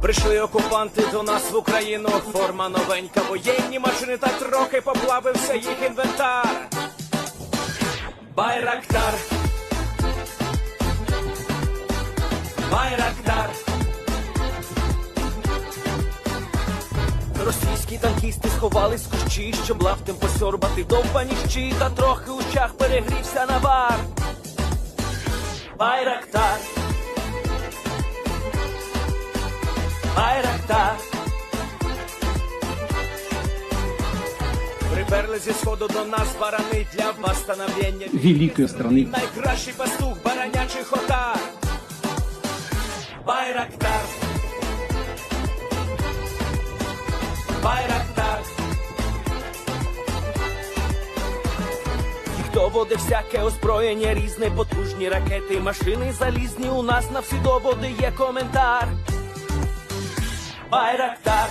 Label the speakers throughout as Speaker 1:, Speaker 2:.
Speaker 1: Прийшли окупанти до нас в Україну, форма новенька, воєнні машини, та трохи поплавився їх інвентар. Байрактар, Байрактар. Російські танкісти сховались в кущі, щоб лаптем посьорбати довбані щі, та трохи у чах перегрівся навар. Байрактар, Байрактар. Приперли зі сходу до нас барани для восстановлення
Speaker 2: великої страни.
Speaker 1: Найкращий пастух баранячих отар. Байрактар, Байрактар. Їх доводи всяке озброєння різне, потужні ракети, машини залізні, у нас на всі доводи є коментар. Байрактар,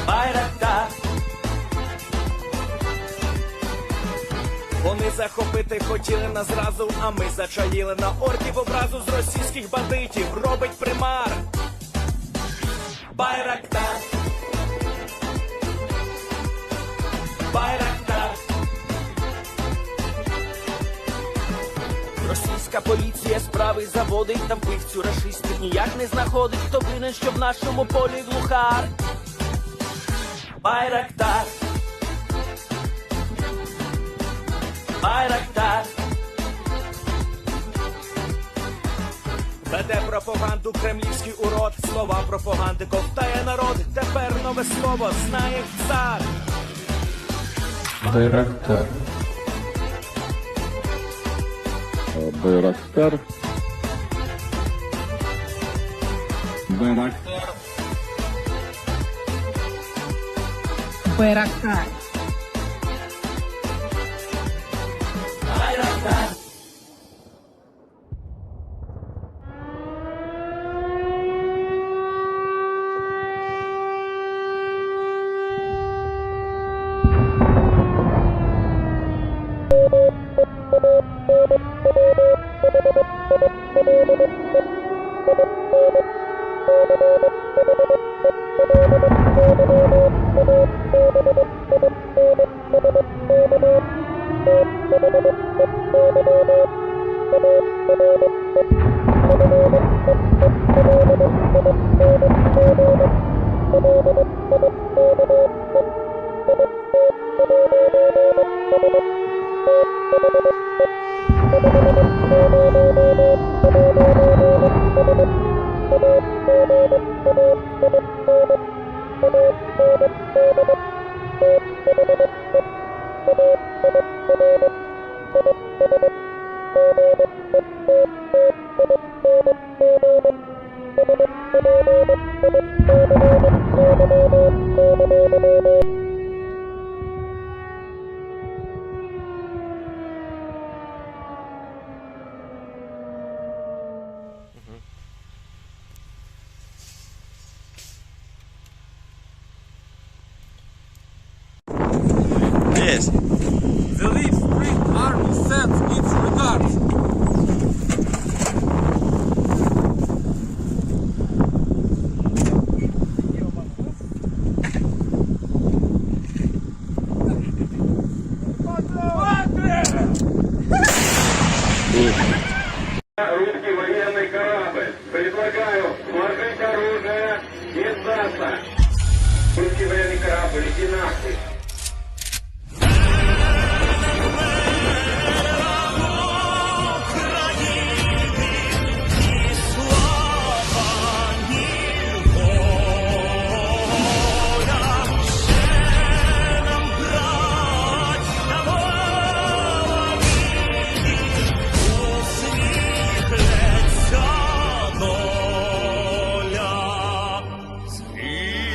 Speaker 1: Байрактар. Вони захопити хотіли нас зразу, а ми зачаїли на орків образу з російських бандитів, робить примар. Байрактар, Байрактар. Російська поліція справи заводить, та вбивцю рашистів ніяк не знаходить, хто винен, що в нашому полі глухар. Байрактар, Байрактар. Веде пропаганду кремлівський урод, слова пропаганди ковтає народ, тепер нове слово знає цар.
Speaker 2: Байрактар.
Speaker 3: Байрактар.
Speaker 2: Байрактар.
Speaker 4: Байрактар.
Speaker 1: Байрактар.
Speaker 5: Yes.
Speaker 6: The Leaf Street Army sends its regards.
Speaker 7: Русский военный корабль. Предлагаю сложить оружие и сдаться. Русский военный корабль, иди нахуй.
Speaker 5: Світ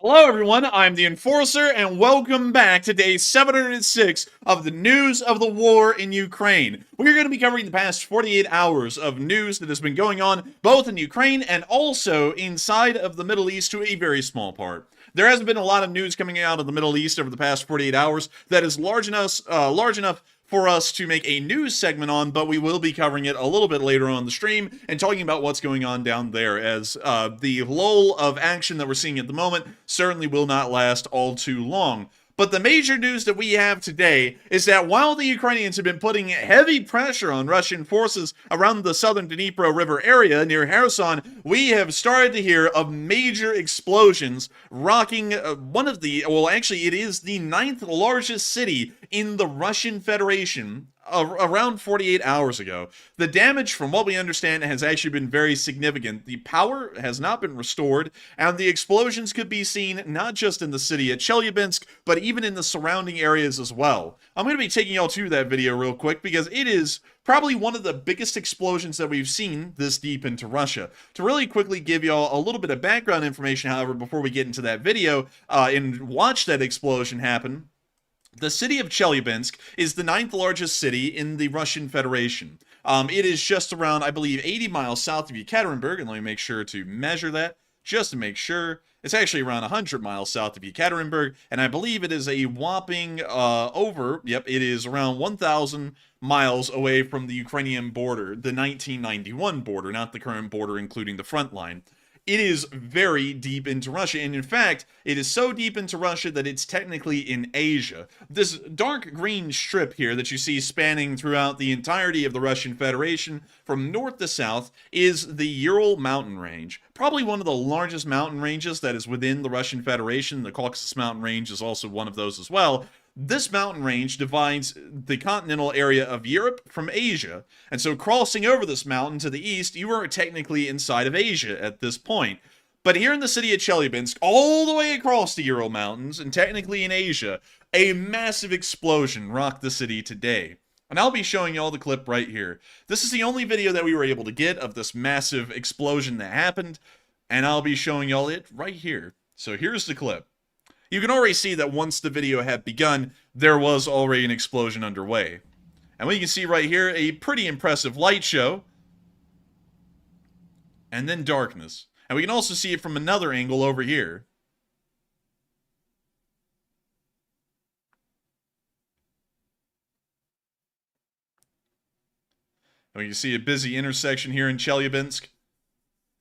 Speaker 2: Hello everyone, I'm the Enforcer, and welcome back to day 706 of the news of the war in Ukraine. We're going to be covering the past 48 hours of news that has been going on both in Ukraine and also inside of the Middle East to a very small part. There hasn't been a lot of news coming out of the Middle East over the past 48 hours that is large enough for us to make a news segment on, but we will be covering it a little bit later on the stream and talking about what's going on down there, as the lull of action that we're seeing at the moment certainly will not last all too long. But the major news that we have today is that while the Ukrainians have been putting heavy pressure on Russian forces around the southern Dnipro River area near Kherson, we have started to hear of major explosions rocking it is the ninth largest city in the Russian Federation around 48 hours ago. The damage, from what we understand, has actually been very significant. The power has not been restored, and the explosions could be seen not just in the city of Chelyabinsk, but even in the surrounding areas as well. I'm going to be taking y'all to that video real quick because it is probably one of the biggest explosions that we've seen this deep into Russia. To really quickly give y'all a little bit of background information, however, before we get into that video and watch that explosion happen, the city of Chelyabinsk is the ninth largest city in the Russian Federation. It is just around, I believe, 80 miles south of Yekaterinburg, and let me make sure to measure that, just to make sure. It's actually around 100 miles south of Yekaterinburg, and I believe it is a whopping it is around 1,000 miles away from the Ukrainian border, the 1991 border, not the current border including the front line. It is very deep into Russia, and in fact, it is so deep into Russia that it's technically in Asia. This dark green strip here that you see spanning throughout the entirety of the Russian Federation from north to south is the Ural mountain range. Probably one of the largest mountain ranges that is within the Russian Federation. The Caucasus mountain range is also one of those as well. This mountain range divides the continental area of Europe from Asia, and so crossing over this mountain to the east, you are technically inside of Asia at this point. But here in the city of Chelyabinsk, all the way across the Ural Mountains, and technically in Asia, a massive explosion rocked the city today. And I'll be showing y'all the clip right here. This is the only video that we were able to get of this massive explosion that happened, and I'll be showing y'all it right here. So here's the clip. You can already see that once the video had begun, there was already an explosion underway. And what you can see right here, a pretty impressive light show, and then darkness. And we can also see it from another angle over here. And we can see a busy intersection here in Chelyabinsk.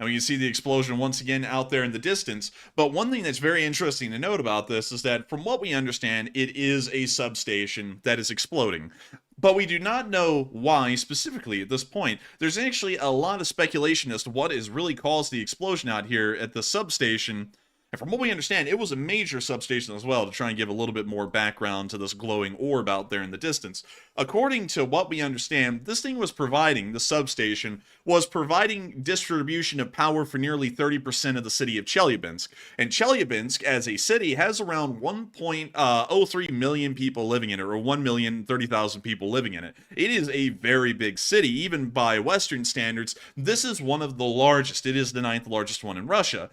Speaker 2: And we can see the explosion once again out there in the distance. But one thing that's very interesting to note about this is that, from what we understand, it is a substation that is exploding. But we do not know why specifically at this point. There's actually a lot of speculation as to what has really caused the explosion out here at the substation. And from what we understand, it was a major substation as well, to try and give a little bit more background to this glowing orb out there in the distance. According to what we understand, this thing was providing, the substation, was providing distribution of power for nearly 30% of the city of Chelyabinsk. And Chelyabinsk, as a city, has around 1.03 million people living in it, or 1,030,000 people living in it. It is a very big city, even by Western standards. This is one of the largest. It is the ninth largest one in Russia.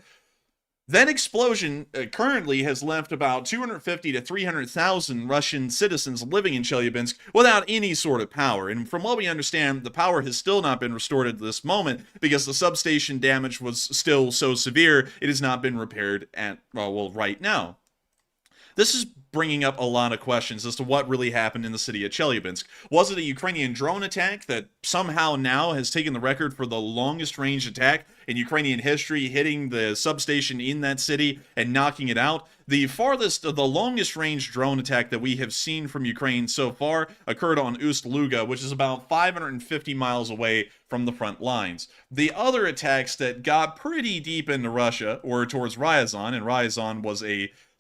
Speaker 2: That explosion currently has left about 250 to 300,000 Russian citizens living in Chelyabinsk without any sort of power. And from what we understand, the power has still not been restored at this moment because the substation damage was still so severe, it has not been repaired right now. This is bringing up a lot of questions as to what really happened in the city of Chelyabinsk. Was it a Ukrainian drone attack that somehow now has taken the record for the longest range attack in Ukrainian history, hitting the substation in that city and knocking it out? The longest range drone attack that we have seen from Ukraine so far occurred on Ust-Luga, which is about 550 miles away from the front lines. The other attacks that got pretty deep into Russia were towards Ryazan, and Ryazan was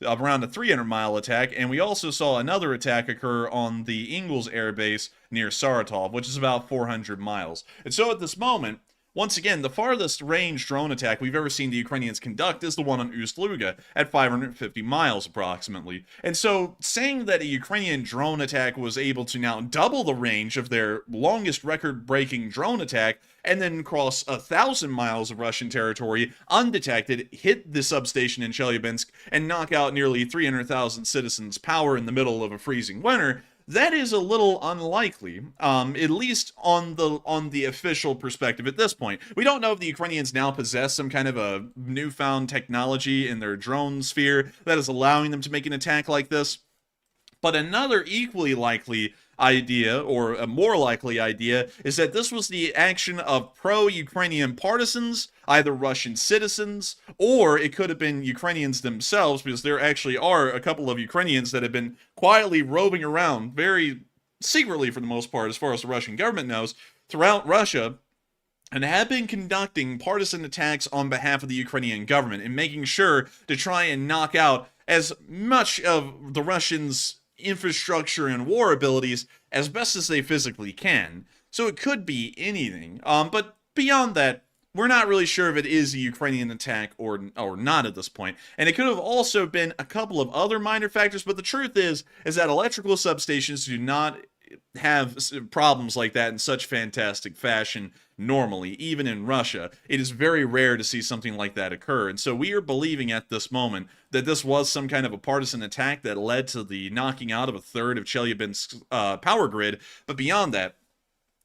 Speaker 2: around a 300-mile attack, and we also saw another attack occur on the Ingles air base near Saratov, which is about 400 miles. And so at this moment, Once again, the farthest range drone attack we've ever seen the Ukrainians conduct is the one on Ust-Luga at 550 miles approximately. And so saying that a Ukrainian drone attack was able to now double the range of their longest record-breaking drone attack and then cross 1,000 miles of Russian territory undetected, hit the substation in Chelyabinsk, and knock out nearly 300,000 citizens' power in the middle of a freezing winter, that is a little unlikely, at least on the official perspective at this point. We don't know if the Ukrainians now possess some kind of a newfound technology in their drone sphere that is allowing them to make an attack like this. But another equally likely idea, or a more likely idea, is that this was the action of pro-Ukrainian partisans, either Russian citizens, or it could have been Ukrainians themselves, because there actually are a couple of Ukrainians that have been quietly roving around, very secretly for the most part, as far as the Russian government knows, throughout Russia, and have been conducting partisan attacks on behalf of the Ukrainian government, and making sure to try and knock out as much of the Russians' infrastructure and war abilities as best as they physically can. So it could be anything. But beyond that, we're not really sure if it is a Ukrainian attack or not at this point. And it could have also been a couple of other minor factors, but the truth is that electrical substations do not have problems like that in such fantastic fashion normally, even in Russia. It is very rare to see something like that occur. And so we are believing at this moment that this was some kind of a partisan attack that led to the knocking out of a third of Chelyabinsk's power grid. But beyond that,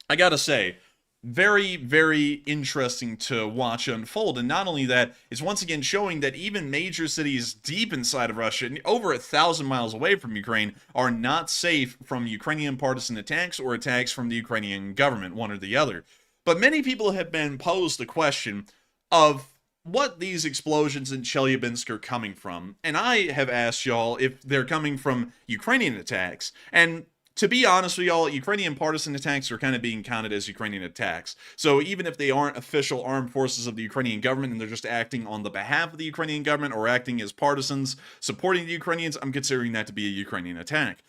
Speaker 2: I gotta say, very, very interesting to watch unfold. And not only that, it's once again showing that even major cities deep inside of Russia, over 1,000 miles away from Ukraine, are not safe from Ukrainian partisan attacks or attacks from the Ukrainian government, one or the other. But many people have been posed the question of what these explosions in Chelyabinsk are coming from. And I have asked y'all if they're coming from Ukrainian attacks. And to be honest with y'all, Ukrainian partisan attacks are kind of being counted as Ukrainian attacks. So even if they aren't official armed forces of the Ukrainian government and they're just acting on the behalf of the Ukrainian government or acting as partisans supporting the Ukrainians, I'm considering that to be a Ukrainian attack.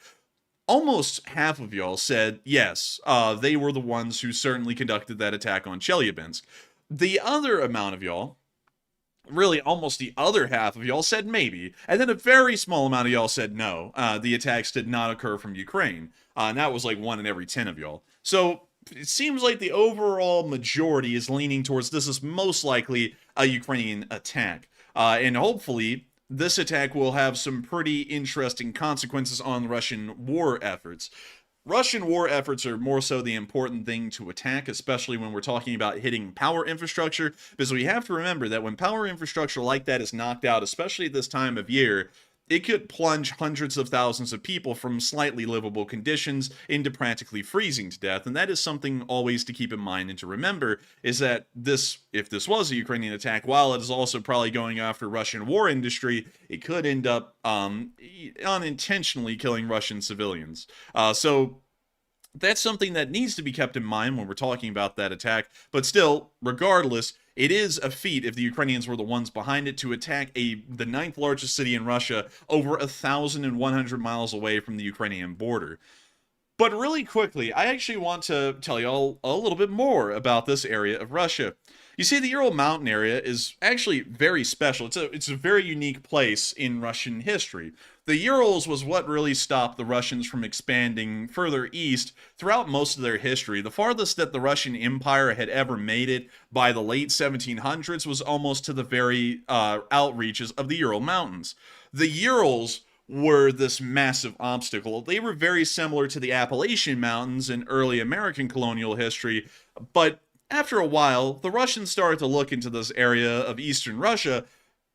Speaker 2: Almost half of y'all said yes, they were the ones who certainly conducted that attack on Chelyabinsk. The other amount of y'all, really almost the other half of y'all, said maybe, and then a very small amount of y'all said no, the attacks did not occur from Ukraine, and that was like 1 in every 10 of y'all. So it seems like the overall majority is leaning towards this is most likely a Ukrainian attack, and hopefully this attack will have some pretty interesting consequences on Russian war efforts. Russian war efforts are more so the important thing to attack, especially when we're talking about hitting power infrastructure, because we have to remember that when power infrastructure like that is knocked out, especially at this time of year, it could plunge hundreds of thousands of people from slightly livable conditions into practically freezing to death. And that is something always to keep in mind and to remember, is that if this was a Ukrainian attack, while it is also probably going after Russian war industry, it could end up unintentionally killing Russian civilians. So that's something that needs to be kept in mind when we're talking about that attack. But still, regardless, it is a feat if the Ukrainians were the ones behind it to attack the 9th largest city in Russia over 1,100 miles away from the Ukrainian border. But really quickly, I actually want to tell y'all a little bit more about this area of Russia. You see, the Ural Mountain area is actually very special. It's a very unique place in Russian history. The Urals was what really stopped the Russians from expanding further east throughout most of their history. The farthest that the Russian Empire had ever made it by the late 1700s was almost to the very outreaches of the Ural Mountains. The Urals were this massive obstacle. They were very similar to the Appalachian Mountains in early American colonial history, but after a while, the Russians started to look into this area of eastern Russia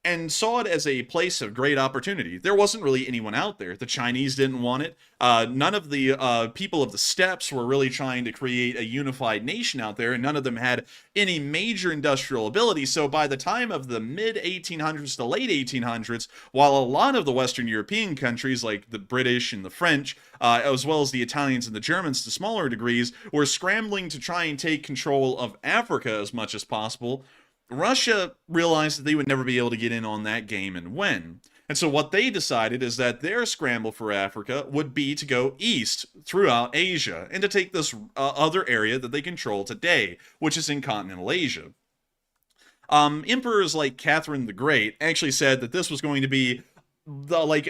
Speaker 2: and saw it as a place of great opportunity. There wasn't really anyone out there. The Chinese didn't want it. None of the people of the steppes were really trying to create a unified nation out there, and none of them had any major industrial ability. So by the time of the mid-1800s to late 1800s, while a lot of the Western European countries, like the British and the French, as well as the Italians and the Germans to smaller degrees, were scrambling to try and take control of Africa as much as possible, Russia realized that they would never be able to get in on that game and win. And so what they decided is that their scramble for Africa would be to go east throughout Asia and to take this other area that they control today, which is in continental Asia. Emperors like Catherine the Great actually said that this was going to be like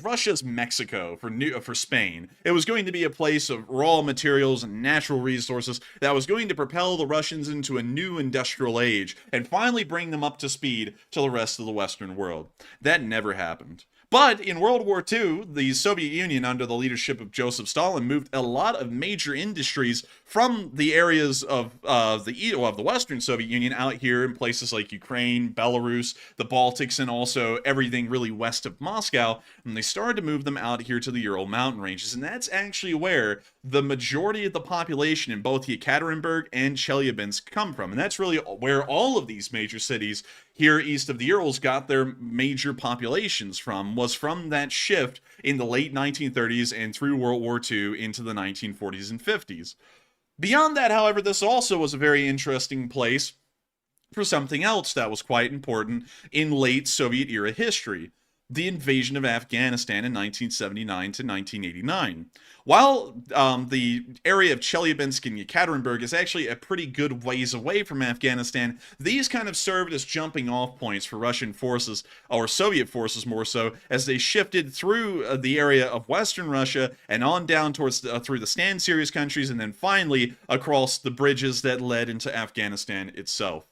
Speaker 2: Russia's Mexico for Spain. It was going to be a place of raw materials and natural resources that was going to propel the Russians into a new industrial age and finally bring them up to speed to the rest of the Western world. That never happened. But in World War II, the Soviet Union, under the leadership of Joseph Stalin, moved a lot of major industries from the areas of the Western Soviet Union out here in places like Ukraine, Belarus, the Baltics, and also everything really west of Moscow. And they started to move them out here to the Ural mountain ranges. And that's actually where the majority of the population in both Yekaterinburg and Chelyabinsk come from. And that's really where all of these major cities here east of the Urals got their major populations from, was from that shift in the late 1930s and through World War II into the 1940s and 50s. Beyond that, however, this also was a very interesting place for something else that was quite important in late Soviet-era history: the invasion of Afghanistan in 1979 to 1989. While the area of Chelyabinsk and Yekaterinburg is actually a pretty good ways away from Afghanistan, these kind of served as jumping off points for Russian forces, or Soviet forces more so, as they shifted through the area of Western Russia and on down towards through the Stand Series countries, and then finally across the bridges that led into Afghanistan itself.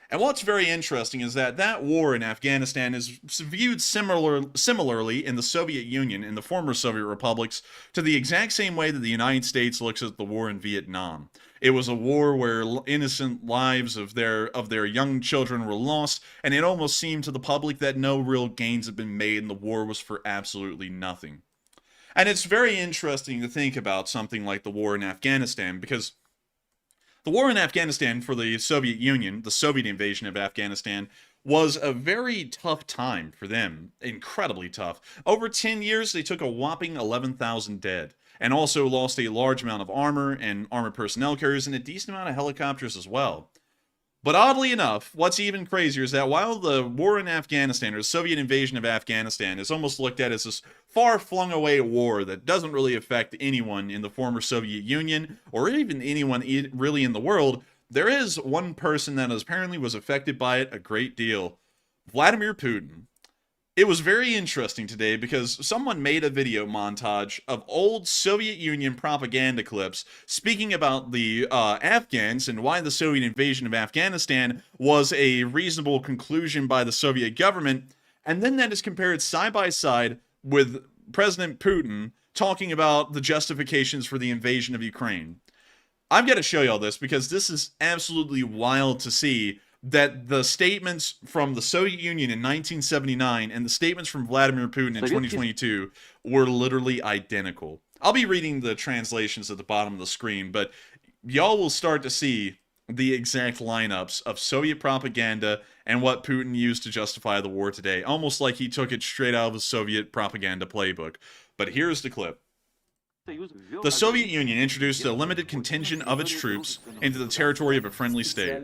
Speaker 2: And what's very interesting is that that war in Afghanistan is viewed similarly in the Soviet Union, in the former Soviet republics, to the exact same way that the United States looks at the war in Vietnam. It was a war where innocent lives of their young children were lost, and it almost seemed to the public that no real gains had been made and the war was for absolutely nothing. And it's very interesting to think about something like the war in Afghanistan, because the war in Afghanistan for the Soviet Union, the Soviet invasion of Afghanistan, was a very tough time for them. Incredibly tough. Over 10 years, they took a whopping 11,000 dead, and also lost a large amount of armor and armored personnel carriers and a decent amount of helicopters as well. But oddly enough, what's even crazier is that while the war in Afghanistan, or the Soviet invasion of Afghanistan, is almost looked at as this far-flung away war that doesn't really affect anyone in the former Soviet Union, or even anyone really in the world, there is one person that apparently was affected by it a great deal: Vladimir Putin. It was very interesting today because someone made a video montage of old Soviet Union propaganda clips speaking about the Afghans and why the Soviet invasion of Afghanistan was a reasonable conclusion by the Soviet government, and then that is compared side by side with President Putin talking about the justifications for the invasion of Ukraine. I've got to show y'all this because this is absolutely wild to see that the statements from the Soviet Union in 1979 and the statements from Vladimir Putin in 2022 were literally identical. I'll be reading the translations at the bottom of the screen, but y'all will start to see the exact lineups of Soviet propaganda and what Putin used to justify the war today, almost like he took it straight out of the Soviet propaganda playbook. But here's the clip. The Soviet Union introduced a limited contingent of its troops into the territory of a friendly state.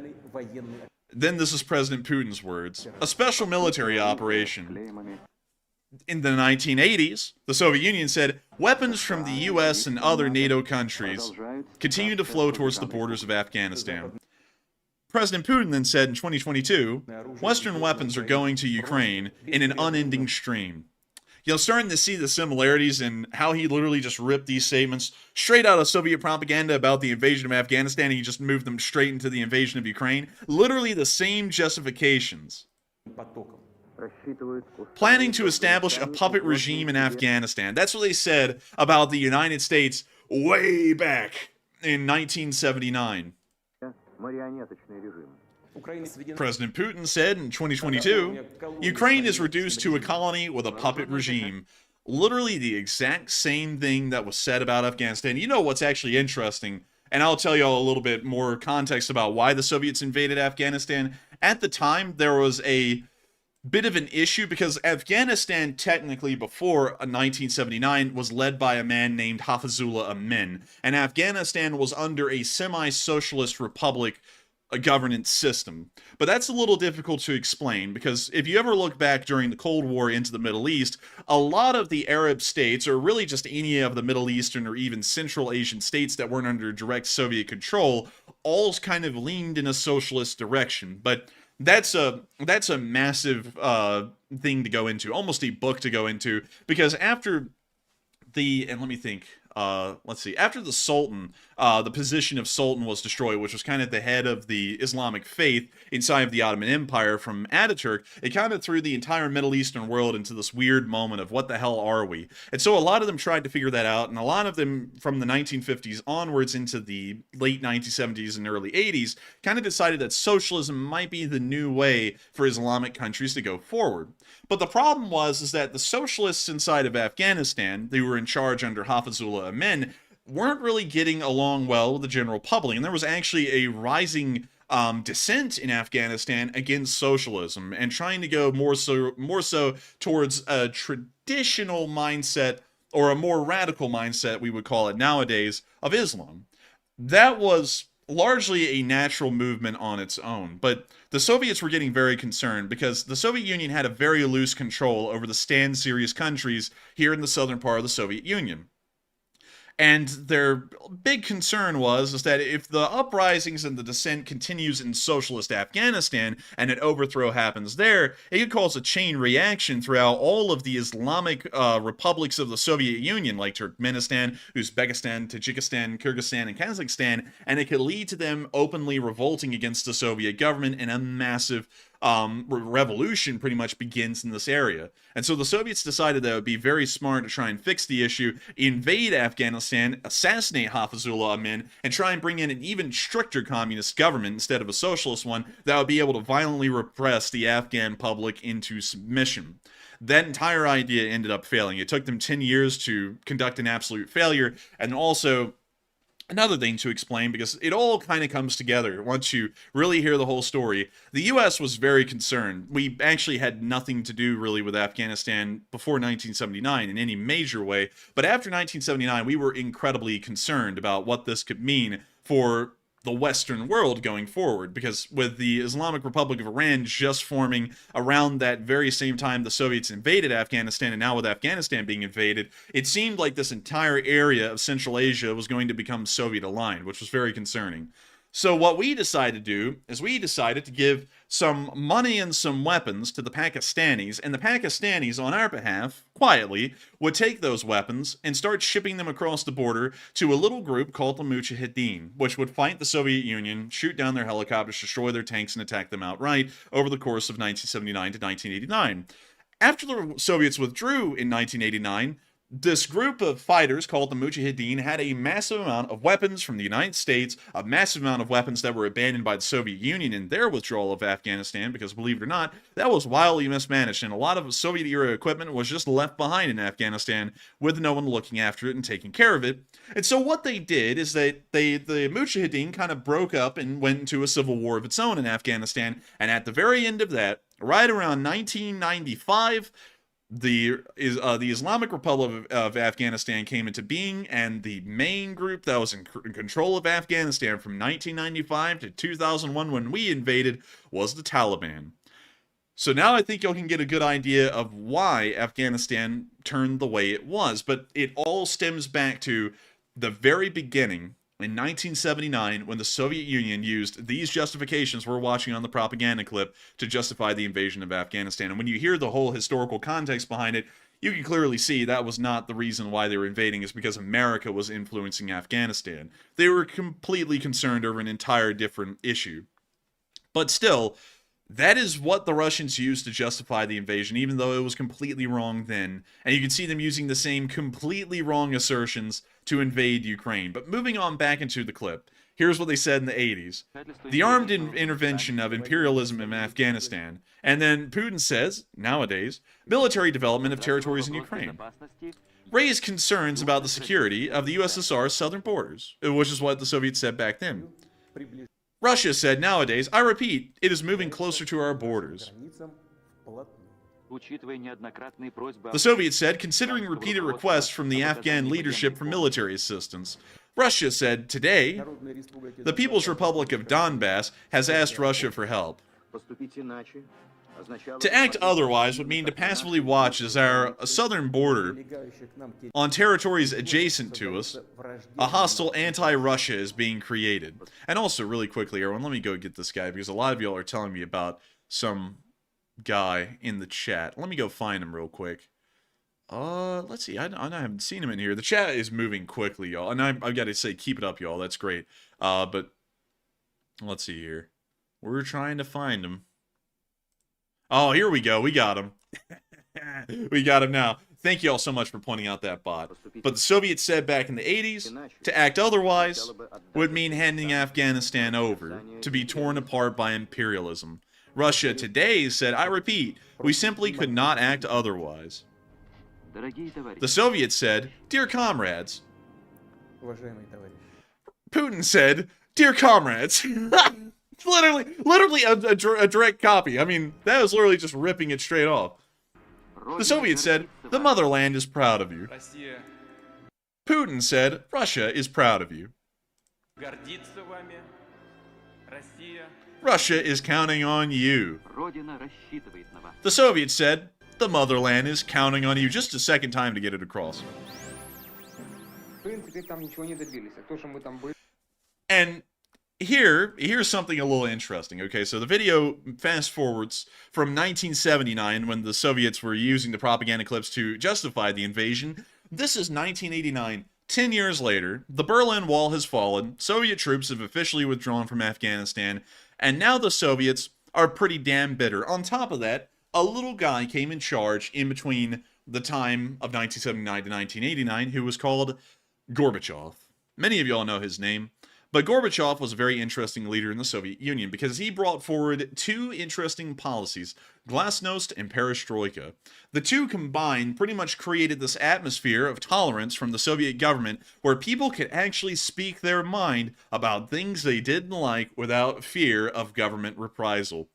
Speaker 2: Then this is President Putin's words: a special military operation. In the 1980s, the Soviet Union said weapons from the US and other NATO countries continue to flow towards the borders of Afghanistan. President Putin then said in 2022, Western weapons are going to Ukraine in an unending stream. You're starting to see the similarities in how he literally just ripped these statements straight out of Soviet propaganda about the invasion of Afghanistan, and he just moved them straight into the invasion of Ukraine. Literally the same justifications. Planning to establish a puppet regime in Afghanistan. That's what they said about the United States way back in 1979. President Putin said in 2022, Ukraine is reduced to a colony with a puppet regime. Literally the exact same thing that was said about Afghanistan. You know what's actually interesting, and I'll tell you all a little bit more context about why the Soviets invaded Afghanistan. At the time, there was a bit of an issue because Afghanistan, technically before 1979, was led by a man named Hafizullah Amin, and Afghanistan was under a semi-socialist republic a governance system. But that's a little difficult to explain, because if you ever look back during the Cold War into the Middle East, a lot of the Arab states, or really just any of the Middle Eastern or even Central Asian states that weren't under direct Soviet control, all kind of leaned in a socialist direction. But that's a massive thing to go into, almost a book to go into, because after and let me think, let's see, after the Sultan, the position of Sultan was destroyed, which was kind of the head of the Islamic faith inside of the Ottoman Empire from Ataturk. It kind of threw the entire Middle Eastern world into this weird moment of what the hell are we? And so a lot of them tried to figure that out, and a lot of them from the 1950s onwards into the late 1970s and early 80s kind of decided that socialism might be the new way for Islamic countries to go forward. But the problem is that the socialists inside of Afghanistan, they were in charge under Hafizullah Amin, weren't really getting along well with the general public, and there was actually a rising dissent in Afghanistan against socialism and trying to go more so towards a traditional mindset, or a more radical mindset, we would call it nowadays, of Islam. That was largely a natural movement on its own, but the Soviets were getting very concerned because the Soviet Union had a very loose control over the stand-serious countries here in the southern part of the Soviet Union. And their big concern is that if the uprisings and the dissent continues in socialist Afghanistan and an overthrow happens there, it could cause a chain reaction throughout all of the Islamic republics of the Soviet Union, like Turkmenistan, Uzbekistan, Tajikistan, Kyrgyzstan, and Kazakhstan, and it could lead to them openly revolting against the Soviet government, and a massive revolution pretty much begins in this area. And so the Soviets decided that it would be very smart to try and fix the issue, invade Afghanistan, assassinate Hafizullah Amin, and try and bring in an even stricter communist government instead of a socialist one that would be able to violently repress the Afghan public into submission. That entire idea ended up failing. It took them 10 years to conduct an absolute failure, and also another thing to explain, because it all kind of comes together once you really hear the whole story. The U.S. was very concerned. We actually had nothing to do really with Afghanistan before 1979 in any major way, but after 1979 we were incredibly concerned about what this could mean for the Western world going forward, because with the Islamic Republic of Iran just forming around that very same time the Soviets invaded Afghanistan, and now with Afghanistan being invaded, it seemed like this entire area of Central Asia was going to become Soviet aligned, which was very concerning. So what we decided to do is we decided to give some money and some weapons to the Pakistanis, and the Pakistanis, on our behalf, quietly, would take those weapons and start shipping them across the border to a little group called the Mujahideen, which would fight the Soviet Union, shoot down their helicopters, destroy their tanks, and attack them outright over the course of 1979 to 1989. After the Soviets withdrew in 1989, this group of fighters called the Mujahideen had a massive amount of weapons from the United States, a massive amount of weapons that were abandoned by the Soviet Union in their withdrawal of Afghanistan, because believe it or not, that was wildly mismanaged, and a lot of Soviet-era equipment was just left behind in Afghanistan with no one looking after it and taking care of it. And so what they did is the Mujahideen kind of broke up and went into a civil war of its own in Afghanistan, and at the very end of that, right around 1995, the Islamic Republic of Afghanistan came into being, and the main group that was in control of Afghanistan from 1995 to 2001 when we invaded was the Taliban. So now I think you can get a good idea of why Afghanistan turned the way it was, but it all stems back to the very beginning in 1979, when the Soviet Union used these justifications we're watching on the propaganda clip to justify the invasion of Afghanistan. And when you hear the whole historical context behind it, you can clearly see that was not the reason why they were invading, is because America was influencing Afghanistan. They were completely concerned over an entire different issue. But still, that is what the Russians used to justify the invasion, even though it was completely wrong then. And you can see them using the same completely wrong assertions to invade Ukraine. But moving on back into the clip, here's what they said in the 80s. The armed intervention of imperialism in Afghanistan. And then Putin says, nowadays, military development of territories in Ukraine raised concerns about the security of the USSR's southern borders, which is what the Soviets said back then. Russia said, nowadays, I repeat, it is moving closer to our borders. The Soviets said, considering repeated requests from the Afghan leadership for military assistance. Russia said today the People's Republic of Donbass has asked Russia for help. To act otherwise would mean to passively watch as our southern border, on territories adjacent to us, a hostile anti-Russia is being created. And also, really quickly, everyone, let me go get this guy, because a lot of y'all are telling me about some guy in the chat. Let me go find him real quick. Let's see, I haven't seen him in here. The chat is moving quickly, y'all, and I've got to say, keep it up, y'all, that's great. But, let's see here. We're trying to find him. Oh, here we go. We got him. We got him now. Thank you all so much for pointing out that bot. But the Soviets said back in the 80s, to act otherwise would mean handing Afghanistan over to be torn apart by imperialism. Russia today said, I repeat, we simply could not act otherwise. The Soviets said, dear comrades. Putin said, dear comrades. Literally a direct copy. I mean, that was literally just ripping it straight off. The Soviets said, the motherland is proud of you. Putin said, Russia is proud of you. Russia is counting on you. The Soviets said, the motherland is counting on you. Just a second time to get it across. And here's something a little interesting. Okay, so the video fast forwards from 1979 when the Soviets were using the propaganda clips to justify the invasion. This is 1989. 10 years later, the Berlin Wall has fallen, Soviet troops have officially withdrawn from Afghanistan, and now the Soviets are pretty damn bitter. On top of that, a little guy came in charge in between the time of 1979 to 1989 who was called Gorbachev. Many of y'all know his name. But Gorbachev was a very interesting leader in the Soviet Union because he brought forward two interesting policies, glasnost and perestroika. The two combined pretty much created this atmosphere of tolerance from the Soviet government where people could actually speak their mind about things they didn't like without fear of government reprisal.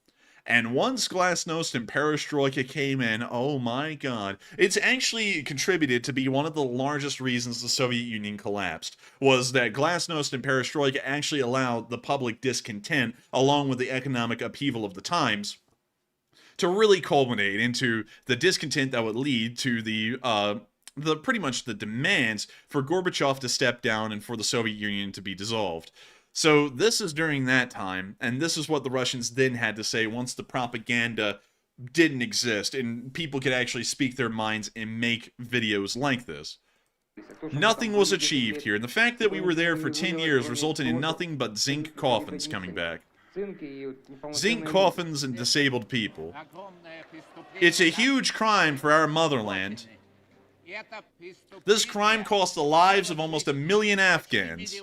Speaker 2: And once glasnost and perestroika came in, oh my god, it's actually contributed to be one of the largest reasons the Soviet Union collapsed, was that glasnost and perestroika actually allowed the public discontent, along with the economic upheaval of the times, to really culminate into the discontent that would lead to the pretty much the demands for Gorbachev to step down and for the Soviet Union to be dissolved. So this is during that time, and this is what the Russians then had to say once the propaganda didn't exist and people could actually speak their minds and make videos like this. Nothing was achieved here, and the fact that we were there for 10 years resulted in nothing but zinc coffins coming back. Zinc coffins and disabled people. It's a huge crime for our motherland. This crime cost the lives of almost 1 million Afghans.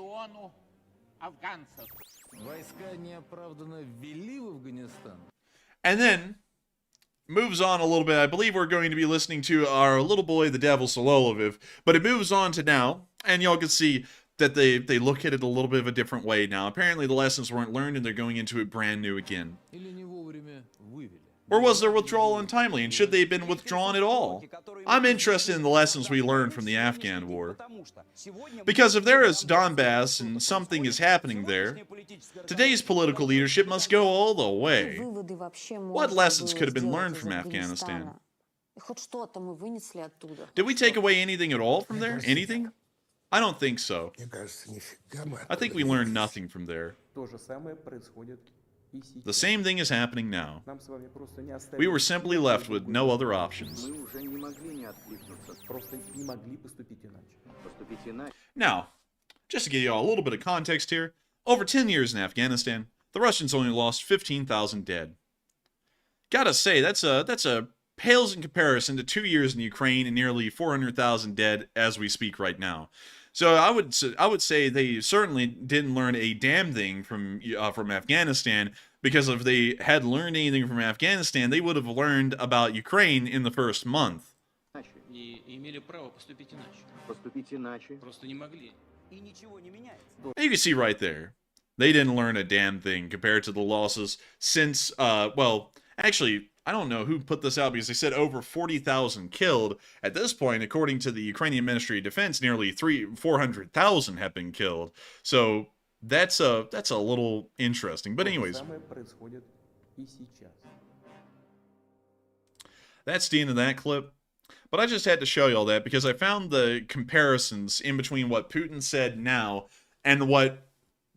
Speaker 2: And then moves on a little bit. I believe we're going to be listening to our little boy, the Devil Sololoviv, but it moves on to now, and y'all can see that they look at it a little bit of a different way now. Apparently the lessons weren't learned and they're going into it brand new again. Or was their withdrawal untimely, and should they have been withdrawn at all? I'm interested in the lessons we learned from the Afghan war. Because if there is Donbass and something is happening there, today's political leadership must go all the way. What lessons could have been learned from Afghanistan? Did we take away anything at all from there? Anything? I don't think so. I think we learned nothing from there. The same thing is happening now. We were simply left with no other options. Now, just to give you all a little bit of context here, over 10 years in Afghanistan, the Russians only lost 15,000 dead. Gotta say, that's a pales in comparison to 2 years in Ukraine and nearly 400,000 dead as we speak right now. So I would say they certainly didn't learn a damn thing from Afghanistan, because if they had learned anything from Afghanistan, they would have learned about Ukraine in the first month. You can see right there, they didn't learn a damn thing compared to the losses since, well, actually, I don't know who put this out because they said over 40,000 killed. At this point, according to the Ukrainian Ministry of Defense, nearly 400,000 have been killed. So that's a little interesting. But anyways, that's the end of that clip. But I just had to show you all that because I found the comparisons in between what Putin said now and what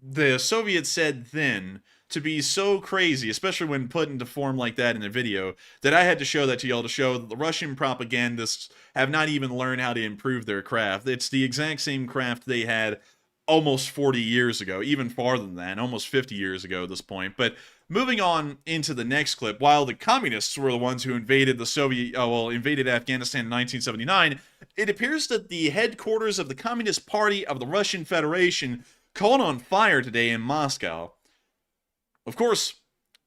Speaker 2: the Soviets said then to be so crazy, especially when put into form like that in a video, that I had to show that to y'all to show that the Russian propagandists have not even learned how to improve their craft. It's the exact same craft they had almost 40 years ago, even farther than that, almost 50 years ago at this point. But moving on into the next clip, while the communists were the ones who invaded invaded Afghanistan in 1979, it appears that the headquarters of the Communist Party of the Russian Federation caught on fire today in Moscow. Of course,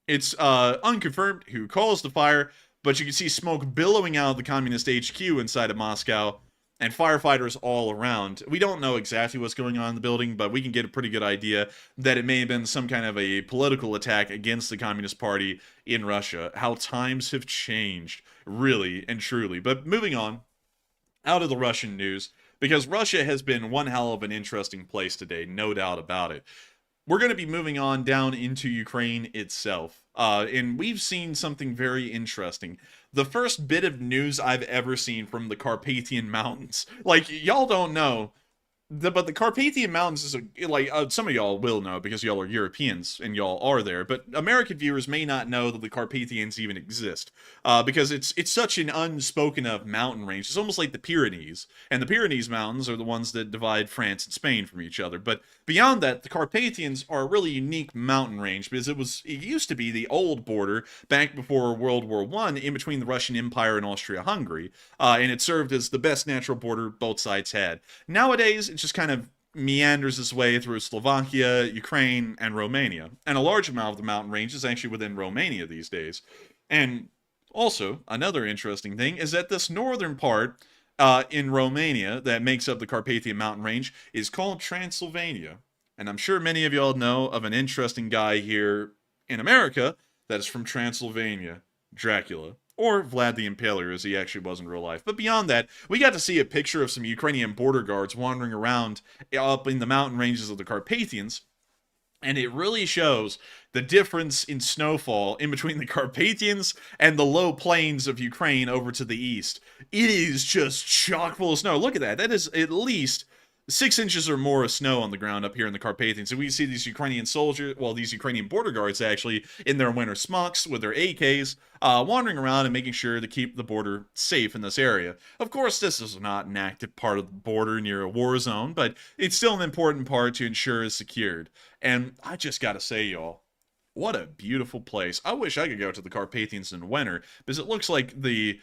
Speaker 2: it's unconfirmed who caused the fire, but you can see smoke billowing out of the Communist HQ inside of Moscow, and firefighters all around. We don't know exactly what's going on in the building, but we can get a pretty good idea that it may have been some kind of a political attack against the Communist Party in Russia. How times have changed, really and truly. But moving on, out of the Russian news, because Russia has been one hell of an interesting place today, no doubt about it. We're going to be moving on down into Ukraine itself, and we've seen something very interesting. The first bit of news I've ever seen from the Carpathian Mountains. Like, y'all don't know, but the Carpathian Mountains is some of y'all will know because y'all are Europeans and y'all are there, but American viewers may not know that the Carpathians even exist because it's such an unspoken of mountain range. It's almost like the Pyrenees, and the Pyrenees Mountains are the ones that divide France and Spain from each other. But beyond that, the Carpathians are a really unique mountain range because it used to be the old border back before World War I in between the Russian Empire and Austria-Hungary, and it served as the best natural border both sides had. Nowadays, it just kind of meanders its way through Slovakia, Ukraine, and Romania. And a large amount of the mountain range is actually within Romania these days. And also, another interesting thing is that this northern part in Romania that makes up the Carpathian mountain range is called Transylvania. And I'm sure many of y'all know of an interesting guy here in America that is from Transylvania, Dracula. Or Vlad the Impaler, as he actually was in real life. But beyond that, we got to see a picture of some Ukrainian border guards wandering around up in the mountain ranges of the Carpathians. And it really shows the difference in snowfall in between the Carpathians and the low plains of Ukraine over to the east. It is just chock full of snow. Look at that. That is at least 6 inches or more of snow on the ground up here in the Carpathians. And we see these Ukrainian soldiers, these Ukrainian border guards actually, in their winter smocks with their AKs, wandering around and making sure to keep the border safe in this area. Of course, this is not an active part of the border near a war zone, but it's still an important part to ensure it's secured. And I just gotta say, y'all, what a beautiful place. I wish I could go to the Carpathians in winter, because it looks like the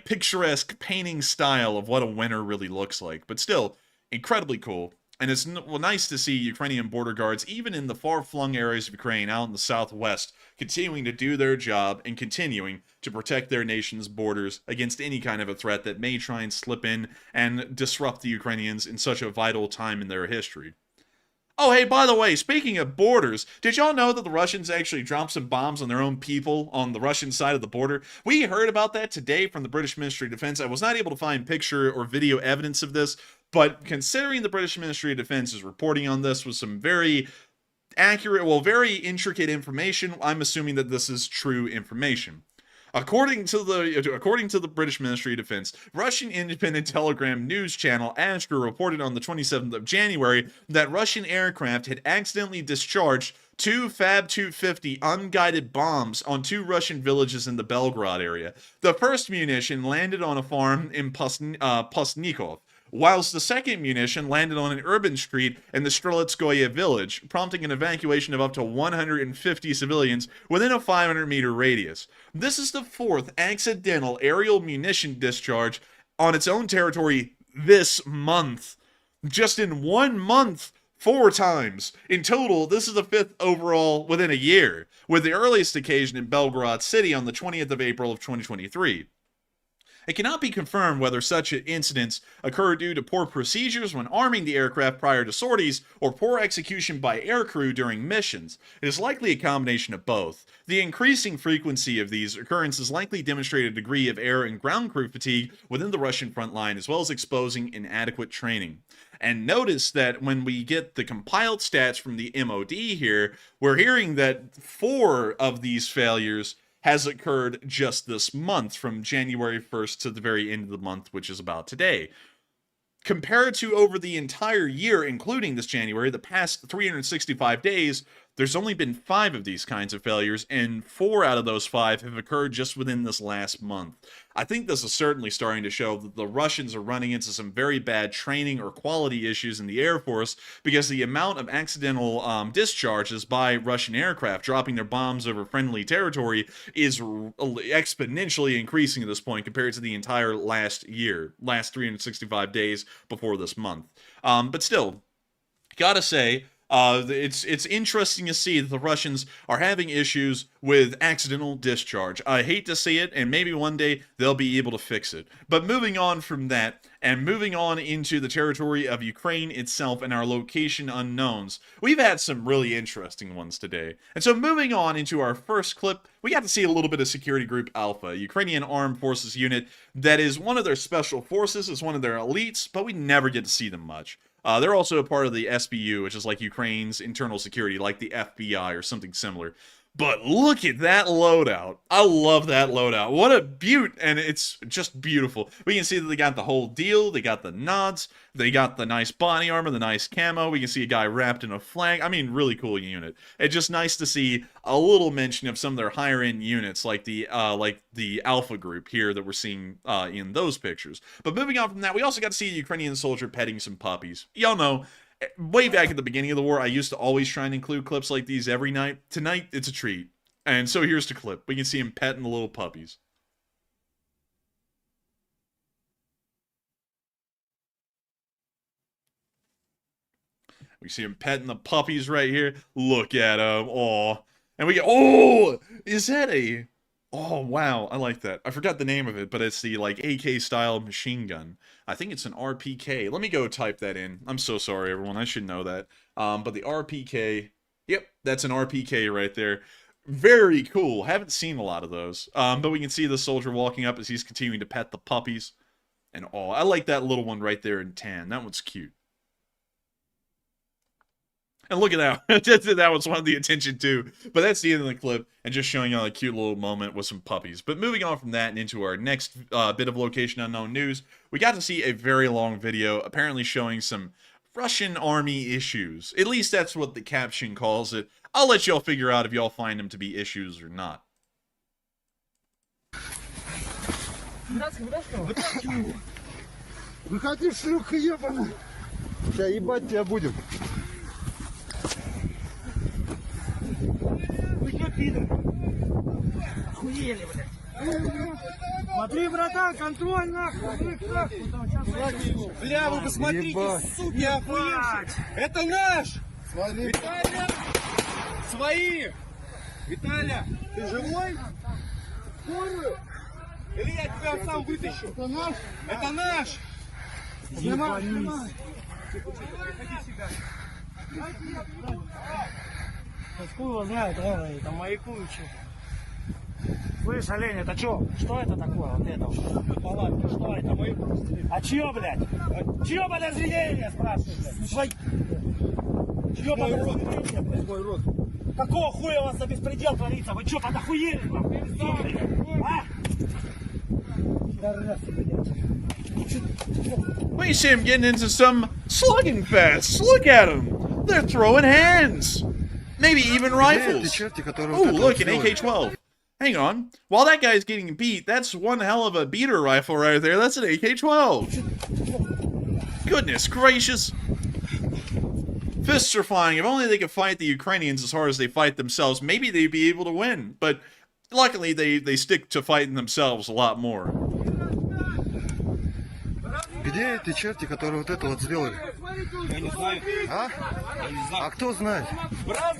Speaker 2: picturesque painting style of what a winter really looks like. But still, incredibly cool, and it's nice to see Ukrainian border guards, even in the far-flung areas of Ukraine out in the southwest, continuing to do their job and continuing to protect their nation's borders against any kind of a threat that may try and slip in and disrupt the Ukrainians in such a vital time in their history. Oh, hey, by the way, speaking of borders, did y'all know that the Russians actually dropped some bombs on their own people on the Russian side of the border? We heard about that today from the British Ministry of Defense. I was not able to find picture or video evidence of this, but considering the British Ministry of Defense is reporting on this with some very accurate, very intricate information, I'm assuming that this is true information. According to the British Ministry of Defense, Russian independent Telegram news channel Astra reported on the 27th of January that Russian aircraft had accidentally discharged 2 Fab 250 unguided bombs on 2 Russian villages in the Belgrade area. The first munition landed on a farm in Postnikov, whilst the second munition landed on an urban street in the Strelitskoye village, prompting an evacuation of up to 150 civilians within a 500-meter radius. This is the 4th accidental aerial munition discharge on its own territory this month. Just in 1 month, 4 times. In total, this is the 5th overall within a year, with the earliest occasion in Belgrade City on the 20th of April of 2023. It cannot be confirmed whether such incidents occur due to poor procedures when arming the aircraft prior to sorties or poor execution by aircrew during missions. It is likely a combination of both. The increasing frequency of these occurrences likely demonstrate a degree of air and ground crew fatigue within the Russian front line, as well as exposing inadequate training. And notice that when we get the compiled stats from the MOD here, we're hearing that 4 of these failures has occurred just this month, from January 1st to the very end of the month, which is about today. Compared to over the entire year, including this January, the past 365 days, there's only been 5 of these kinds of failures, and 4 out of those 5 have occurred just within this last month. I think this is certainly starting to show that the Russians are running into some very bad training or quality issues in the Air Force, because the amount of accidental discharges by Russian aircraft dropping their bombs over friendly territory is exponentially increasing at this point compared to the entire last 365 days before this month. But still, gotta say, it's interesting to see that the Russians are having issues with accidental discharge. I hate to see it, and maybe one day they'll be able to fix it. But moving on from that, and moving on into the territory of Ukraine itself and our location unknowns, we've had some really interesting ones today. And so moving on into our first clip, we got to see a little bit of Security Group Alpha, a Ukrainian Armed Forces unit that is one of their special forces, is one of their elites, but we never get to see them much. They're also a part of the SBU, which is like Ukraine's internal security, like the FBI or something similar. But look at that loadout. I love that loadout. What a beaut, and it's just beautiful. We can see that they got the whole deal. They got the nods. They got the nice body armor, the nice camo. We can see a guy wrapped in a flag. I mean, really cool unit. It's just nice to see a little mention of some of their higher-end units, like the Alpha group here that we're seeing in those pictures. But moving on from that, we also got to see a Ukrainian soldier petting some puppies. Y'all know, way back at the beginning of the war, I used to always try and include clips like these every night. Tonight, it's a treat. And so here's the clip. We can see him petting the little puppies. We see him petting the puppies right here. Look at him. Aw. And we get, oh, is that a, oh, wow. I like that. I forgot the name of it, but it's the, like, AK-style machine gun. I think it's an RPK. Let me go type that in. I'm so sorry, everyone. I should know that. But the RPK, yep, that's an RPK right there. Very cool. Haven't seen a lot of those. But we can see the soldier walking up as he's continuing to pet the puppies. And, oh, I like that little one right there in tan. That one's cute. And look at that. That was one of the attention too. But that's the end of the clip, and just showing you a cute little moment with some puppies. But moving on from that and into our next bit of location unknown news, we got to see a very long video apparently showing some Russian army issues. At least that's what the caption calls it. I'll let y'all figure out if y'all find them to be issues or not.
Speaker 3: Выходи, шлюха ебаная. Сейчас ебать тебя будем. Вы что, пидор? Охуели, блядь. Смотри, братан, контроль нахуй. Бля, вы посмотрите, суки, охуевшие. Это наш! Смотри. Виталя! Свои! Виталя, ты живой? Скорую! Или я тебя сам вытащу? Это наш! Это наш! Снимай, снимай! Приходи сюда! Хуй его знает, это маякуючи. Слышь, олень, это что? Что это такое? Вот это вот. Палатка, что это? Мы... А чье, блядь? Чье подозрение, спрашиваю? Чье подозрение, блядь? Мой рот. Какого хуя у вас за беспредел творится? Вы что, подохуели? А?
Speaker 2: We see him getting into some slugging fests. Look at him. They're throwing hands. Maybe even rifles. Ooh, look, an AK-12. Hang on. While that guy's getting beat, that's one hell of a beater rifle right there. That's an AK-12. Goodness gracious. Fists are flying. If only they could fight the Ukrainians as hard as they fight themselves, maybe they'd be able to win. But luckily, they stick to fighting themselves a lot more.
Speaker 3: Где эти черти, которые вот это вот сделали? Я не знаю. А? А кто знает? Брат!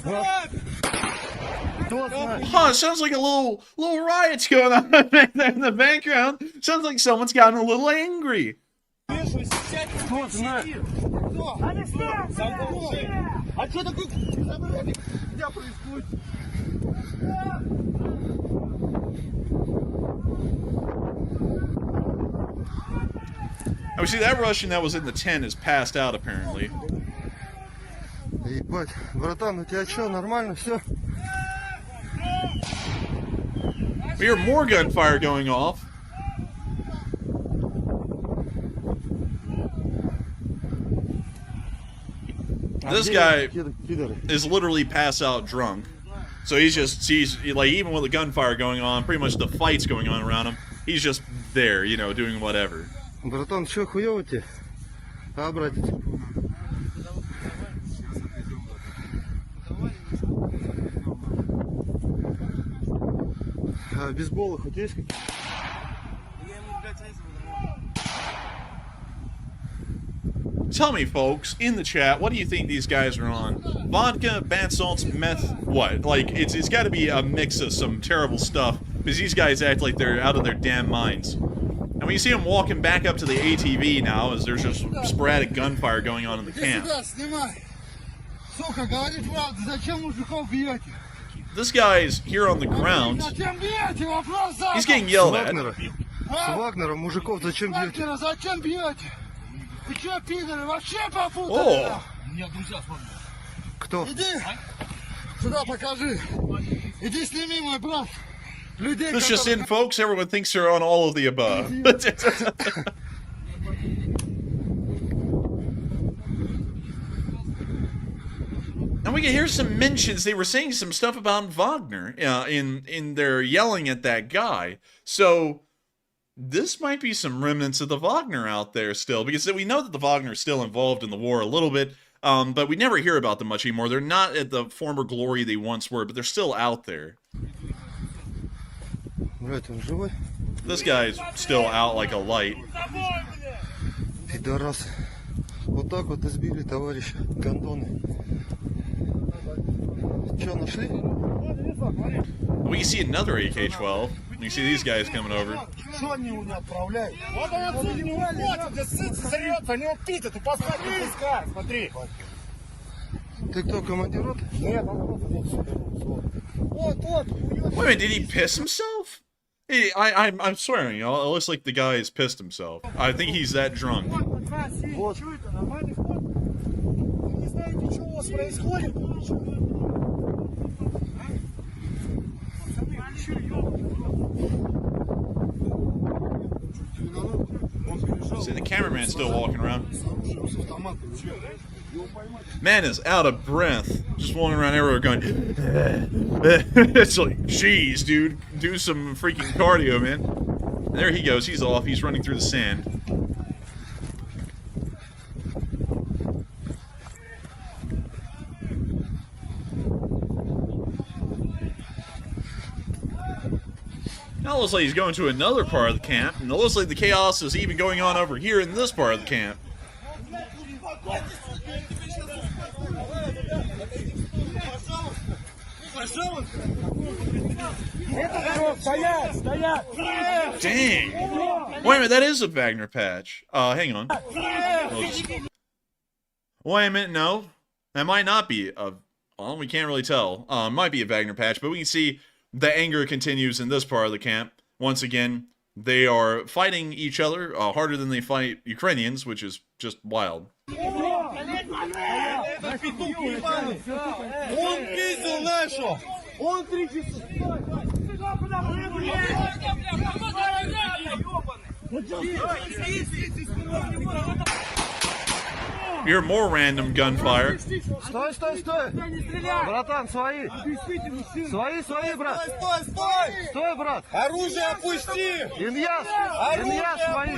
Speaker 2: Huh, sounds like a little riot's going on back there in the background. Sounds like someone's gotten a little angry.
Speaker 3: А что такое? Что происходит?
Speaker 2: Oh, see, that Russian that was in the tent is passed out, apparently.
Speaker 4: Ебать, братан, у тебя что, нормально все?
Speaker 2: We hear more gunfire going off. This guy is literally pass out drunk. So he's like, even with the gunfire going on, pretty much the fight's going on around him, he's just there, you know, doing whatever.
Speaker 4: Братан, что, хуёво тебе? А, братец? А бейсболы хоть есть какие?
Speaker 2: Tell me, folks, in the chat, what do you think these guys are on? Vodka, bath salts, meth, what? Like, it's got to be a mix of some terrible stuff, because these guys act like they're out of their damn minds. And when you see them walking back up to the ATV now, as there's just sporadic gunfire going on in the camp. This guy's here on the ground. He's getting yelled at.
Speaker 4: С Вагнером мужиков зачем бьете?
Speaker 3: Зачем бьете? Ты что, пидоры, вообще попутали?
Speaker 2: Oh.
Speaker 4: Кто?
Speaker 3: Иди сюда, покажи. Иди сними, мой брат. Людей,
Speaker 2: This just in, folks. Everyone thinks they're on all of the above. And we can hear some mentions. They were saying some stuff about Wagner in their yelling at that guy. So this might be some remnants of the Wagner out there still, because we know that the Wagner is still involved in the war a little bit, but we never hear about them much anymore. They're not at the former glory they once were, but they're still out there.
Speaker 4: Блядь, он живой?
Speaker 2: This guy's still out like a light.
Speaker 4: Пидорас. Вот так вот избили товарища, гондоны. Что, нашли?
Speaker 2: We see another AK-12. You see these guys coming over.
Speaker 3: Что они его не отправляют? Вот он отсюда не уходит, где сытся, зрется, они его пить, ты поставь, не пускай, смотри.
Speaker 4: Ты кто, командир роты?
Speaker 3: Нет, он просто здесь. Вот.
Speaker 2: Wait a minute, did he piss himself? I'm swearing, you know, it looks like the guy has pissed himself. I think he's that drunk.
Speaker 3: Вот. Что это, нормальный ход? Вы не знаете, что у вас происходит?
Speaker 2: See, the cameraman's still walking around. Man is out of breath. Just walking around everywhere going... It's like, jeez, dude. Do some freaking cardio, man. And there he goes. He's off. He's running through the sand. Now it looks like he's going to another part of the camp, and it looks like the chaos is even going on over here in this part of the camp. Dang! Wait a minute, that is a Wagner patch. Hang on. Wait a minute, no. That might not be a... Well, we can't really tell. Might be a Wagner patch, but we can see the anger continues in this part of the camp. Once again, they are fighting each other harder than they fight Ukrainians, which is just wild. You hear more random gunfire.
Speaker 4: Стой! Братан, свои! Свои, брат! Стой, брат!
Speaker 3: Оружие опусти!
Speaker 4: Илья, свои!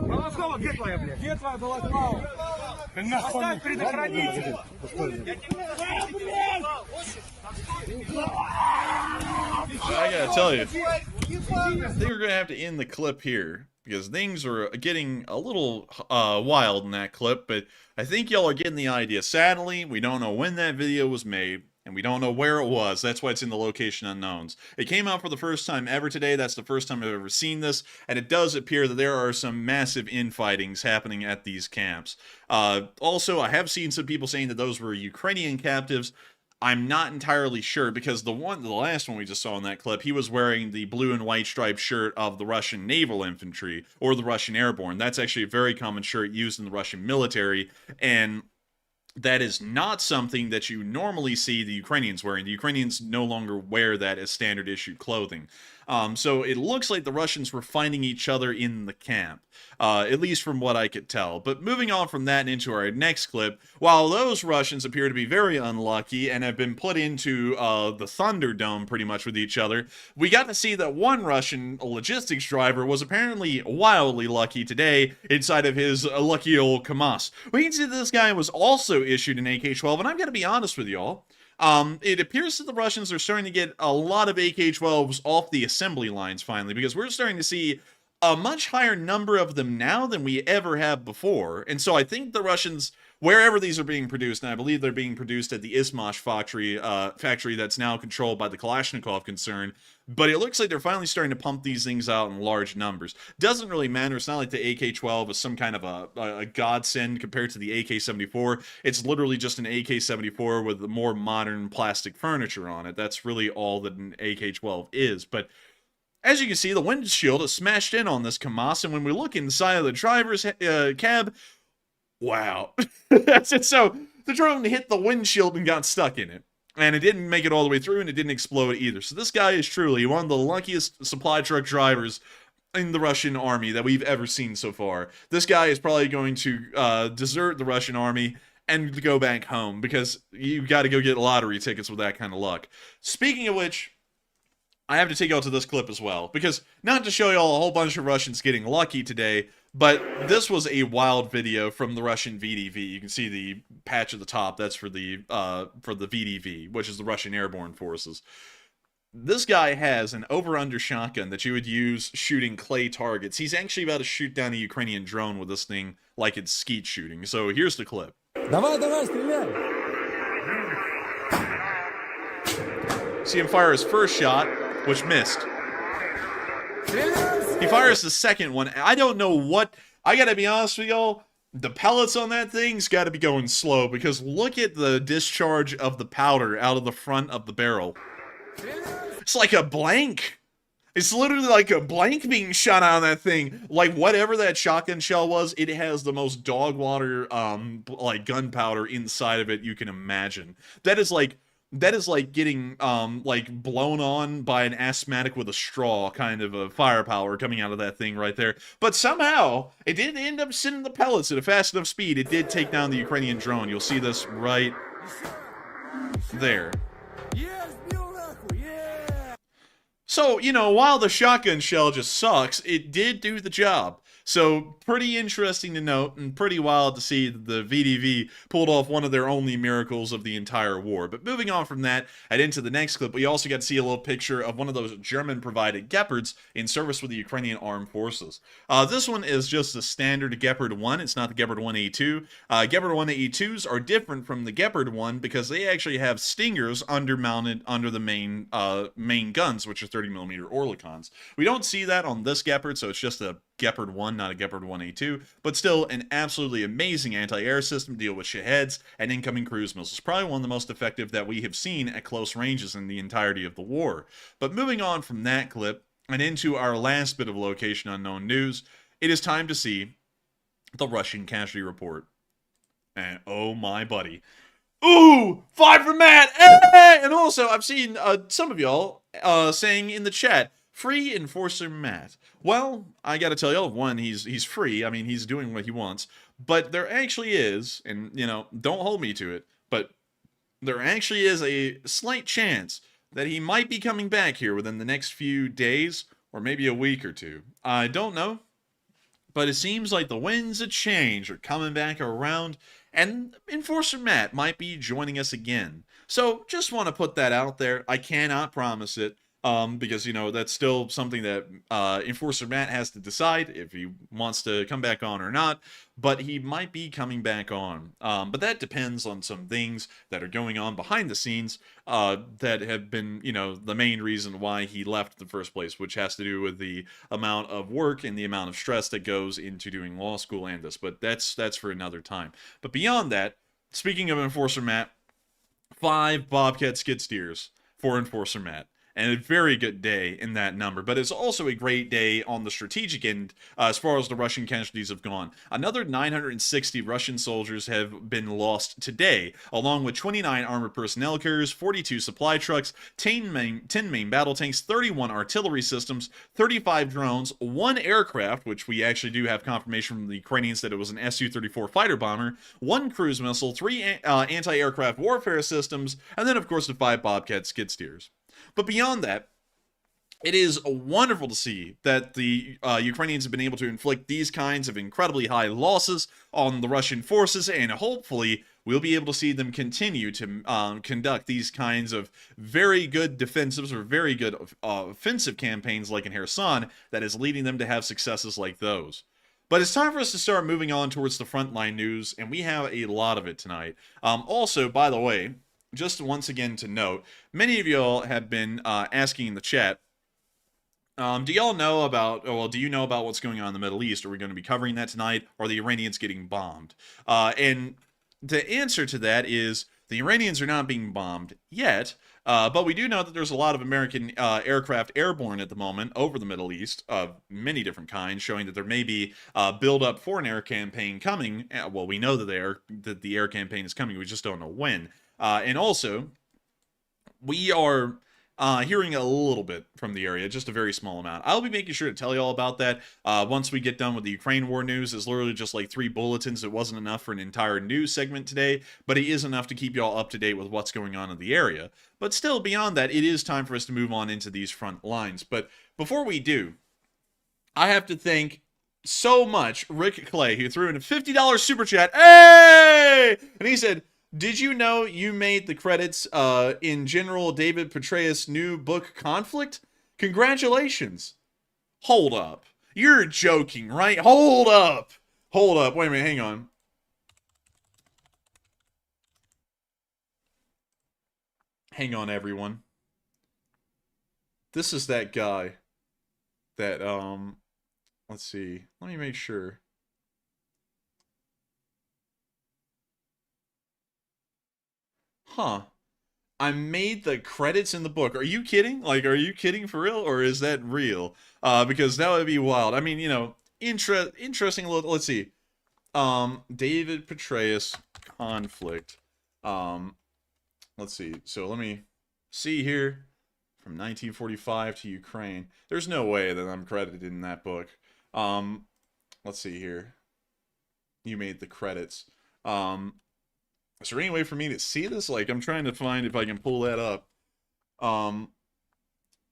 Speaker 3: Балаклава, где твоя, блядь? Где твоя балаклава? Оставь предохранитель!
Speaker 2: I gotta tell you, I think we're gonna have to end the clip here, because things are getting a little wild in that clip, but I think y'all are getting the idea. Sadly, we don't know when that video was made, and we don't know where it was. That's why it's in the location unknowns. It came out for the first time ever today. That's the first time I've ever seen this, and it does appear that there are some massive infightings happening at these camps. Also, I have seen some people saying that those were Ukrainian captives. I'm not entirely sure, because the last one we just saw in that clip, he was wearing the blue and white striped shirt of the Russian Naval Infantry, or the Russian Airborne. That's actually a very common shirt used in the Russian military, and that is not something that you normally see the Ukrainians wearing. The Ukrainians no longer wear that as standard issue clothing. So it looks like the Russians were finding each other in the camp, at least from what I could tell. But moving on from that and into our next clip, while those Russians appear to be very unlucky and have been put into the Thunderdome pretty much with each other, we got to see that one Russian logistics driver was apparently wildly lucky today inside of his lucky old Kamaz. We can see that this guy was also issued an AK-12, and I'm going to be honest with y'all. It appears that the Russians are starting to get a lot of AK-12s off the assembly lines finally, because we're starting to see a much higher number of them now than we ever have before. And so I think the Russians, wherever these are being produced, and I believe they're being produced at the Izmash factory that's now controlled by the Kalashnikov concern, but it looks like they're finally starting to pump these things out in large numbers. Doesn't really matter. It's not like the AK-12 is some kind of a godsend compared to the AK-74. It's literally just an AK-74 with more modern plastic furniture on it. That's really all that an AK-12 is. But as you can see, the windshield is smashed in on this Kamaz, and when we look inside of the driver's cab, wow. That's it. So the drone hit the windshield and got stuck in it. And it didn't make it all the way through, and it didn't explode either. So this guy is truly one of the luckiest supply truck drivers in the Russian army that we've ever seen so far. This guy is probably going to desert the Russian army and go back home, because you got to go get lottery tickets with that kind of luck. Speaking of which, I have to take y'all to this clip as well, because not to show y'all a whole bunch of Russians getting lucky today, but this was a wild video from the Russian VDV. You can see the patch at the top. That's for the VDV, which is the Russian Airborne Forces. This guy has an over-under shotgun that you would use shooting clay targets. He's actually about to shoot down a Ukrainian drone with this thing like it's skeet shooting. So here's the clip.
Speaker 6: Давай, давай, стреляй!
Speaker 2: See him fire his first shot, which missed. He fires the second one. I don't know what... I gotta be honest with y'all. The pellets on that thing's gotta be going slow, because look at the discharge of the powder out of the front of the barrel. It's like a blank. It's literally like a blank being shot out of that thing. Like, whatever that shotgun shell was, it has the most dog water, like, gunpowder inside of it you can imagine. That is like getting, like, blown on by an asthmatic with a straw, kind of a firepower coming out of that thing right there. But somehow, it did end up sending the pellets at a fast enough speed. It did take down the Ukrainian drone. You'll see this right there. So, you know, while the shotgun shell just sucks, it did do the job. So, pretty interesting to note, and pretty wild to see that the VDV pulled off one of their only miracles of the entire war. But moving on from that, and into the next clip, we also got to see a little picture of one of those German-provided Gepards in service with the Ukrainian Armed Forces. This one is just a standard Gepard 1. It's not the Gepard 1A2. Gepard 1A2s are different from the Gepard 1 because they actually have stingers undermounted under the main guns, which are 30mm Orlikons. We don't see that on this Gepard, so it's just a Gepard 1, not a Gepard 1A2, but still an absolutely amazing anti-air system to deal with Shaheeds and incoming cruise missiles. Probably one of the most effective that we have seen at close ranges in the entirety of the war. But moving on from that clip and into our last bit of location unknown news, it is time to see the Russian casualty report. And oh my buddy. Ooh! 5 for Matt! Hey! And also, I've seen some of y'all saying in the chat, free Enforcer Matt. Well, I gotta tell y'all, one, he's free. I mean, he's doing what he wants. But there actually is, and, you know, don't hold me to it, but there actually is a slight chance that he might be coming back here within the next few days, or maybe a week or two. I don't know, but it seems like the winds of change are coming back around, and Enforcer Matt might be joining us again. So, just want to put that out there. I cannot promise it, because, you know, that's still something that Enforcer Matt has to decide if he wants to come back on or not, but he might be coming back on. But that depends on some things that are going on behind the scenes that have been, you know, the main reason why he left in the first place, which has to do with the amount of work and the amount of stress that goes into doing law school and this, but that's for another time. But beyond that, speaking of Enforcer Matt, 5 Bobcat skid steers for Enforcer Matt. And a very good day in that number. But it's also a great day on the strategic end as far as the Russian casualties have gone. Another 960 Russian soldiers have been lost today, along with 29 armored personnel carriers, 42 supply trucks, 10 main battle tanks, 31 artillery systems, 35 drones, 1 aircraft, which we actually do have confirmation from the Ukrainians that it was an Su-34 fighter bomber, 1 cruise missile, 3 anti-aircraft warfare systems, and then, of course, the 5 Bobcat skid steers. But beyond that, it is wonderful to see that the Ukrainians have been able to inflict these kinds of incredibly high losses on the Russian forces, and hopefully we'll be able to see them continue to conduct these kinds of very good defensives or very good offensive campaigns like in Kherson that is leading them to have successes like those. But it's time for us to start moving on towards the frontline news, and we have a lot of it tonight. Also, by the way, just once again to note, many of y'all have been asking in the chat, do y'all know about, well, do you know about what's going on in the Middle East? Are we going to be covering that tonight? Or are the Iranians getting bombed? And the answer to that is the Iranians are not being bombed yet, but we do know that there's a lot of American aircraft airborne at the moment over the Middle East of many different kinds, showing that there may be build-up for an air campaign coming. Well, we know that the air campaign is coming, we just don't know when. And also, we are hearing a little bit from the area, just a very small amount. I'll be making sure to tell you all about that once we get done with the Ukraine war news. It's literally just like 3 bulletins. It wasn't enough for an entire news segment today, but it is enough to keep y'all up to date with what's going on in the area. But still, beyond that, it is time for us to move on into these front lines. But before we do, I have to thank so much Rick Clay, who threw in a $50 super chat. Hey! And he said, did you know you made the credits in General David Petraeus' new book, Conflict? Congratulations. Hold up. You're joking, right? Hold up. Hold up. Wait a minute. Hang on. Hang on, everyone. This is that guy that, let's see. Let me make sure. Huh. I made the credits in the book. Are you kidding? Like, are you kidding for real? Or is that real? Because that would be wild. I mean, you know, interesting little, let's see. David Petraeus Conflict. Let's see. So let me see here. From 1945 to Ukraine. There's no way that I'm credited in that book. Let's see here. You made the credits. Is there any way for me to see this? Like, I'm trying to find if I can pull that up.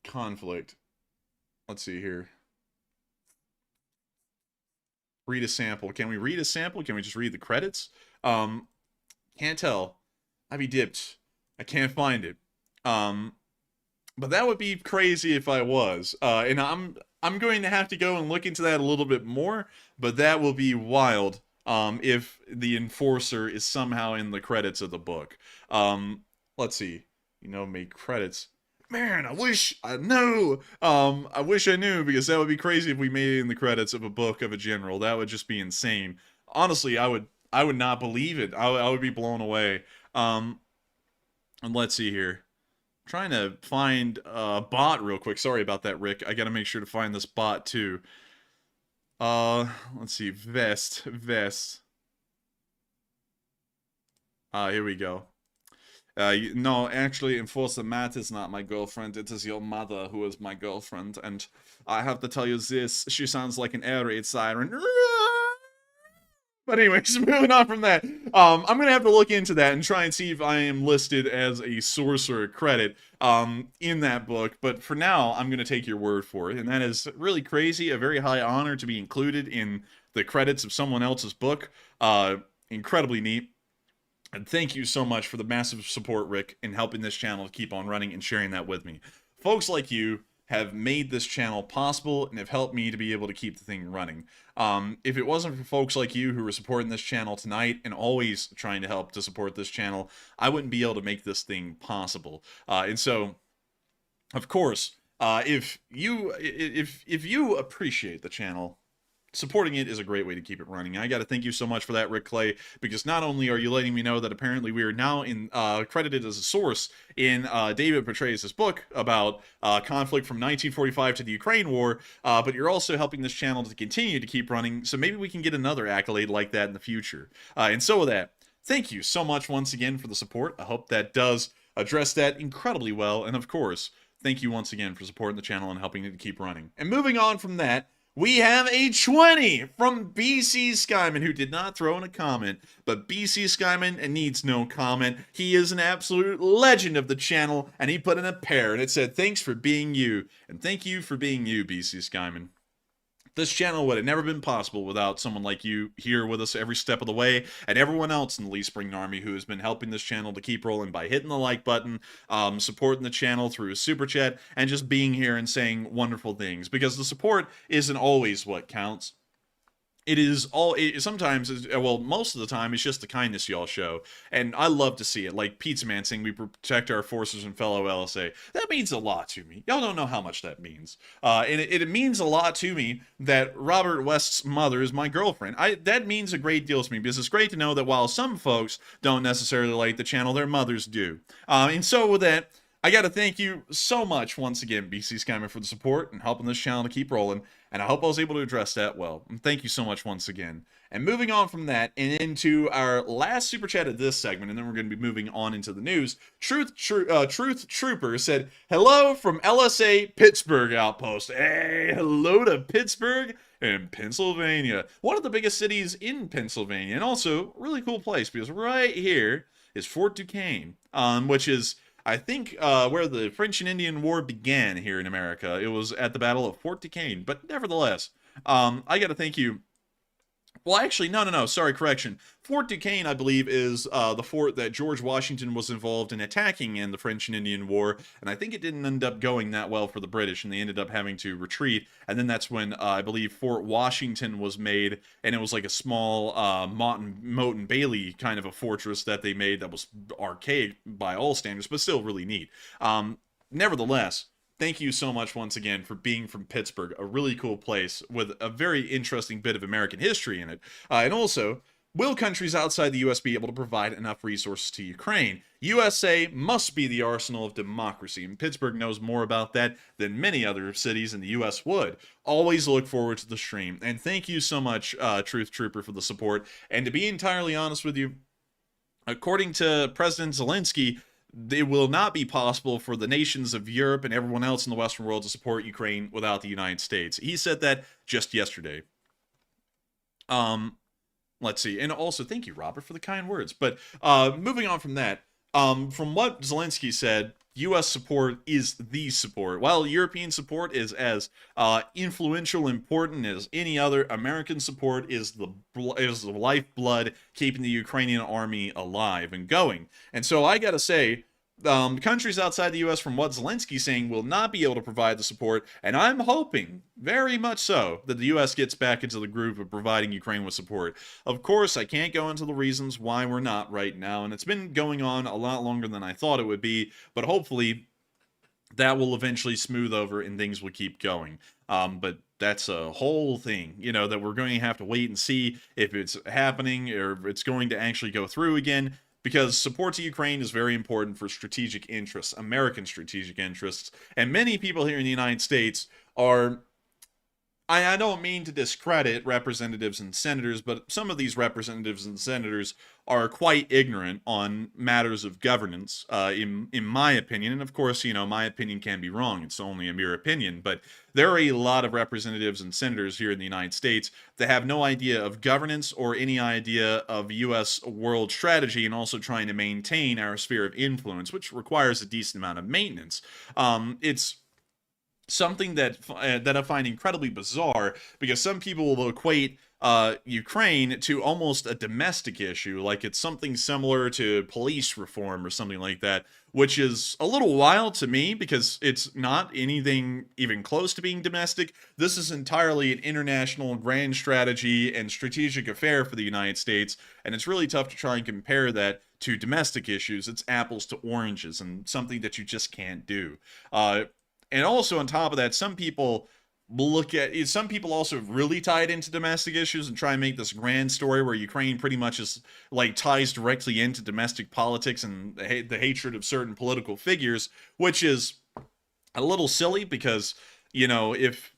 Speaker 2: Conflict. Let's see here. Read a sample. Can we read a sample? Can we just read the credits? Can't tell. I'd be dipped. I can't find it. But that would be crazy if I was. And I'm going to have to go and look into that a little bit more, but that will be wild. If the Enforcer is somehow in the credits of the book. Let's see. You know, make credits. Man, I wish I knew. I wish I knew, because that would be crazy if we made it in the credits of a book of a general. That would just be insane. Honestly, I would not believe it. I would be blown away. And let's see here. I'm trying to find a bot real quick. Sorry about that, Rick. I gotta make sure to find this bot too. Let's see, vest. Here we go. No, actually, Enforcer Matt is not my girlfriend. It is your mother who is my girlfriend, and I have to tell you this, she sounds like an air raid siren. But anyways, moving on from that, I'm gonna have to look into that and try and see if I am listed as a source or a credit in that book. But for now, I'm gonna take your word for it, and that is really crazy. A very high honor to be included in the credits of someone else's book. Incredibly neat. And thank you so much for the massive support, Rick, in helping this channel keep on running and sharing that with me. folks like you have made this channel possible and have helped me to be able to keep the thing running. If it wasn't for folks like you who were supporting this channel tonight and always trying to help to support this channel, I wouldn't be able to make this thing possible. And so, of course, if you appreciate the channel, supporting it is a great way to keep it running. I got to thank you so much for that, Rick Clay, because not only are you letting me know that apparently we are now credited as a source in David Petraeus' book about conflict from 1945 to the Ukraine war, but you're also helping this channel to continue to keep running, so maybe we can get another accolade like that in the future. And so with that, thank you so much once again for the support. I hope that does address that incredibly well, and of course, thank you once again for supporting the channel and helping it to keep running. And moving on from that, we have a 20 from BC Skyman, who did not throw in a comment, but BC Skyman needs no comment. He is an absolute legend of the channel, and he put in a pair, and it said, "Thanks for being you," and thank you for being you, BC Skyman. This channel would have never been possible without someone like you here with us every step of the way, and everyone else in the Lee Spring Army who has been helping this channel to keep rolling by hitting the like button, supporting the channel through a super chat, and just being here and saying wonderful things, because the support isn't always what counts. It is sometimes, well, most of the time, it's just the kindness y'all show. And I love to see it. Like Pizza Man saying we protect our forces and fellow LSA. That means a lot to me. Y'all don't know how much that means. And it means a lot to me that Robert West's mother is my girlfriend. That means a great deal to me, because it's great to know that while some folks don't necessarily like the channel, their mothers do. And so with that, I got to thank you so much once again, BC Skyman, for the support and helping this channel to keep rolling. And I hope I was able to address that well. And thank you so much once again. And moving on from that and into our last super chat of this segment, and then we're going to be moving on into the news. Truth Trooper said, "Hello from LSA Pittsburgh Outpost." Hey, hello to Pittsburgh in Pennsylvania. One of the biggest cities in Pennsylvania, and also a really cool place, because right here is Fort Duquesne, which is, I think, where the French and Indian War began here in America. It was at the Battle of Fort Duquesne. But nevertheless, I got to thank you. Well, actually, no, sorry, correction. Fort Duquesne, I believe, is the fort that George Washington was involved in attacking in the French and Indian War, and I think it didn't end up going that well for the British, and they ended up having to retreat, and then that's when, I believe, Fort Washington was made, and it was like a small Motte and Bailey kind of a fortress that they made that was archaic by all standards, but still really neat. Nevertheless, thank you so much once again for being from Pittsburgh, a really cool place with a very interesting bit of American history in it. And also, will countries outside the U.S. be able to provide enough resources to Ukraine? USA must be the arsenal of democracy, and Pittsburgh knows more about that than many other cities in the U.S. would. Always look forward to the stream, and thank you so much, Truth Trooper, for the support. And to be entirely honest with you, according to President Zelensky, it will not be possible for the nations of Europe and everyone else in the Western world to support Ukraine without the United States. He said that just yesterday. Let's see. And also, thank you, Robert, for the kind words. But moving on from that, from what Zelensky said, U.S. support is the support. While European support is as influential, important as any other, American support is the lifeblood keeping the Ukrainian army alive and going. And so I gotta say, countries outside the U.S., from what Zelensky's saying, will not be able to provide the support, and I'm hoping, very much so, that the U.S. gets back into the groove of providing Ukraine with support. Of course, I can't go into the reasons why we're not right now, and it's been going on a lot longer than I thought it would be, but hopefully that will eventually smooth over and things will keep going. But that's a whole thing, you know, that we're going to have to wait and see if it's happening or if it's going to actually go through again. Because support to Ukraine is very important for strategic interests, American strategic interests. And many people here in the United States are, I don't mean to discredit representatives and senators, but some of these representatives and senators are quite ignorant on matters of governance, in my opinion. And of course, you know, my opinion can be wrong. It's only a mere opinion. But there are a lot of representatives and senators here in the United States that have no idea of governance or any idea of U.S. world strategy, and also trying to maintain our sphere of influence, which requires a decent amount of maintenance. something that I find incredibly bizarre, because some people will equate Ukraine to almost a domestic issue, like it's something similar to police reform or something like that, which is a little wild to me because it's not anything even close to being domestic. This is entirely an international grand strategy and strategic affair for the United States, and it's really tough to try and compare that to domestic issues. It's apples to oranges and something that you just can't do. And also on top of that, some people also really tie it into domestic issues and try and make this grand story where Ukraine pretty much is like ties directly into domestic politics and the hatred of certain political figures, which is a little silly because, you know, if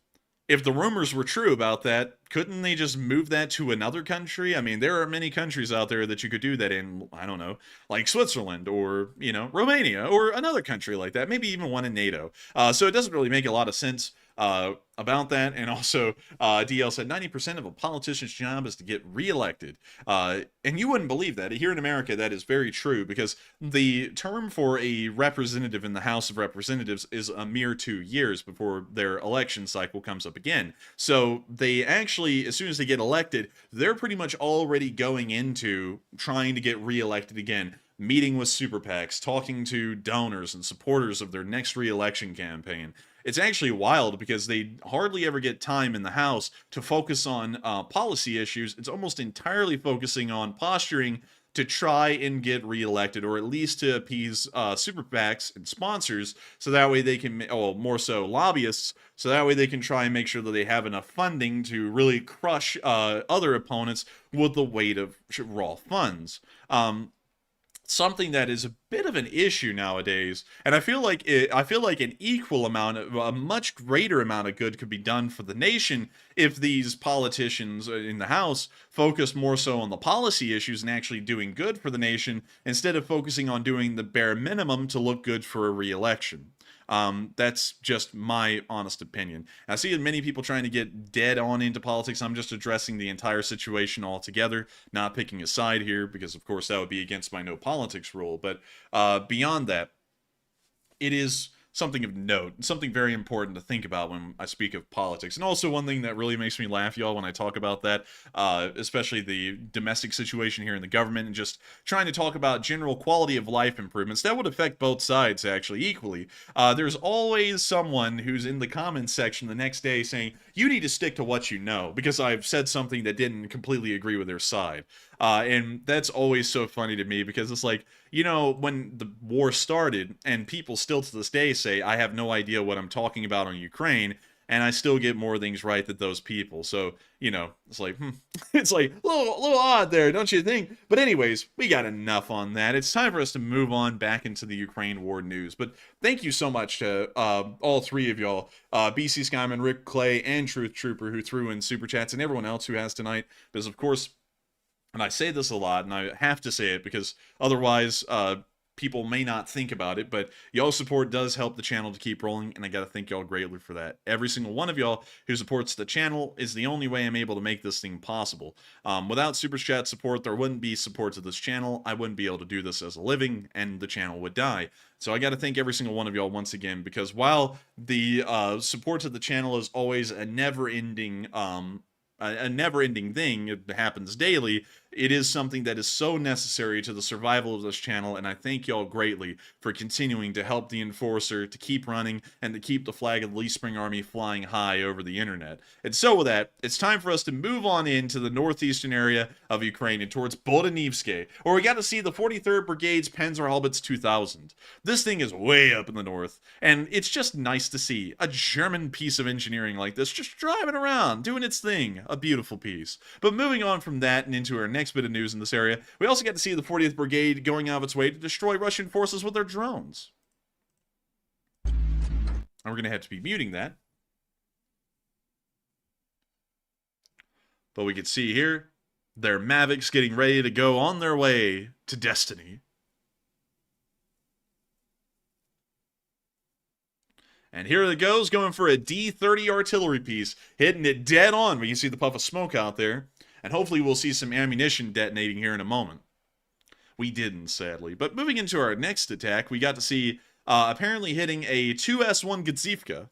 Speaker 2: the rumors were true about that, couldn't they just move that to another country? I mean, there are many countries out there that you could do that in, I don't know, like Switzerland or, you know, Romania or another country like that, maybe even one in NATO. So it doesn't really make a lot of sense about that. And also, DL said 90% of a politician's job is to get reelected. And you wouldn't believe that. Here in America, that is very true because the term for a representative in the House of Representatives is a mere 2 years before their election cycle comes up again. So they actually, as soon as they get elected, they're pretty much already going into trying to get reelected again, meeting with super PACs, talking to donors and supporters of their next re-election campaign. It's actually wild because they hardly ever get time in the House to focus on policy issues. It's almost entirely focusing on posturing to try and get reelected, or at least to appease super PACs and sponsors, so that way they can, more so lobbyists, so that way they can try and make sure that they have enough funding to really crush other opponents with the weight of raw funds. Something that is a bit of an issue nowadays, and I feel like an equal amount, a much greater amount of good could be done for the nation if these politicians in the House focused more so on the policy issues and actually doing good for the nation instead of focusing on doing the bare minimum to look good for a re-election. That's just my honest opinion. I see many people trying to get dead on into politics. I'm just addressing the entire situation altogether, not picking a side here, because of course that would be against my no politics rule. But beyond that, it is something of note, something very important to think about when I speak of politics. And also one thing that really makes me laugh, y'all, when I talk about that, especially the domestic situation here in the government and just trying to talk about general quality of life improvements, that would affect both sides actually equally. There's always someone who's in the comments section the next day saying, you need to stick to what you know, because I've said something that didn't completely agree with their side. And that's always so funny to me, because it's like, you know, when the war started, and people still to this day say, I have no idea what I'm talking about on Ukraine, and I still get more things right than those people. So, you know, it's like, it's like a little odd there, don't you think? But anyways, we got enough on that. It's time for us to move on back into the Ukraine war news. But thank you so much to all three of y'all, BC Skyman, Rick Clay, and Truth Trooper, who threw in super chats, and everyone else who has tonight. Because of course, and I say this a lot, and I have to say it because otherwise people may not think about it, but y'all's support does help the channel to keep rolling, and I gotta thank y'all greatly for that. Every single one of y'all who supports the channel is the only way I'm able to make this thing possible. Without Super Chat support, there wouldn't be support to this channel. I wouldn't be able to do this as a living, and the channel would die. So I gotta thank every single one of y'all once again, because while the support to the channel is always a never-ending thing, it happens daily, it is something that is so necessary to the survival of this channel, and I thank y'all greatly for continuing to help the Enforcer to keep running and to keep the flag of the Lee Spring Army flying high over the internet. And so with that, it's time for us to move on into the northeastern area of Ukraine and towards Bodanivske, where we got to see the 43rd Brigade's Panzerhaubitze 2000. This thing is way up in the north, and it's just nice to see a German piece of engineering like this just driving around, doing its thing. A beautiful piece. But moving on from that and into our next bit of news in this area, we also get to see the 40th Brigade going out of its way to destroy Russian forces with their drones. And we're going to have to be muting that. But we can see here, their Mavics getting ready to go on their way to destiny. And here it goes, going for a D-30 artillery piece, hitting it dead on. We can see the puff of smoke out there. And hopefully we'll see some ammunition detonating here in a moment. We didn't, sadly. But moving into our next attack, we got to see apparently hitting a 2S1 Gazivka.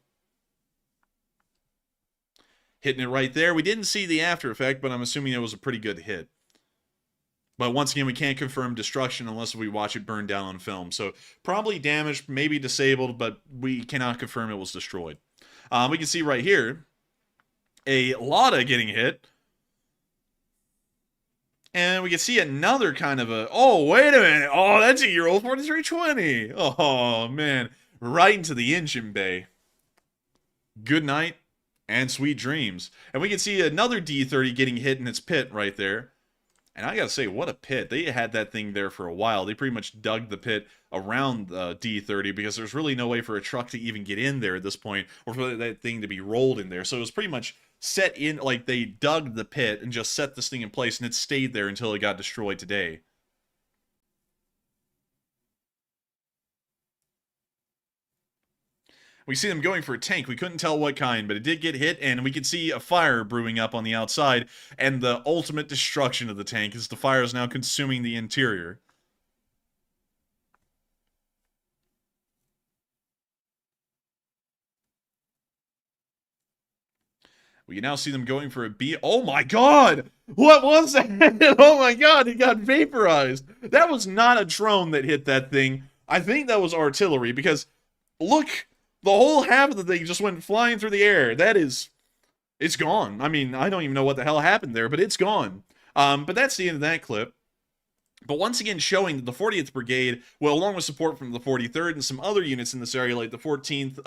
Speaker 2: hitting it right there. We didn't see the after effect, but I'm assuming it was a pretty good hit. But once again, we can't confirm destruction unless we watch it burn down on film. So probably damaged, maybe disabled, but we cannot confirm it was destroyed. We can see right here a Lada getting hit. And we can see another kind of a, oh, wait a minute. Oh, that's a Euro 4320. Oh, man. Right into the engine bay. Good night and sweet dreams. And we can see another D30 getting hit in its pit right there. And I gotta say, what a pit. They had that thing there for a while. They pretty much dug the pit around D30 because there's really no way for a truck to even get in there at this point, or for that thing to be rolled in there. So it was pretty much set in, like they dug the pit and just set this thing in place, and it stayed there until it got destroyed today. We see them going for a tank. We couldn't tell what kind, but it did get hit, and we could see a fire brewing up on the outside, and the ultimate destruction of the tank is the fire is now consuming the interior. We can now see them going for a B. Oh my god! What was that? Oh my god, it got vaporized. That was not a drone that hit that thing. I think that was artillery, because look, the whole half of the thing just went flying through the air. It's gone. I mean, I don't even know what the hell happened there, but it's gone. But that's the end of that clip. But once again, showing that the 40th Brigade, well, along with support from the 43rd and some other units in this area, like the 14th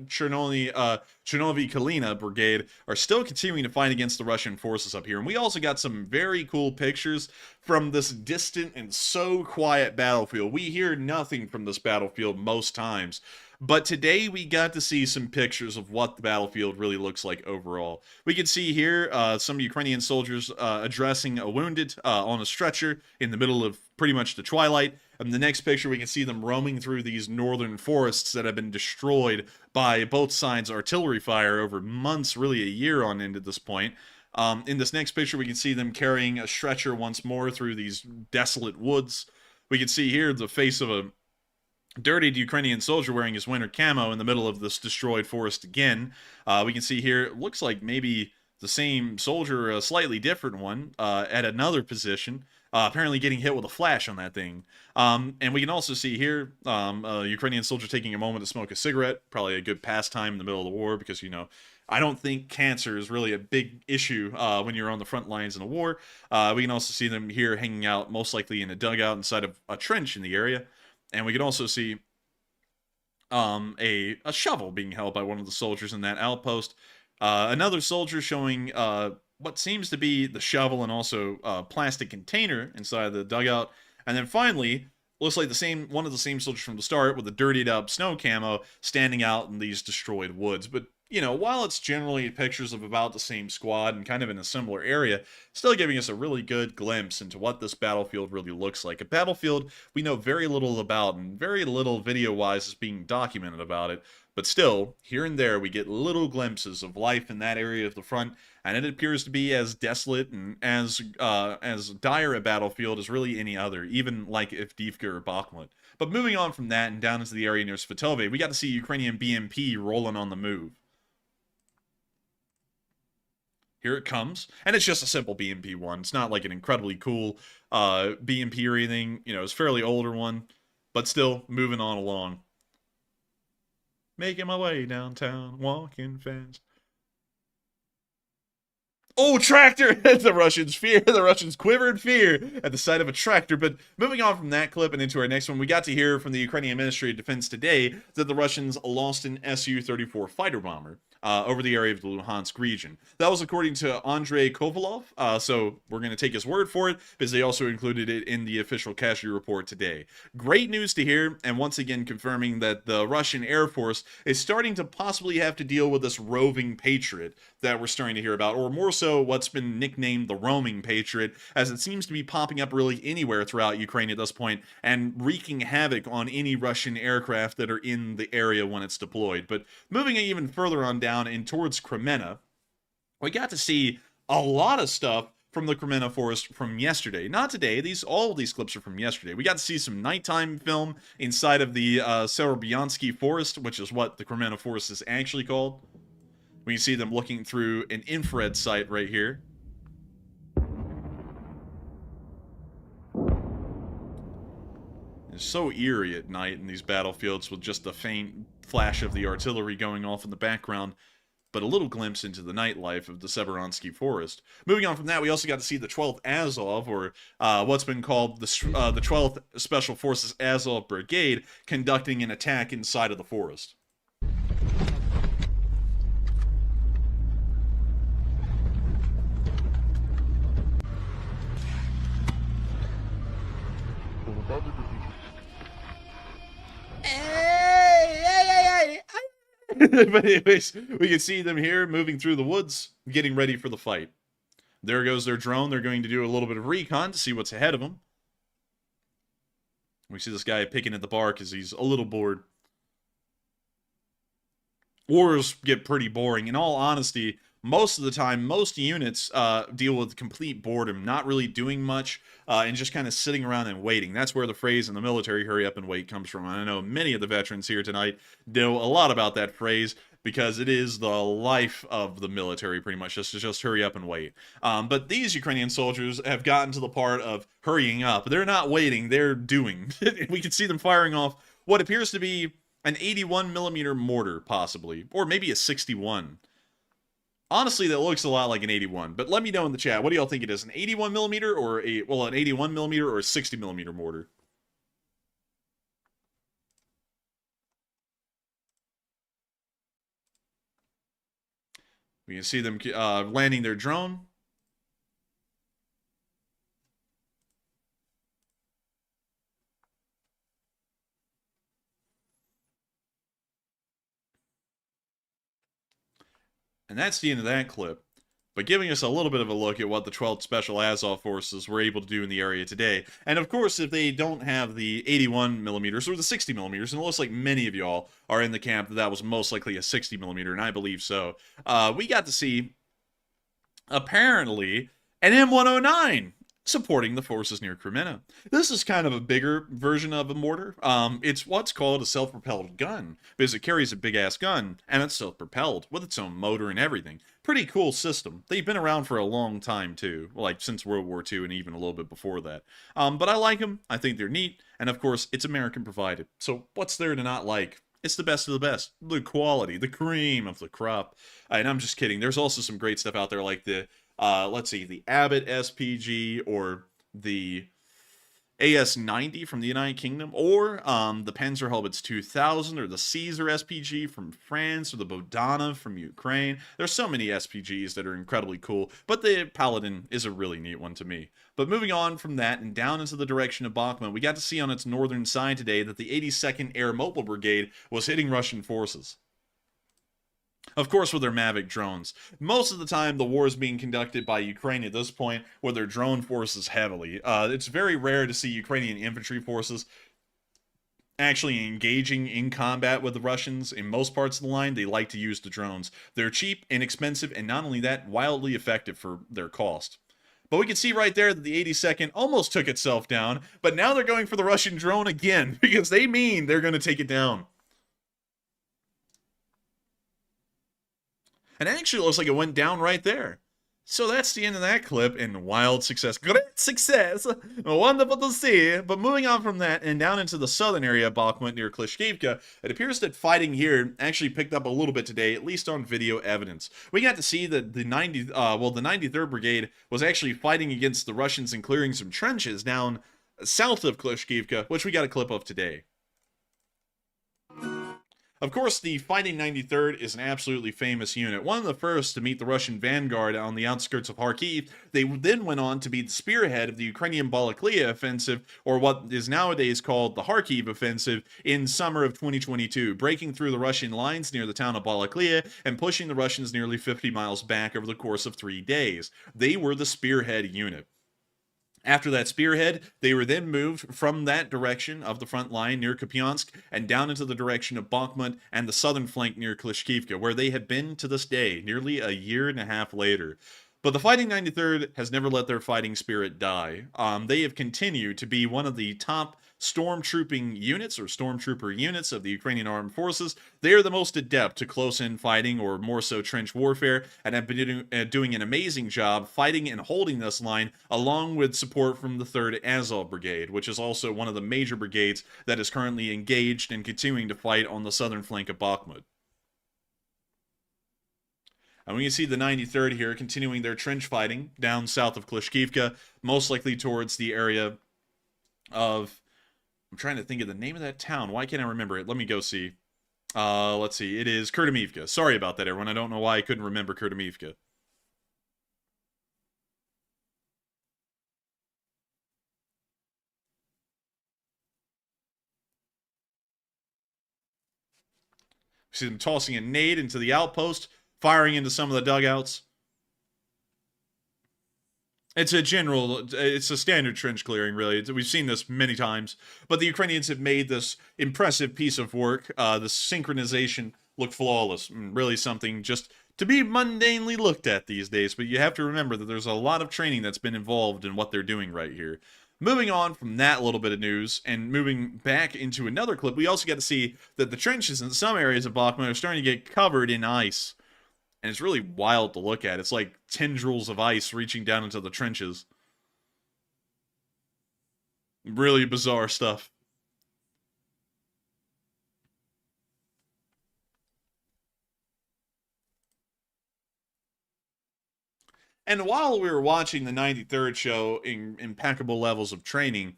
Speaker 2: Chernovi-Kalina Brigade, are still continuing to fight against the Russian forces up here. And we also got some very cool pictures from this distant and so quiet battlefield. We hear nothing from this battlefield most times. But today we got to see some pictures of what the battlefield really looks like overall. We can see here some Ukrainian soldiers addressing a wounded on a stretcher in the middle of pretty much the twilight. And the next picture we can see them roaming through these northern forests that have been destroyed by both sides' artillery fire over months, really a year on end at this point. In this next picture we can see them carrying a stretcher once more through these desolate woods. We can see here the face of a dirtied Ukrainian soldier wearing his winter camo in the middle of this destroyed forest again. We can see here, it looks like maybe the same soldier, a slightly different one, at another position, apparently getting hit with a flash on that thing. And we can also see here a Ukrainian soldier taking a moment to smoke a cigarette, probably a good pastime in the middle of the war, because, you know, I don't think cancer is really a big issue when you're on the front lines in a war. We can also see them here hanging out, most likely in a dugout inside of a trench in the area. And we can also see a shovel being held by one of the soldiers in that outpost. Another soldier showing what seems to be the shovel and also a plastic container inside the dugout. And then finally, looks like one of the same soldiers from the start with a dirtied up snow camo standing out in these destroyed woods. But you know, while it's generally pictures of about the same squad and kind of in a similar area, still giving us a really good glimpse into what this battlefield really looks like. A battlefield we know very little about, and very little video-wise is being documented about it, but still, here and there we get little glimpses of life in that area of the front, and it appears to be as desolate and as dire a battlefield as really any other, even like Avdiivka or Bakhmut. But moving on from that and down into the area near Svatove, we got to see Ukrainian BMP rolling on the move. Here it comes, and it's just a simple BMP one. It's not like an incredibly cool BMP or anything. You know, it's a fairly older one, but still moving on along. Making my way downtown, walking fast. Oh, tractor! The Russians quivered fear at the sight of a tractor. But moving on from that clip and into our next one, we got to hear from the Ukrainian Ministry of Defense today that the Russians lost an Su-34 fighter bomber over the area of the Luhansk region. That was according to Andrei Kovalov, so we're going to take his word for it, because they also included it in the official casualty report today. Great news to hear, and once again confirming that the Russian Air Force is starting to possibly have to deal with this roving Patriot that we're starting to hear about, or more so what's been nicknamed the roaming Patriot, as it seems to be popping up really anywhere throughout Ukraine at this point, and wreaking havoc on any Russian aircraft that are in the area when it's deployed. But moving even further on down and towards Kremenna, we got to see a lot of stuff from the Kremenna forest from yesterday. Not today. All of these clips are from yesterday. We got to see some nighttime film inside of the Chelyabinsk forest, which is what the Kremenna forest is actually called. We can see them looking through an infrared sight right here. It's so eerie at night in these battlefields with just a faint flash of the artillery going off in the background, but a little glimpse into the nightlife of the Severonsky Forest. Moving on from that, we also got to see the 12th Azov, or what's been called the 12th Special Forces Azov Brigade, conducting an attack inside of the forest. But anyways, we can see them here moving through the woods, getting ready for the fight. There goes their drone. They're going to do a little bit of recon to see what's ahead of them. We see this guy picking at the bar because he's a little bored. Wars get pretty boring. In all honesty, most of the time, most units deal with complete boredom, not really doing much, and just kind of sitting around and waiting. That's where the phrase in the military, hurry up and wait, comes from. And I know many of the veterans here tonight know a lot about that phrase, because it is the life of the military, pretty much, just hurry up and wait. But these Ukrainian soldiers have gotten to the part of hurrying up. They're not waiting, they're doing. We can see them firing off what appears to be an 81mm mortar, possibly, or maybe a 61. Honestly, that looks a lot like an 81, but let me know in the chat. What do y'all think it is? An 81mm or an 81mm or a 60mm mortar? We can see them landing their drone. And that's the end of that clip, but giving us a little bit of a look at what the 12th Special Azov Forces were able to do in the area today. And of course, if they don't have the 81mm or the 60mm, and it looks like many of y'all are in the camp that was most likely a 60mm, and I believe so, we got to see, apparently, an M109 supporting the forces near Kreminna. This is kind of a bigger version of a mortar. It's what's called a self-propelled gun, because it carries a big-ass gun, and it's self-propelled, with its own motor and everything. Pretty cool system. They've been around for a long time, too, like since World War II and even a little bit before that. But I like them, I think they're neat, and of course, it's American provided. So what's there to not like? It's the best of the best. The quality, the cream of the crop. And I'm just kidding. There's also some great stuff out there like the let's see, the Abbott SPG, or the AS-90 from the United Kingdom, or the Panzerhaubitze 2000, or the Caesar SPG from France, or the Bodana from Ukraine. There's so many SPGs that are incredibly cool, but the Paladin is a really neat one to me. But moving on from that and down into the direction of Bakhmut, we got to see on its northern side today that the 82nd Air Mobile Brigade was hitting Russian forces. Of course, with their Mavic drones. Most of the time, the war is being conducted by Ukraine at this point with their drone forces heavily. It's very rare to see Ukrainian infantry forces actually engaging in combat with the Russians. In most parts of the line, they like to use the drones. They're cheap, inexpensive, and not only that, wildly effective for their cost. But we can see right there that the 82nd almost took itself down, but now they're going for the Russian drone again, because they mean they're going to take it down. And it actually looks like it went down right there. So that's the end of that clip, and wild success. Great success! Wonderful to see. But moving on from that and down into the southern area of Bakhmut near Klishkivka, it appears that fighting here actually picked up a little bit today, at least on video evidence. We got to see that the 93rd Brigade was actually fighting against the Russians and clearing some trenches down south of Klishkivka, which we got a clip of today. Of course, the Fighting 93rd is an absolutely famous unit. One of the first to meet the Russian vanguard on the outskirts of Kharkiv. They then went on to be the spearhead of the Ukrainian Balaklia offensive, or what is nowadays called the Kharkiv offensive, in summer of 2022, breaking through the Russian lines near the town of Balaklia and pushing the Russians nearly 50 miles back over the course of 3 days. They were the spearhead unit. After that spearhead, they were then moved from that direction of the front line near Kupiansk and down into the direction of Bakhmut and the southern flank near Klishkivka, where they have been to this day, nearly a year and a half later. But the Fighting 93rd has never let their fighting spirit die. They have continued to be one of the top stormtrooping units or stormtrooper units of the Ukrainian armed forces. They are the most adept to close-in fighting, or more so trench warfare, and have been doing an amazing job fighting and holding this line, along with support from the 3rd Azov Brigade, which is also one of the major brigades that is currently engaged and continuing to fight on the southern flank of Bakhmut. And we can see the 93rd here continuing their trench fighting down south of Klishkivka, most likely towards the area of... I'm trying to think of the name of that town. Why can't I remember it? Let me go see. Let's see. It is Kherson. Sorry about that, everyone. I don't know why I couldn't remember Kherson. See them tossing a nade into the outpost, firing into some of the dugouts. It's a standard trench clearing, really. We've seen this many times, but the Ukrainians have made this impressive piece of work. The synchronization looked flawless, really something just to be mundanely looked at these days, but you have to remember that there's a lot of training that's been involved in what they're doing right here. Moving on from that little bit of news, and moving back into another clip, we also get to see that the trenches in some areas of Bakhmut are starting to get covered in ice. And it's really wild to look at. It's like tendrils of ice reaching down into the trenches. Really bizarre stuff. And while we were watching the 93rd show in impeccable levels of training,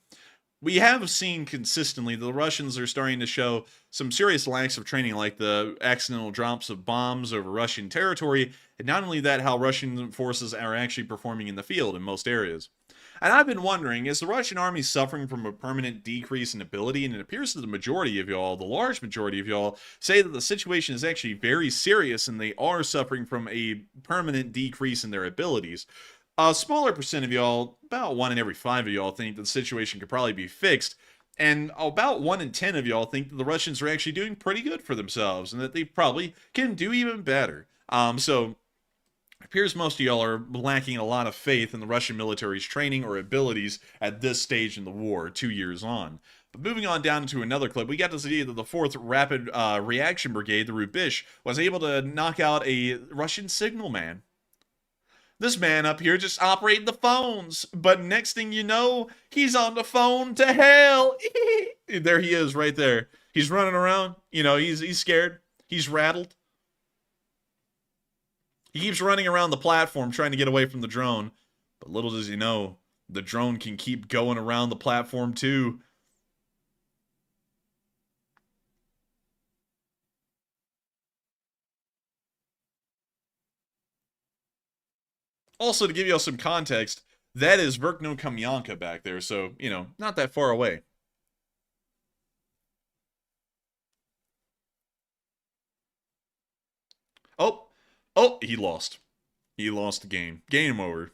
Speaker 2: we have seen consistently the Russians are starting to show some serious lacks of training, like the accidental drops of bombs over Russian territory, and not only that, how Russian forces are actually performing in the field in most areas. And I've been wondering, is the Russian army suffering from a permanent decrease in ability? And it appears that the majority of y'all, the large majority of y'all, say that the situation is actually very serious and they are suffering from a permanent decrease in their abilities. A smaller percent of y'all, about 1 in every 5 of y'all, think that the situation could probably be fixed. And about 1 in 10 of y'all think that the Russians are actually doing pretty good for themselves and that they probably can do even better. So it appears most of y'all are lacking a lot of faith in the Russian military's training or abilities at this stage in the war, 2 years on. But moving on down to another clip, we got to see that the 4th Rapid Reaction Brigade, the Rubish, was able to knock out a Russian signalman. This man up here just operating the phones, but next thing you know, he's on the phone to hell. There he is right there. He's running around, you know, he's scared, he's rattled. He keeps running around the platform trying to get away from the drone, but little does he know, the drone can keep going around the platform too. Also, to give you all some context, that is Verkno-Kamyanka back there, so, you know, not that far away. Oh, he lost. He lost the game. Game over.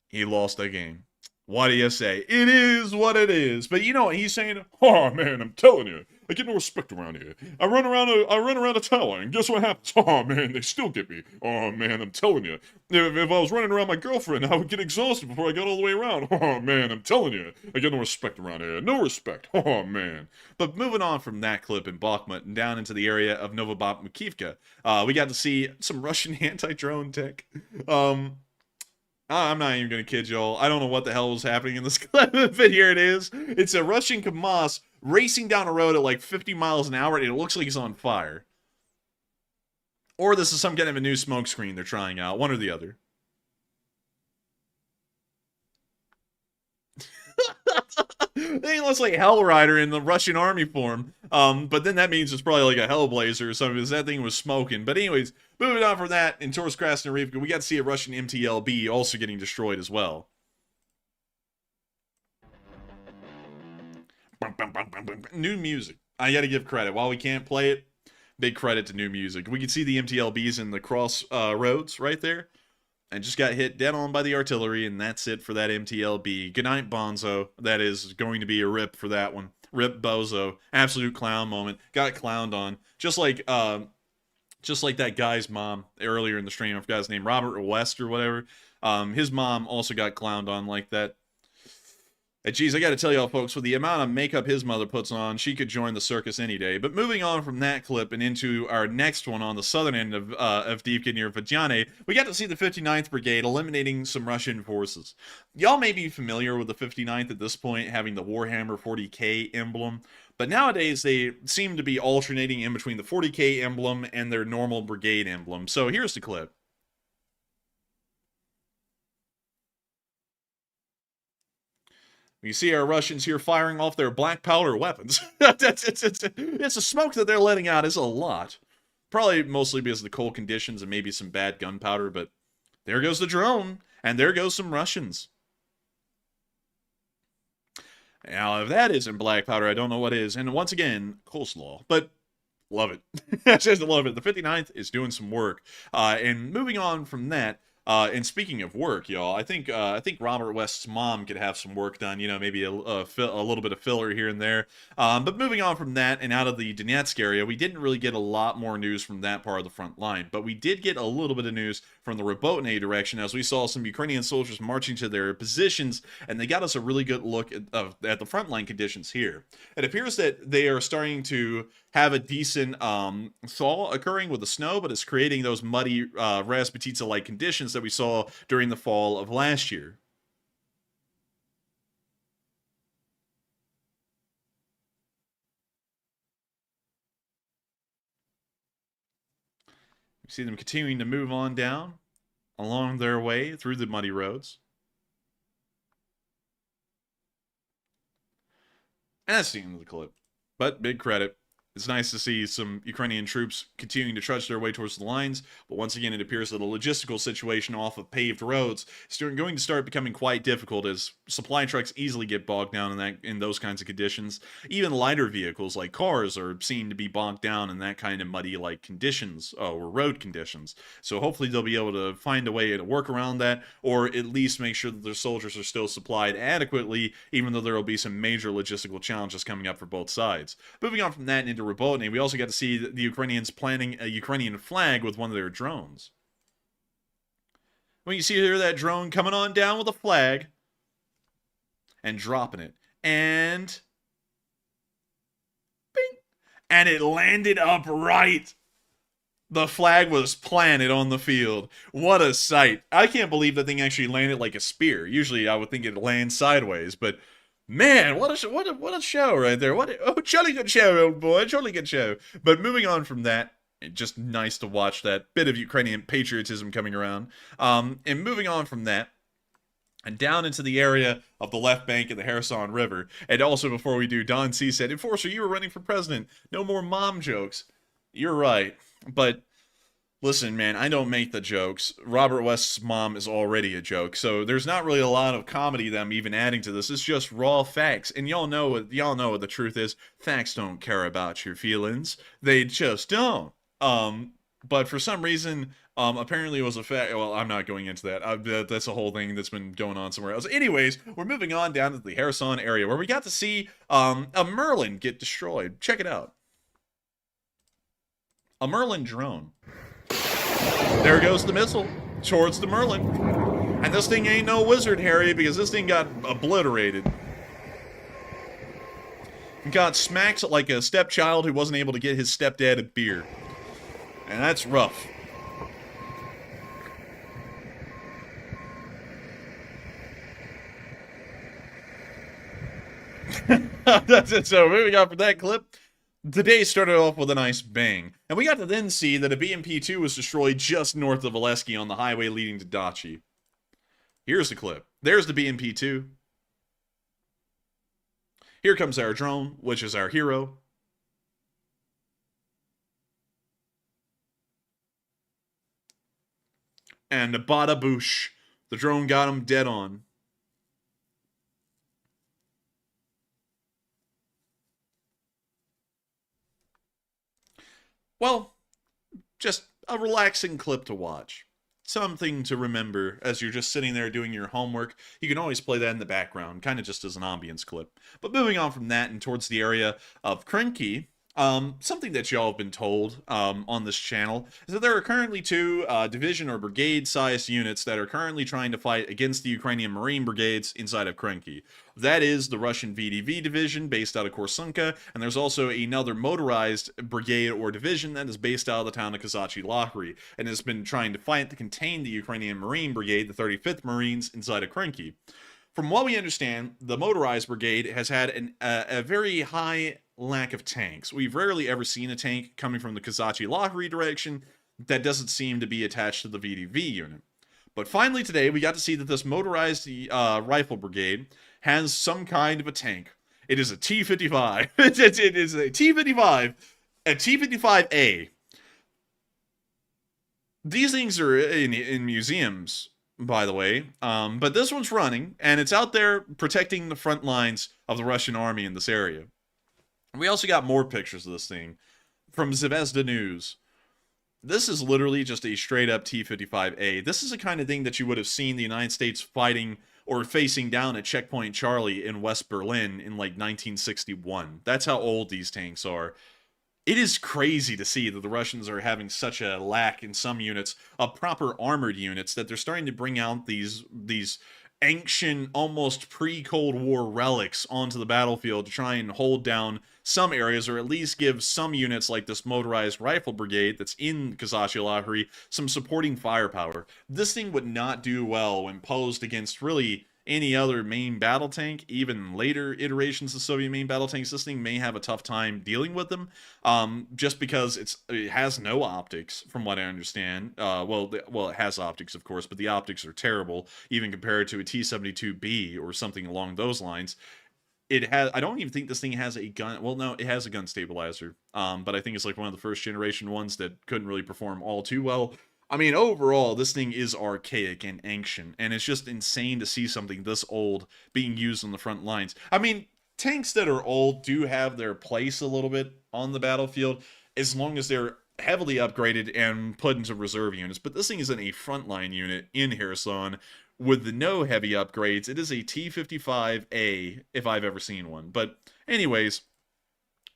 Speaker 2: He lost the game. What do you say? It is what it is. But you know what he's saying? Oh man, I'm telling you, I get no respect around here. I run around a tower, and guess what happens? Oh man, they still get me. Oh man, I'm telling you. If I was running around my girlfriend, I would get exhausted before I got all the way around. Oh man, I'm telling you, I get no respect around here. No respect. Oh man. But moving on from that clip in Bakhmut and down into the area of Novobakhmukivka, we got to see some Russian anti-drone tech. I'm not even going to kid y'all. I don't know what the hell was happening in this clip, but here it is. It's a Russian KAMAZ racing down a road at like 50 miles an hour, and it looks like he's on fire. Or this is some kind of a new smoke screen they're trying out. One or the other. He looks like Hellrider in the Russian army form. But then that means it's probably like a Hellblazer or something, because that thing was smoking. But anyways, moving on from that, in Torsk Krasnoyarivka, we got to see a Russian MTLB also getting destroyed as well. New music. I gotta give credit. While we can't play it, big credit to new music. We can see the MTLBs in the cross roads right there. And just got hit dead on by the artillery, and that's it for that MTLB. Good night, Bonzo. That is going to be a rip for that one. Rip Bozo. Absolute clown moment. Got clowned on. Just like that guy's mom earlier in the stream. I forgot his name. Robert West or whatever. His mom also got clowned on like that. And geez, I gotta tell y'all folks, with the amount of makeup his mother puts on, she could join the circus any day. But moving on from that clip and into our next one on the southern end of Avdiivka near Vajane, we got to see the 59th Brigade eliminating some Russian forces. Y'all may be familiar with the 59th at this point, having the Warhammer 40K emblem. But nowadays, they seem to be alternating in between the 40K emblem and their normal brigade emblem. So here's the clip. You see our Russians here firing off their black powder weapons. It's the smoke that they're letting out is a lot. Probably mostly because of the cold conditions and maybe some bad gunpowder, but there goes the drone, and there goes some Russians. Now, if that isn't black powder, I don't know what is. And once again, coleslaw. But love it. I just love it. The 59th is doing some work. And moving on from that, and speaking of work, y'all, I think Robert West's mom could have some work done. You know, maybe a little bit of filler here and there. But moving on from that and out of the Donetsk area, we didn't really get a lot more news from that part of the front line. But we did get a little bit of news from the Robotny direction as we saw some Ukrainian soldiers marching to their positions, and they got us a really good look at the frontline conditions here. It appears that they are starting to have a decent thaw occurring with the snow, but it's creating those muddy Rasputitsa-like conditions that we saw during the fall of last year. You see them continuing to move on down along their way through the muddy roads. And that's the end of the clip. But big credit. It's nice to see some Ukrainian troops continuing to trudge their way towards the lines, but once again, it appears that the logistical situation off of paved roads is going to start becoming quite difficult as supply trucks easily get bogged down in those kinds of conditions. Even lighter vehicles like cars are seen to be bogged down in that kind of muddy-like conditions, or road conditions. So hopefully they'll be able to find a way to work around that, or at least make sure that their soldiers are still supplied adequately, even though there will be some major logistical challenges coming up for both sides. Moving on from that into Robotny, we also got to see the Ukrainians planting a Ukrainian flag with one of their drones. When you see here that drone coming on down with a flag and dropping it, and bing, and it landed upright. The flag was planted on the field. What a sight. I can't believe that thing actually landed like a spear. Usually I would think it'd land sideways, but man, what a show right there. Jolly good show, old boy. Jolly good show. But moving on from that, just nice to watch that bit of Ukrainian patriotism coming around. And moving on from that, and down into the area of the left bank of the Kherson River. And also before we do, Don C. said, Enforcer, you were running for president. No more mom jokes. You're right. But listen, man, I don't make the jokes. Robert West's mom is already a joke, so there's not really a lot of comedy that I'm even adding to this. It's just raw facts, and y'all know what the truth is. Facts don't care about your feelings. They just don't. But for some reason, apparently it was a fact. Well, I'm not going into that. That's a whole thing that's been going on somewhere else. Anyways, we're moving on down to the Kherson area where we got to see a Merlin get destroyed. Check it out. A Merlin drone. There goes the missile towards the Merlin. And this thing ain't no wizard, Harry, because this thing got obliterated. Got smacked like a stepchild who wasn't able to get his stepdad a beer. And that's rough. That's it. So moving on from that clip, the day started off with a nice bang, and we got to then see that a BMP-2 was destroyed just north of Oleski on the highway leading to Dachi. Here's the clip. There's the BMP-2. Here comes our drone, which is our hero. And bada boosh. The drone got him dead on. Well, just a relaxing clip to watch. Something to remember as you're just sitting there doing your homework. You can always play that in the background, kind of just as an ambience clip. But moving on from that and towards the area of Krenki, Something that y'all have been told on this channel is that there are currently two division or brigade-sized units that are currently trying to fight against the Ukrainian Marine brigades inside of Krenki. That is the Russian VDV division based out of Korsunka, and there's also another motorized brigade or division that is based out of the town of Kazachyi-Lahri and has been trying to fight to contain the Ukrainian Marine brigade, the 35th Marines, inside of Krenki. From what we understand, the motorized brigade has had a very high lack of tanks. We've rarely ever seen a tank coming from the Kazachyi-Lahri direction that doesn't seem to be attached to the VDV unit. But finally today, we got to see that this motorized rifle brigade has some kind of a tank. It is a T-55. It is a T-55, a T-55A. These things are in museums, by the way, but this one's running, and it's out there protecting the front lines of the Russian army in this area. We also got more pictures of this thing from Zvezda News. This is literally just a straight-up T-55A. This is the kind of thing that you would have seen the United States fighting or facing down at Checkpoint Charlie in West Berlin in, like, 1961. That's how old these tanks are. It is crazy to see that the Russians are having such a lack in some units of proper armored units that they're starting to bring out these ancient, almost pre-Cold War relics onto the battlefield to try and hold down some areas, or at least give some units like this motorized rifle brigade that's in Kazachyi-Lahri some supporting firepower. This thing would not do well when posed against really any other main battle tank, even later iterations of Soviet main battle tanks. This thing may have a tough time dealing with them, just because it has no optics, from what I understand. Well, it has optics, of course, but the optics are terrible, even compared to a T-72B or something along those lines. I don't even think this thing has a gun. Well, no, it has a gun stabilizer, but I think it's like one of the first generation ones that couldn't really perform all too well. I mean, overall, this thing is archaic and ancient, and it's just insane to see something this old being used on the front lines. I mean, tanks that are old do have their place a little bit on the battlefield, as long as they're heavily upgraded and put into reserve units. But this thing is in a frontline unit in Kherson with no heavy upgrades. It is a T-55A, if I've ever seen one. But anyways,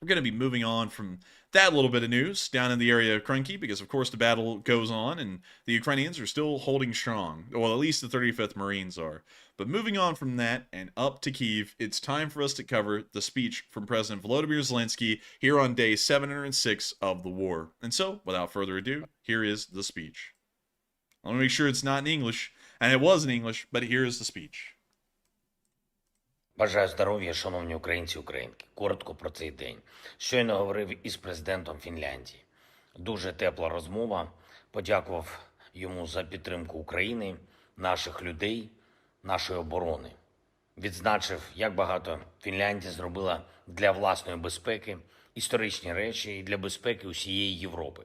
Speaker 2: we're going to be moving on from that little bit of news down in the area of Krenki, because of course the battle goes on and the Ukrainians are still holding strong. Well, at least the 35th Marines are. But moving on from that and up to Kyiv, it's time for us to cover the speech from President Volodymyr Zelensky here on day 706 of the war. And so, without further ado, here is the speech. I want to make sure it's not in English, and it was in English, but here is the speech.
Speaker 5: Бажаю здоров'я, шановні українці і українки. Коротко про цей день. Щойно говорив із президентом Фінляндії. Дуже тепла розмова. Подякував йому за підтримку України, наших людей, нашої оборони. Відзначив, як багато Фінляндія зробила для власної безпеки, історичні речі і для безпеки усієї Європи.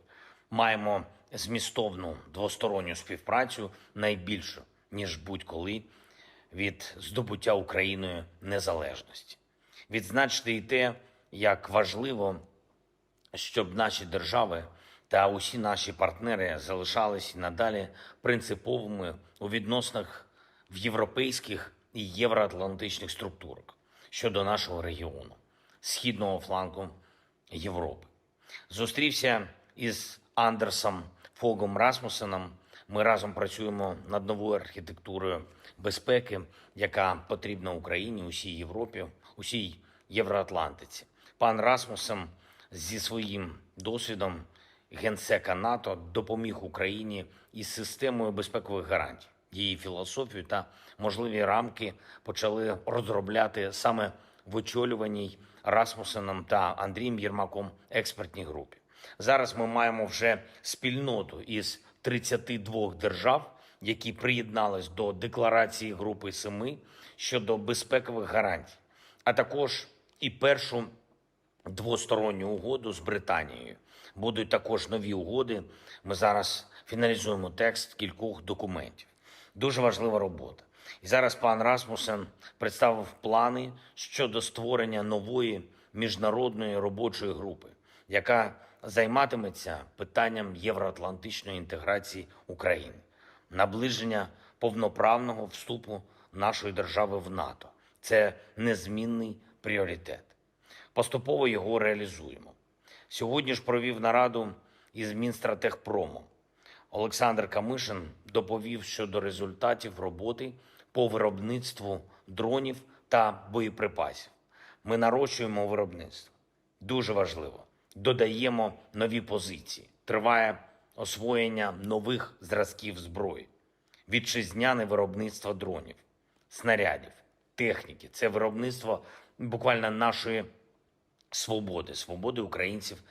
Speaker 5: Маємо змістовну двосторонню співпрацю, найбільшу, ніж будь-коли, від здобуття Україною незалежності. Відзначити і те, як важливо, щоб наші держави та усі наші партнери залишались надалі принциповими у відносинах в європейських і євроатлантичних структурах щодо нашого регіону, східного флангу Європи. Зустрівся із Андерсом Фогом Расмусеном. Ми разом працюємо над новою архітектурою безпеки, яка потрібна Україні, усій Європі, усій Євроатлантиці. Пан Расмусен зі своїм досвідом генсека НАТО допоміг Україні із системою безпекових гарантій. Її філософію та можливі рамки почали розробляти саме в очолюваній Расмусеном та Андрієм Єрмаком експертній групі. Зараз ми маємо вже спільноту із 32 держав, які приєднались до декларації Групи 7 щодо безпекових гарантій, а також і першу двосторонню угоду з Британією. Будуть також нові угоди. Ми зараз фіналізуємо текст кількох документів. Дуже важлива робота. І зараз пан Расмусен представив плани щодо створення нової міжнародної робочої групи, яка займатиметься питанням євроатлантичної інтеграції України, наближення повноправного вступу нашої держави в НАТО. Це незмінний пріоритет. Поступово його реалізуємо. Сьогодні ж провів нараду із Мінстратегпромом. Олександр Камишин доповів щодо результатів роботи по виробництву дронів та боєприпасів. Ми нарощуємо виробництво. Дуже важливо. Додаємо нові позиції. Триває освоєння нових зразків зброї. Вітчизняне виробництво дронів, снарядів, техніки. Це виробництво буквально нашої свободи українців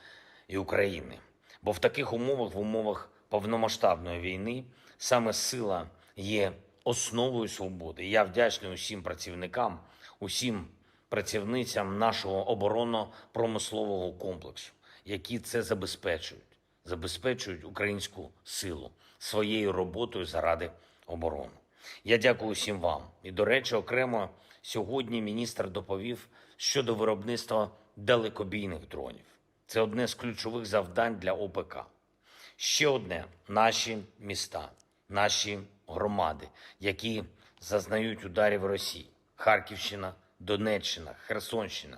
Speaker 5: і України. Бо в таких умовах, в умовах повномасштабної війни, саме сила є основою свободи. І я вдячний усім працівникам, усім працівницям нашого оборонно-промислового комплексу, які це забезпечують українську силу своєю роботою заради оборони. Я дякую усім вам. І, до речі, окремо сьогодні міністр доповів щодо виробництва далекобійних дронів. Це одне з ключових завдань для ОПК. Ще одне – наші міста, наші громади, які зазнають ударів Росії. Харківщина, Донеччина, Херсонщина,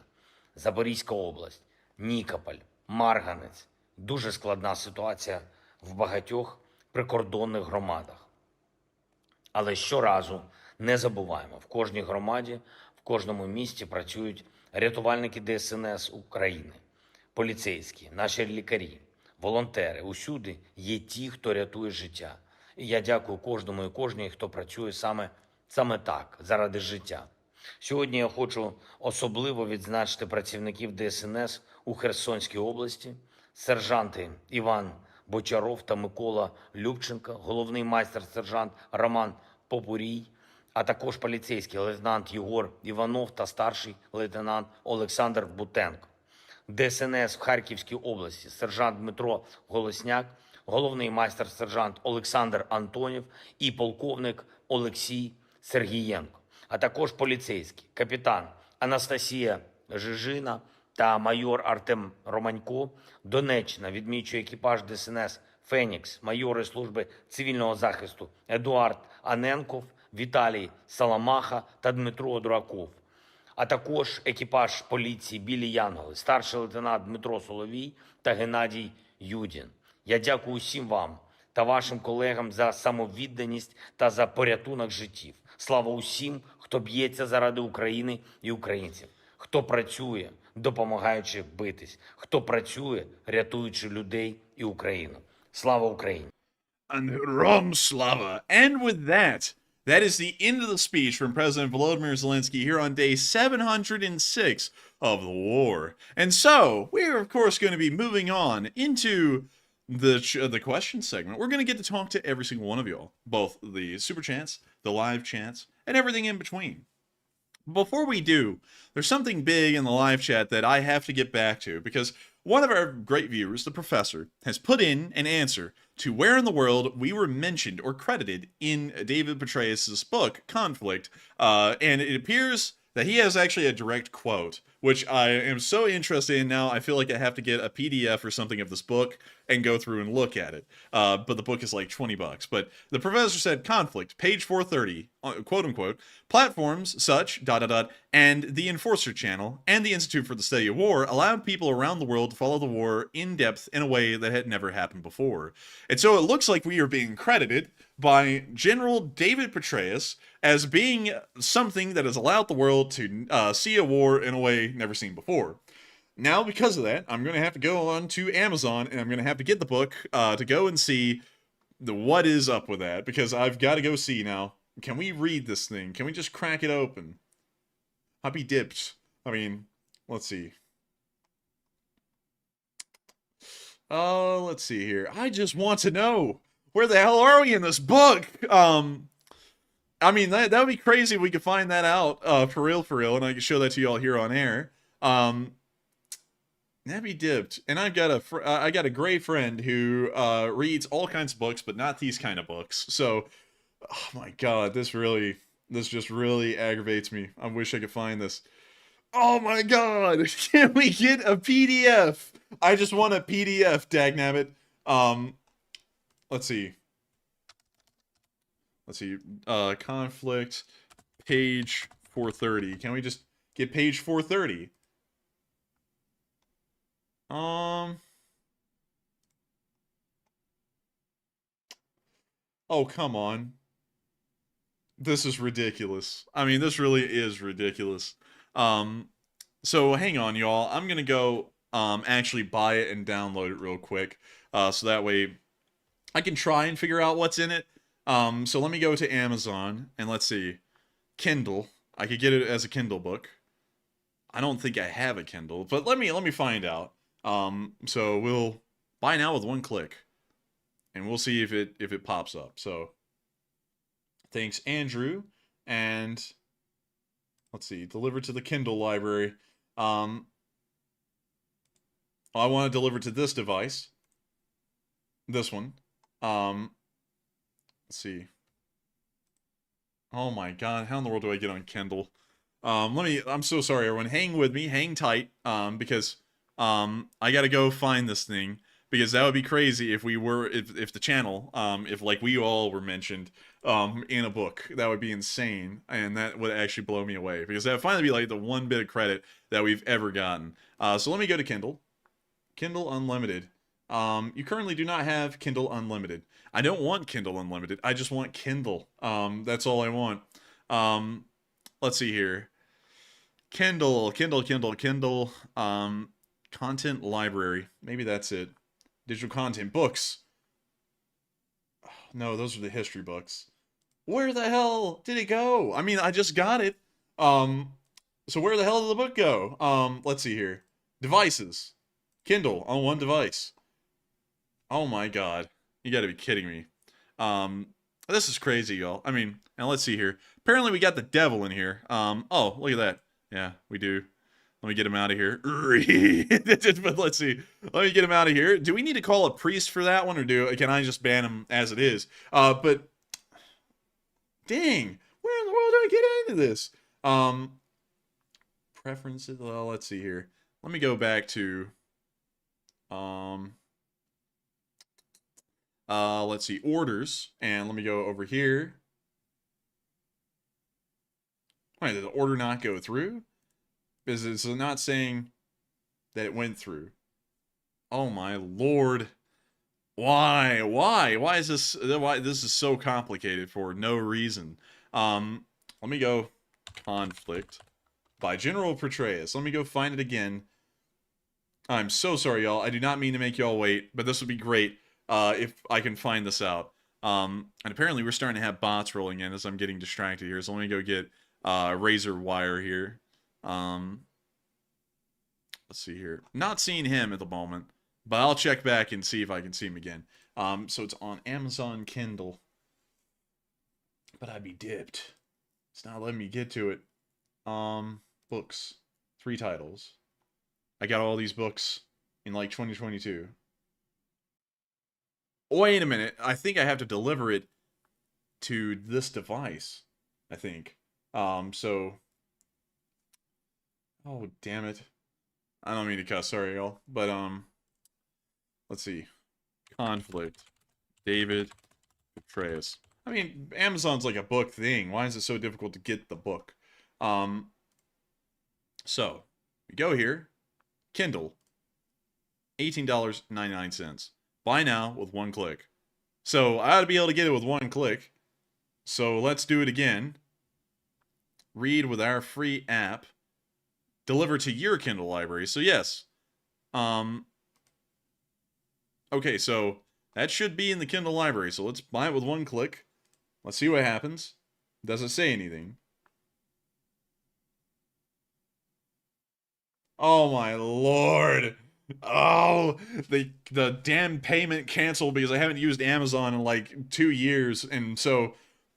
Speaker 5: Запорізька область, Нікополь, Марганець. Дуже складна ситуація в багатьох прикордонних громадах. Але щоразу не забуваємо, в кожній громаді, в кожному місті працюють рятувальники ДСНС України, поліцейські, наші лікарі, волонтери. Усюди є ті, хто рятує життя. І я дякую кожному і кожній, хто працює саме так, заради життя. Сьогодні я хочу особливо відзначити працівників ДСНС у Херсонській області, сержанти Іван Бочаров та Микола Любченко, головний майстер-сержант Роман Попурій, а також поліцейський лейтенант Єгор Іванов та старший лейтенант Олександр Бутенко. ДСНС в Харківській області, сержант Дмитро Голосняк, головний майстер-сержант Олександр Антонів і полковник Олексій Сергієнко, а також поліцейські, капітан Анастасія Жижина та майор Артем Романько. Донеччина відмічує екіпаж ДСНС «Фенікс», майори служби цивільного захисту Едуард Аненков, Віталій Саламаха та Дмитро Дураков, а також екіпаж поліції «Білі Янголи», старший лейтенант Дмитро Соловій та Геннадій Юдін. Я дякую усім вам та вашим колегам за самовідданість та за порятунок життів. Слава усім, хто б'ється заради України і українців, хто працює, допомагаючи битись, хто працює, рятуючи людей і Україну. Слава Україні!
Speaker 2: And Rom Slava. And with that, that is the end of the speech from President Volodymyr Zelensky here on day 706 of the war. And so, we're of course going to be moving on into the question segment. We're going to get to talk to every single one of y'all, both the super chats, the live chats, and everything in between. Before we do, there's something big in the live chat that I have to get back to, because one of our great viewers, the professor, has put in an answer to where in the world we were mentioned or credited in David Petraeus' book, Conflict, and it appears that he has actually a direct quote, which I am so interested in now. I feel like I have to get a PDF or something of this book and go through and look at it. But the book is like $20. But the professor said, Conflict, page 430, quote unquote, platforms such, ... and the Enforcer channel and the Institute for the Study of War allowed people around the world to follow the war in depth in a way that had never happened before. And so it looks like we are being credited by General David Petraeus as being something that has allowed the world to see a war in a way never seen before. Now, because of that, I'm going to have to go on to Amazon, and I'm going to have to get the book to go and see what is up with that, because I've got to go see now. Can we read this thing? Can we just crack it open? I'll be dipped. I mean, let's see. Let's see here. I just want to know, where the hell are we in this book? I mean, that would be crazy if we could find that out, for real, and I can show that to you all here on air. That'd be dipped. And I got a great friend who reads all kinds of books, but not these kind of books. So, oh my god, this just really aggravates me. I wish I could find this. Oh my god, can we get a PDF? I just want a PDF, dagnabbit. Let's see. Conflict, page 430. Can we just get page 430? Oh, come on. This is ridiculous. I mean, this really is ridiculous. Um, so hang on, y'all. I'm gonna go actually buy it and download it real quick. So that way I can try and figure out what's in it. So let me go to Amazon and let's see. Kindle. I could get it as a Kindle book. I don't think I have a Kindle, but let me find out. So we'll buy now with one click, and we'll see if it pops up. So thanks, Andrew, and let's see, deliver to the Kindle library. I want to deliver to this device. This one. Let's see. Oh my god, how in the world do I get on Kindle? I'm so sorry, everyone. Hang with me, hang tight, because I gotta go find this thing, because that would be crazy if if the channel, if like we all were mentioned, in a book. That would be insane, and that would actually blow me away, because that would finally be like the one bit of credit that we've ever gotten. So let me go to Kindle. Kindle Unlimited. You currently do not have Kindle Unlimited. I don't want Kindle Unlimited. I just want Kindle. That's all I want. Let's see here. Kindle. Content library. Maybe that's it. Digital content. Books. Oh, no, those are the history books. Where the hell did it go? I mean, I just got it. So where the hell did the book go? Let's see here. Devices. Kindle on one device. Oh my god. You gotta be kidding me. This is crazy, y'all. I mean, and let's see here. Apparently we got the devil in here. Oh, look at that. Yeah, we do. Let me get him out of here. But let's see. Let me get him out of here. Do we need to call a priest for that one, or can I just ban him as it is? But dang, where in the world did I get into this? Preferences. Well, let's see here. Let me go back to let's see, orders, and let me go over here. Wait, did the order not go through? Is it not saying that it went through? Oh my lord. Why? Why is this, this is so complicated for no reason? Let me go conflict by General Petraeus. Let me go find it again. I'm so sorry, y'all. I do not mean to make y'all wait, but this would be great if I can find this out. And apparently we're starting to have bots rolling in as I'm getting distracted here. So let me go get Razor Wire here. Let's see here. Not seeing him at the moment, but I'll check back and see if I can see him again. So it's on Amazon Kindle. But I'd be dipped. It's not letting me get to it. Books. 3 titles. I got all these books in like 2022. Wait a minute. I think I have to deliver it to this device. I think. So. Oh, damn it. I don't mean to cuss, sorry, y'all. But, let's see. Conflict. David Petraeus. I mean, Amazon's like a book thing. Why is it so difficult to get the book? So, we go here. Kindle. $18.99. Buy now with one click. So, I ought to be able to get it with one click. So, let's do it again. Read with our free app. Deliver to your Kindle library. So, yes. Okay, so that should be in the Kindle library. So, let's buy it with one click. Let's see what happens. Doesn't say anything. Oh my lord. Oh, the damn payment canceled because I haven't used Amazon in like 2 years, and so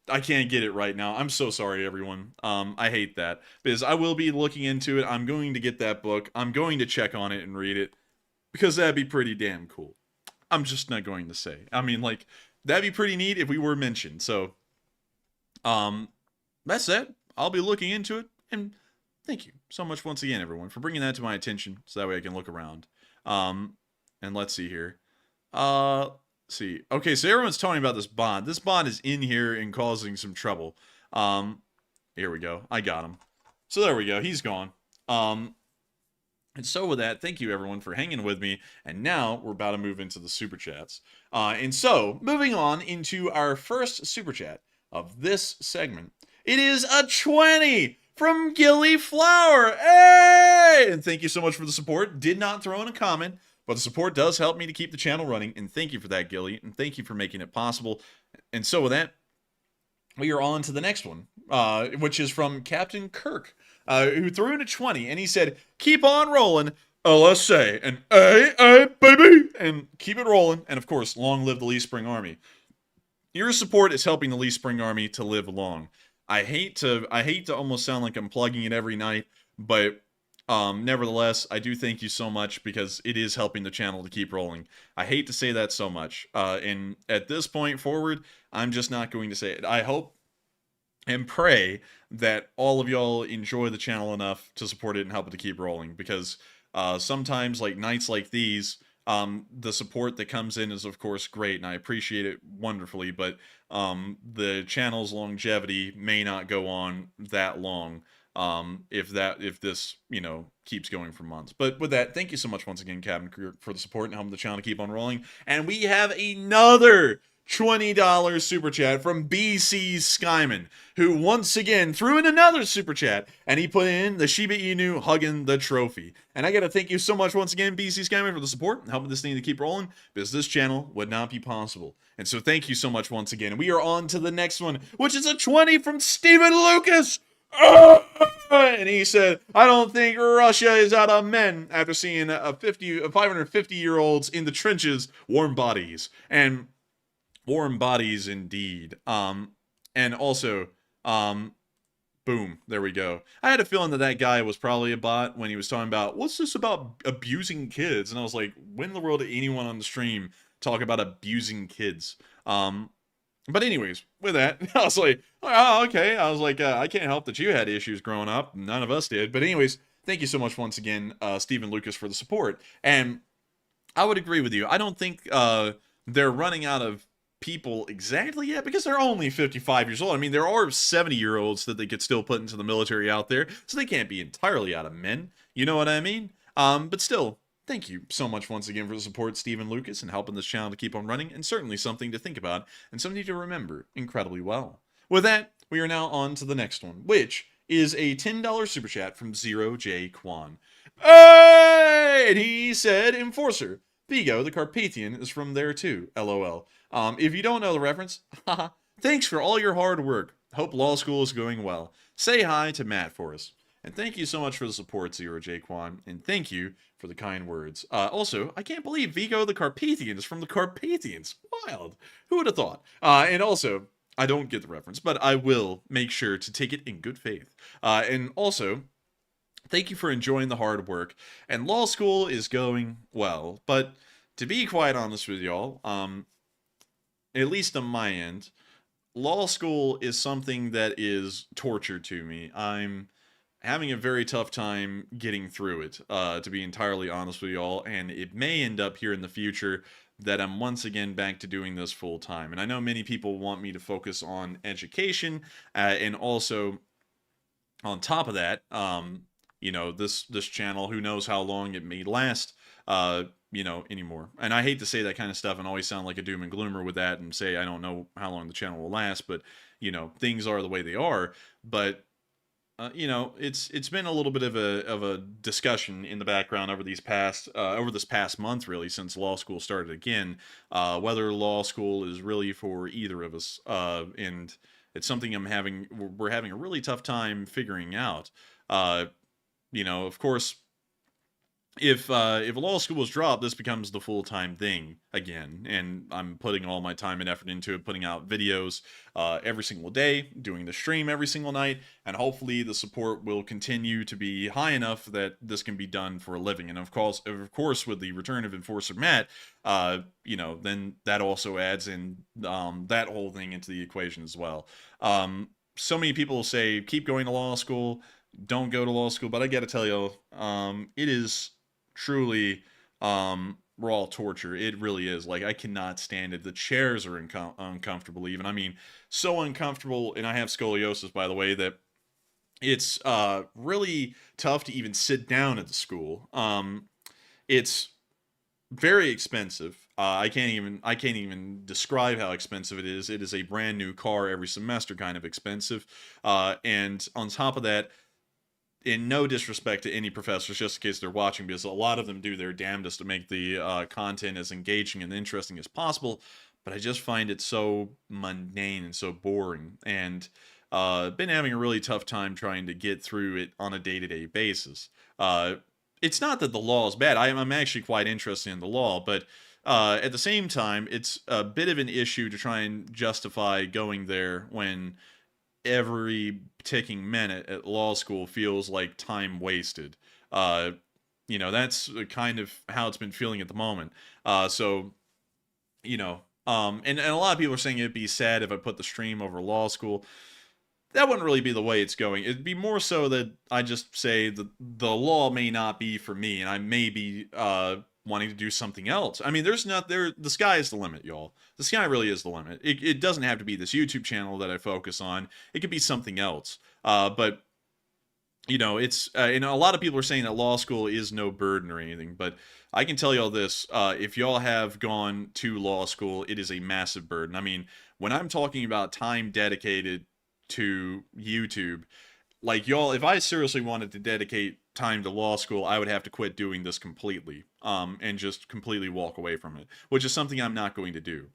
Speaker 2: I can't get it right now. I'm so sorry, everyone. I hate that, because I will be looking into it. I'm going to get that book. I'm going to check on it and read it, because that'd be pretty damn cool. I'm just not going to say. I mean, like, that'd be pretty neat if we were mentioned. So, that's it. I'll be looking into it, and thank you so much once again, everyone, for bringing that to my attention, so that way I can look around. And let's see here. See. Okay, so everyone's talking about this bot. This bot is in here and causing some trouble. Here we go. I got him. So there we go. He's gone. And so with that, thank you everyone for hanging with me. And now we're about to move into the super chats. And so moving on into our first super chat of this segment, it is a 20 from Gilly Flower. Hey! And thank you so much for the support. Did not throw in a comment, but the support does help me to keep the channel running. And thank you for that, Gilly. And thank you for making it possible. And so with that, we are on to the next one, which is from Captain Kirk, who threw in a 20, and he said, keep on rolling, LSA, and A, baby, and keep it rolling, and of course, long live the Lee Spring Army. Your support is helping the Lee Spring Army to live long. I hate to almost sound like I'm plugging it every night, but nevertheless, I do thank you so much because it is helping the channel to keep rolling. I hate to say that so much, and at this point forward, I'm just not going to say it. I hope and pray that all of y'all enjoy the channel enough to support it and help it to keep rolling, because sometimes, like nights like these, the support that comes in is of course great, and I appreciate it wonderfully, but the channel's longevity may not go on that long if this, you know, keeps going for months. But with that, thank you so much once again, Captain Kirk, for the support and helping the channel to keep on rolling. And we have another $20 super chat from BC Skyman, who once again threw in another super chat, and he put in the Shiba Inu hugging the trophy. And I gotta thank you so much once again, BC Skyman, for the support and helping this thing to keep rolling, because this channel would not be possible. And so thank you so much once again. And we are on to the next one, which is a 20 from Stephen Lucas. And he said, I don't think Russia is out of men after seeing 550-year-olds in the trenches, warm bodies. And warm bodies indeed. And also, boom, there we go. I had a feeling that that guy was probably a bot when he was talking about, what's this about abusing kids? And I was like, when in the world did anyone on the stream talk about abusing kids? But anyways, with that, I was like, oh, okay. I was like, I can't help that you had issues growing up. None of us did. But anyways, thank you so much once again, Stephen Lucas, for the support. And I would agree with you. I don't think they're running out of people exactly yet, because they're only 55 years old. I mean, there are 70-year-olds that they could still put into the military out there, so they can't be entirely out of men. You know what I mean? But still, thank you so much once again for the support, Stephen Lucas, and helping this channel to keep on running, and certainly something to think about, and something to remember incredibly well. With that, we are now on to the next one, which is a $10 super chat from Zero J Kwan. Hey! And he said, Enforcer, Vigo, the Carpathian, is from there too, LOL. If you don't know the reference, haha, thanks for all your hard work. Hope law school is going well. Say hi to Matt for us. And thank you so much for the support, Zero J Kwan, and thank you for the kind words. Also, I can't believe Vigo the Carpathian is from the Carpathians. Wild. Who would have thought? And also, I don't get the reference, but I will make sure to take it in good faith. And also, thank you for enjoying the hard work. And law school is going well, but to be quite honest with y'all, at least on my end, law school is something that is torture to me. I'm having a very tough time getting through it, to be entirely honest with y'all, and it may end up here in the future that I'm once again back to doing this full time. And I know many people want me to focus on education, and also on top of that, you know, this channel, who knows how long it may last, you know, anymore. And I hate to say that kind of stuff and always sound like a doom and gloomer with that and say I don't know how long the channel will last, but, you know, things are the way they are. But, you know, it's been a little bit of a discussion in the background over this past month, really, since law school started again, whether law school is really for either of us. And it's something we're having a really tough time figuring out. You know, of course, if law school is dropped, this becomes the full-time thing again, and I'm putting all my time and effort into it, putting out videos every single day, doing the stream every single night, and hopefully the support will continue to be high enough that this can be done for a living. And of course, with the return of Enforcer Matt, you know, then that also adds in that whole thing into the equation as well. So many people say keep going to law school, don't go to law school, but I gotta tell you, it is truly raw torture. It really is. Like, I cannot stand it. The chairs are uncomfortable even. I mean, so uncomfortable, and I have scoliosis, by the way, that it's really tough to even sit down at the school. It's very expensive. I can't even describe how expensive it is. It is a brand new car every semester kind of expensive. And on top of that, in no disrespect to any professors, just in case they're watching, because a lot of them do their damnedest to make the content as engaging and interesting as possible. But I just find it so mundane and so boring, and been having a really tough time trying to get through it on a day-to-day basis. It's not that the law is bad. I'm actually quite interested in the law, but at the same time, it's a bit of an issue to try and justify going there when every ticking minute at law school feels like time wasted. Uh, that's kind of how it's been feeling at the moment. So, and a lot of people are saying it'd be sad if I put the stream over law school. That wouldn't really be the way it's going. It'd be more so that I just say that the law may not be for me, and I may be wanting to do something else. I mean, the sky is the limit, y'all. The sky really is the limit. It doesn't have to be this YouTube channel that I focus on. It could be something else. But it's and a lot of people are saying that law school is no burden or anything, but I can tell y'all this: if y'all have gone to law school, it is a massive burden. I mean, when I'm talking about time dedicated to YouTube, like y'all, if I seriously wanted to dedicate time to law school, I would have to quit doing this completely, and just completely walk away from it, which is something I'm not going to do.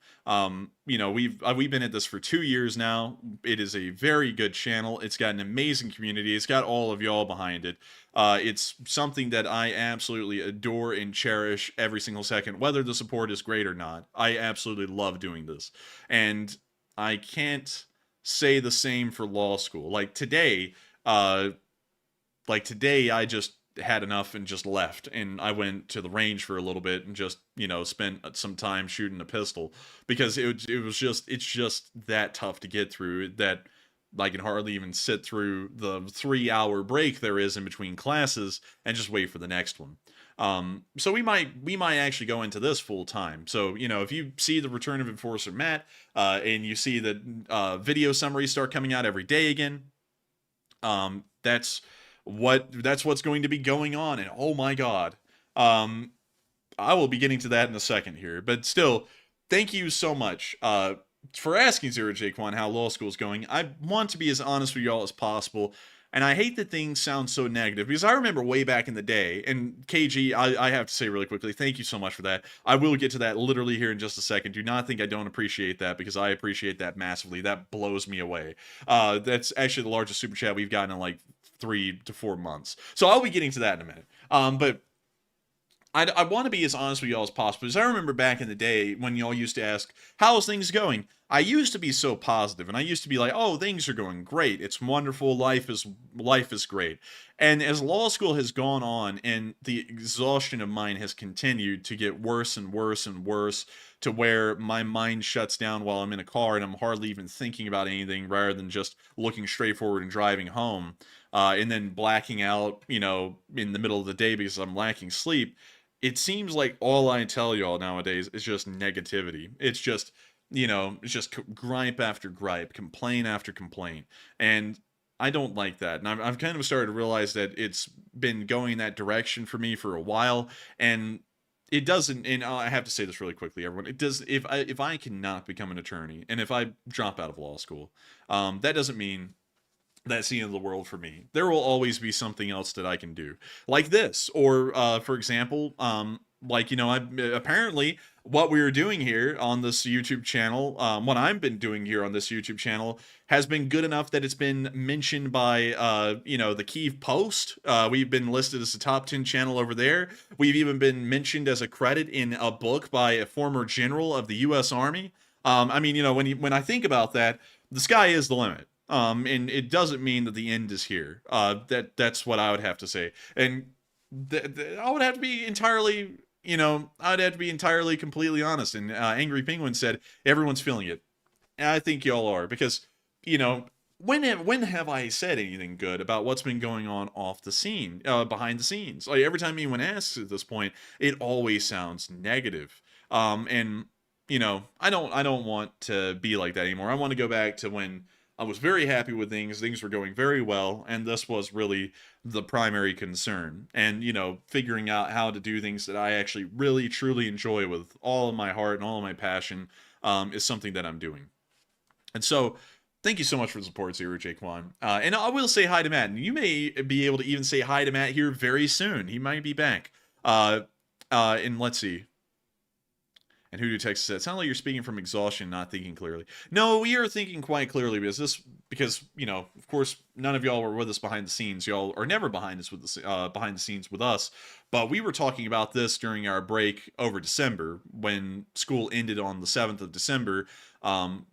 Speaker 2: We've been at this for 2 years now. It is a very good channel. It's got an amazing community. It's got all of y'all behind it. It's something that I absolutely adore and cherish every single second, whether the support is great or not. I absolutely love doing this, and I can't say the same for law school. Today I just had enough and just left, and I went to the range for a little bit and just spent some time shooting a pistol, because it's just that tough to get through that I can hardly even sit through the 3-hour break there is in between classes and just wait for the next one. So we might actually go into this full time. So, if you see the return of Enforcer Matt, and you see that video summaries start coming out every day again, that's what's going to be going on. And oh my God, I will be getting to that in a second here, but still, thank you so much, for asking Zero Jaquan how law school is going. I want to be as honest with y'all as possible. And I hate that things sound so negative, because I remember way back in the day, and KG, I have to say really quickly, thank you so much for that. I will get to that literally here in just a second. Do not think I don't appreciate that, because I appreciate that massively. That blows me away. That's actually the largest super chat we've gotten in like 3 to 4 months. So I'll be getting to that in a minute. But I want to be as honest with y'all as possible, because I remember back in the day when y'all used to ask, how's things going? I used to be so positive, and I used to be like, oh, things are going great. It's wonderful. Life is great. And as law school has gone on, and the exhaustion of mine has continued to get worse and worse and worse, to where my mind shuts down while I'm in a car and I'm hardly even thinking about anything, rather than just looking straight forward and driving home, and then blacking out, in the middle of the day because I'm lacking sleep. It seems like all I tell y'all nowadays is just negativity. It's just, it's just gripe after gripe, complaint after complaint. And I don't like that. And I've kind of started to realize that it's been going that direction for me for a while. And it doesn't, and I have to say this really quickly, everyone. It does, if I cannot become an attorney, and if I drop out of law school, that doesn't mean that's the end of the world for me. There will always be something else that I can do, like this, or for example, apparently what we were doing here on this YouTube channel, what I've been doing here on this YouTube channel, has been good enough that it's been mentioned by the Kyiv Post. We've been listed as a top 10 channel over there. We've even been mentioned as a credit in a book by a former general of the U.S. Army. When I think about that, the sky is the limit. And it doesn't mean that the end is here. That's what I would have to say. And I would have to be entirely, I'd have to be entirely completely honest. And Angry Penguin said, everyone's feeling it. And I think y'all are, because, when have I said anything good about what's been going on off the scene, behind the scenes? Like, every time anyone asks at this point, it always sounds negative. I don't want to be like that anymore. I want to go back to when I was very happy with things. Things were going very well, and this was really the primary concern. And, you know, figuring out how to do things that I actually really, truly enjoy with all of my heart and all of my passion is something that I'm doing. And so, thank you so much for the support, Zero Jaquan. And I will say hi to Matt. And you may be able to even say hi to Matt here very soon. He might be back. And let's see. And Hoodoo Texas said, it sounds like you're speaking from exhaustion, not thinking clearly. No, we are thinking quite clearly because you know, of course, none of y'all were with us behind the scenes. Y'all are never behind the scenes with us. But we were talking about this during our break over December when school ended on the 7th of December,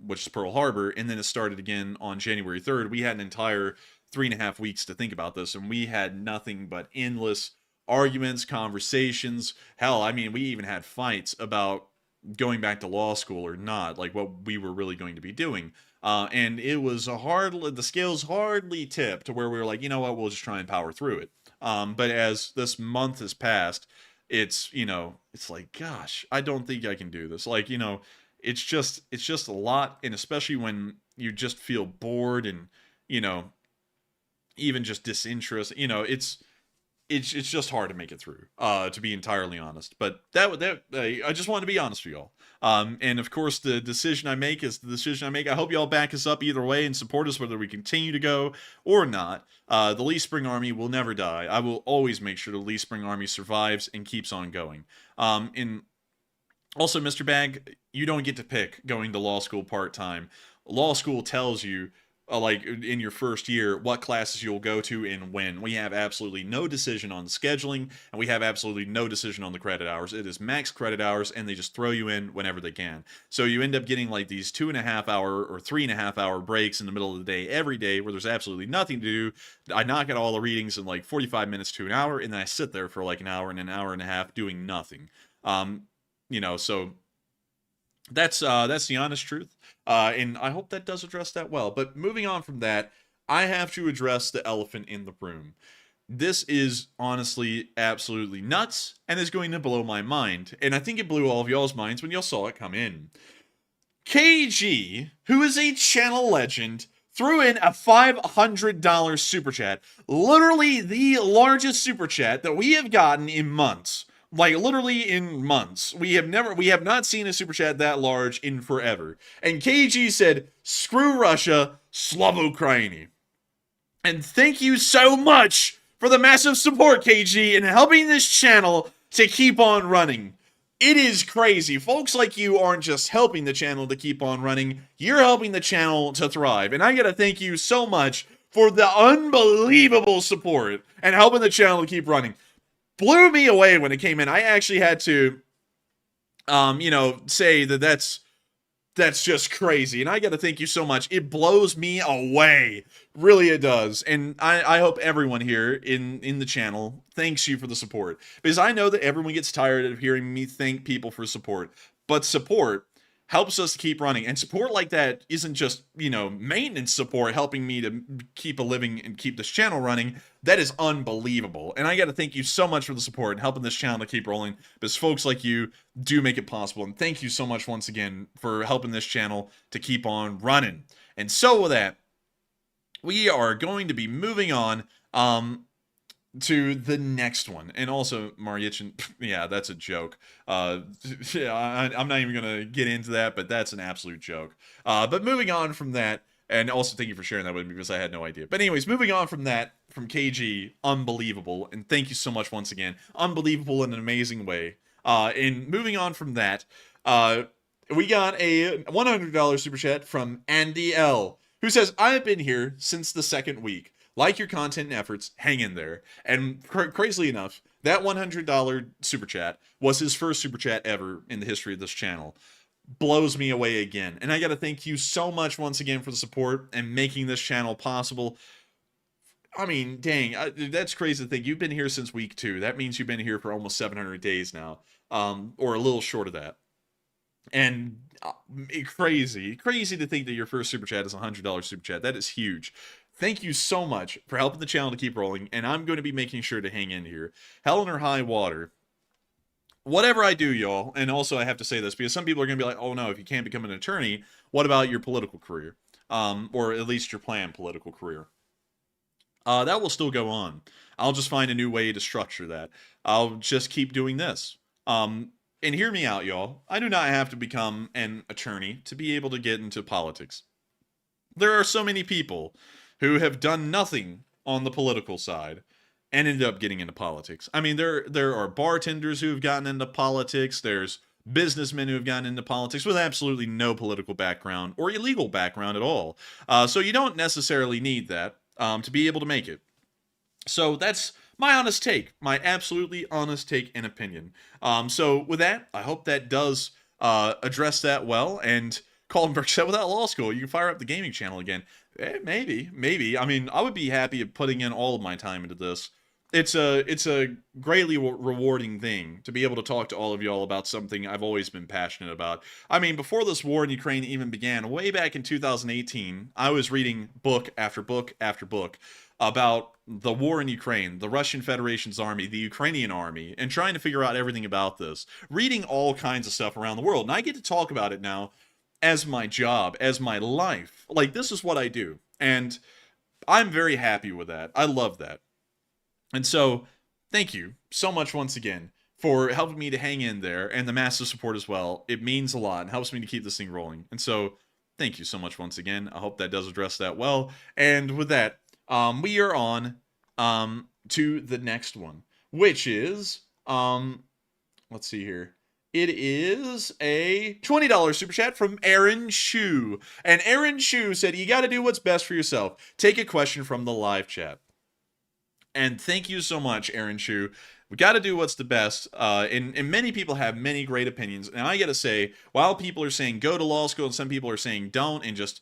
Speaker 2: which is Pearl Harbor, and then it started again on January 3rd. We had an entire 3.5 weeks to think about this, and we had nothing but endless arguments, conversations. Hell, I mean, we even had fights about going back to law school or not, like what we were really going to be doing. And it was the scales hardly tipped to where we were like, you know what, we'll just try and power through it. But as this month has passed, it's, you know, it's like, gosh, I don't think I can do this. Like, you know, it's just a lot. And especially when you just feel bored and, you know, even just disinterest, you know, it's just hard to make it through, to be entirely honest. But I just wanted to be honest with y'all. And of course, the decision I make is the decision I make. I hope y'all back us up either way and support us, whether we continue to go or not. The Lee Spring Army will never die. I will always make sure the Lee Spring Army survives and keeps on going. And also, Mr. Bag, you don't get to pick going to law school part-time. Law school tells you, like in your first year, what classes you'll go to and when. We have absolutely no decision on the scheduling, and we have absolutely no decision on the credit hours. It is max credit hours, and they just throw you in whenever they can. So you end up getting like these 2.5 hour or 3.5 hour breaks in the middle of the day every day where there's absolutely nothing to do. I knock out all the readings in like 45 minutes to an hour, and then I sit there for like an hour and a half doing nothing. You know, so that's the honest truth. And I hope that does address that well. But moving on from that, I have to address the elephant in the room. This is honestly absolutely nuts and is going to blow my mind. And I think it blew all of y'all's minds when y'all saw it come in. KG, who is a channel legend, threw in a $500 super chat. Literally the largest super chat that we have gotten in months. Like, literally in months. We have not seen a super chat that large in forever. And KG said, screw Russia, Slava Ukraini. And thank you so much for the massive support, KG, in helping this channel to keep on running. It is crazy. Folks like you aren't just helping the channel to keep on running, you're helping the channel to thrive. And I gotta thank you so much for the unbelievable support and helping the channel to keep running. Blew me away when it came in. I actually had to, you know, say that that's just crazy. And I got to thank you so much. It blows me away. Really, it does. And I hope everyone here in the channel thanks you for the support. Because I know that everyone gets tired of hearing me thank people for support. But support helps us to keep running. And support like that isn't just, you know, maintenance support helping me to keep a living and keep this channel running. That is unbelievable. And I got to thank you so much for the support and helping this channel to keep rolling, because folks like you do make it possible. And thank you so much once again for helping this channel to keep on running. And so with that, we are going to be moving on to the next one. And also, Mariachin, yeah, that's a joke. Yeah, I'm not even going to get into that, but that's an absolute joke. But moving on from that, and also thank you for sharing that with me because I had no idea. But anyways, moving on from that, from KG, unbelievable. And thank you so much once again. Unbelievable in an amazing way. And moving on from that, we got a $100 super chat from Andy L, who says, I've been here since the second week. Like your content and efforts, hang in there. And crazily enough, that $100 super chat was his first super chat ever in the history of this channel. Blows me away again. And I got to thank you so much once again for the support and making this channel possible. I mean, dang, that's crazy to think. You've been here since week 2. That means you've been here for almost 700 days now, or a little short of that. And crazy to think that your first super chat is a $100 super chat. That is huge. Thank you so much for helping the channel to keep rolling, and I'm going to be making sure to hang in here. Hell or high water. Whatever I do, y'all, and also I have to say this, because some people are going to be like, oh no, if you can't become an attorney, what about your political career? or at least your planned political career. That will still go on. I'll just find a new way to structure that. I'll just keep doing this. And hear me out, y'all. I do not have to become an attorney to be able to get into politics. There are so many people who have done nothing on the political side and ended up getting into politics. I mean, there are bartenders who have gotten into politics. There's businessmen who have gotten into politics with absolutely no political background or illegal background at all. So you don't necessarily need that to be able to make it. So that's my honest take, my absolutely honest take and opinion. So with that, I hope that does address that well. And Kaltenberg said, without law school, you can fire up the gaming channel again. Maybe. I mean, I would be happy of putting in all of my time into this. It's a greatly rewarding thing to be able to talk to all of y'all about something I've always been passionate about. I mean, before this war in Ukraine even began, way back in 2018, I was reading book after book after book about the war in Ukraine, the Russian Federation's army, the Ukrainian army, and trying to figure out everything about this. Reading all kinds of stuff around the world, and I get to talk about it now as my job, as my life. Like, this is what I do, and I'm very happy with that. I love that. And so, thank you so much once again for helping me to hang in there, and the massive support as well. It means a lot and helps me to keep this thing rolling. And so, thank you so much once again. I hope that does address that well. And with that, we are on to the next one, which is, let's see here. It is a $20 super chat from Aaron Shu. And Aaron Shu said, you got to do what's best for yourself. Take a question from the live chat. And thank you so much, Aaron Shu. We got to do what's the best. And many people have many great opinions. And I got to say, while people are saying go to law school and some people are saying don't and just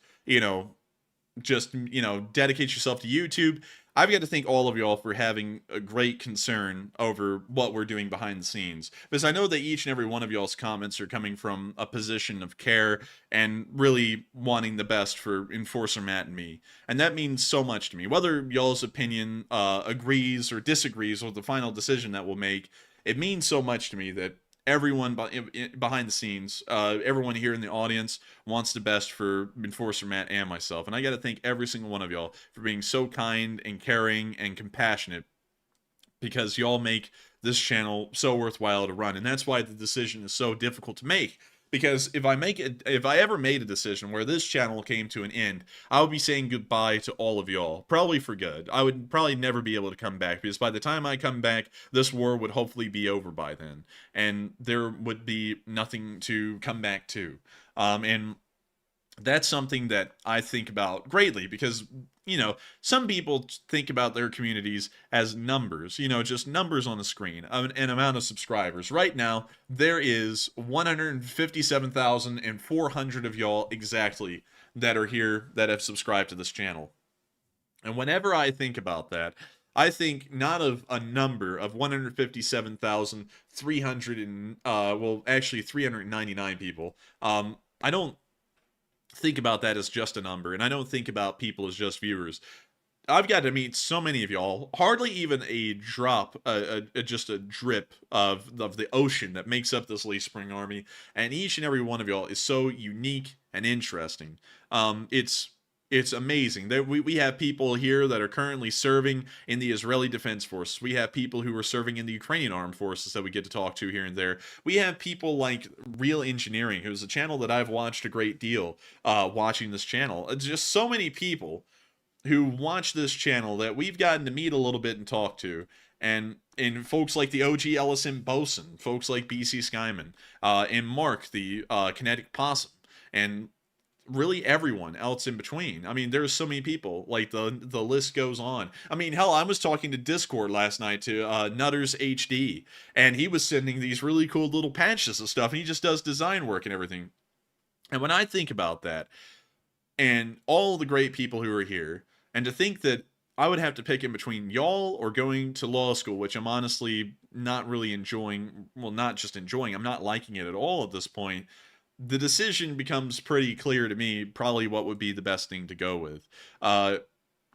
Speaker 2: dedicate yourself to YouTube, I've got to thank all of y'all for having a great concern over what we're doing behind the scenes. Because I know that each and every one of y'all's comments are coming from a position of care and really wanting the best for Enforcer Matt and me. And that means so much to me. Whether y'all's opinion agrees or disagrees with the final decision that we'll make, it means so much to me that everyone behind the scenes, everyone here in the audience wants the best for Enforcer Matt and myself. And I got to thank every single one of y'all for being so kind and caring and compassionate, because y'all make this channel so worthwhile to run. And that's why the decision is so difficult to make. Because if I ever made a decision where this channel came to an end, I would be saying goodbye to all of y'all, probably for good. I would probably never be able to come back, because by the time I come back, this war would hopefully be over by then, and there would be nothing to come back to. And that's something that I think about greatly, because some people think about their communities as numbers, just numbers on the screen, an amount of subscribers. Right now, there is 157,400 of y'all exactly that are here that have subscribed to this channel. And whenever I think about that, I think not of a number of 157,300 and, actually 399 people. I don't think about that as just a number, and I don't think about people as just viewers. I've got to meet so many of y'all, hardly even a drop, just a drip of the ocean that makes up this Lee Spring Army, and each and every one of y'all is so unique and interesting. It's amazing that we have people here that are currently serving in the Israeli Defense Force. We have people who are serving in the Ukrainian Armed Forces that we get to talk to here and there. We have people like Real Engineering, who's a channel that I've watched a great deal watching this channel. It's just so many people who watch this channel that we've gotten to meet a little bit and talk to. And folks like the OG Ellison Bosun, folks like BC Skyman, and Mark, the Kinetic Possum, and really everyone else in between. I mean, there's so many people, like the list goes on. I mean, hell, I was talking to Discord last night to Nutters HD, and he was sending these really cool little patches of stuff, and he just does design work and everything. And when I think about that, and all the great people who are here, and to think that I would have to pick in between y'all or going to law school, which I'm honestly not really enjoying, well, not just enjoying, I'm not liking it at all at this point, the decision becomes pretty clear to me, probably what would be the best thing to go with.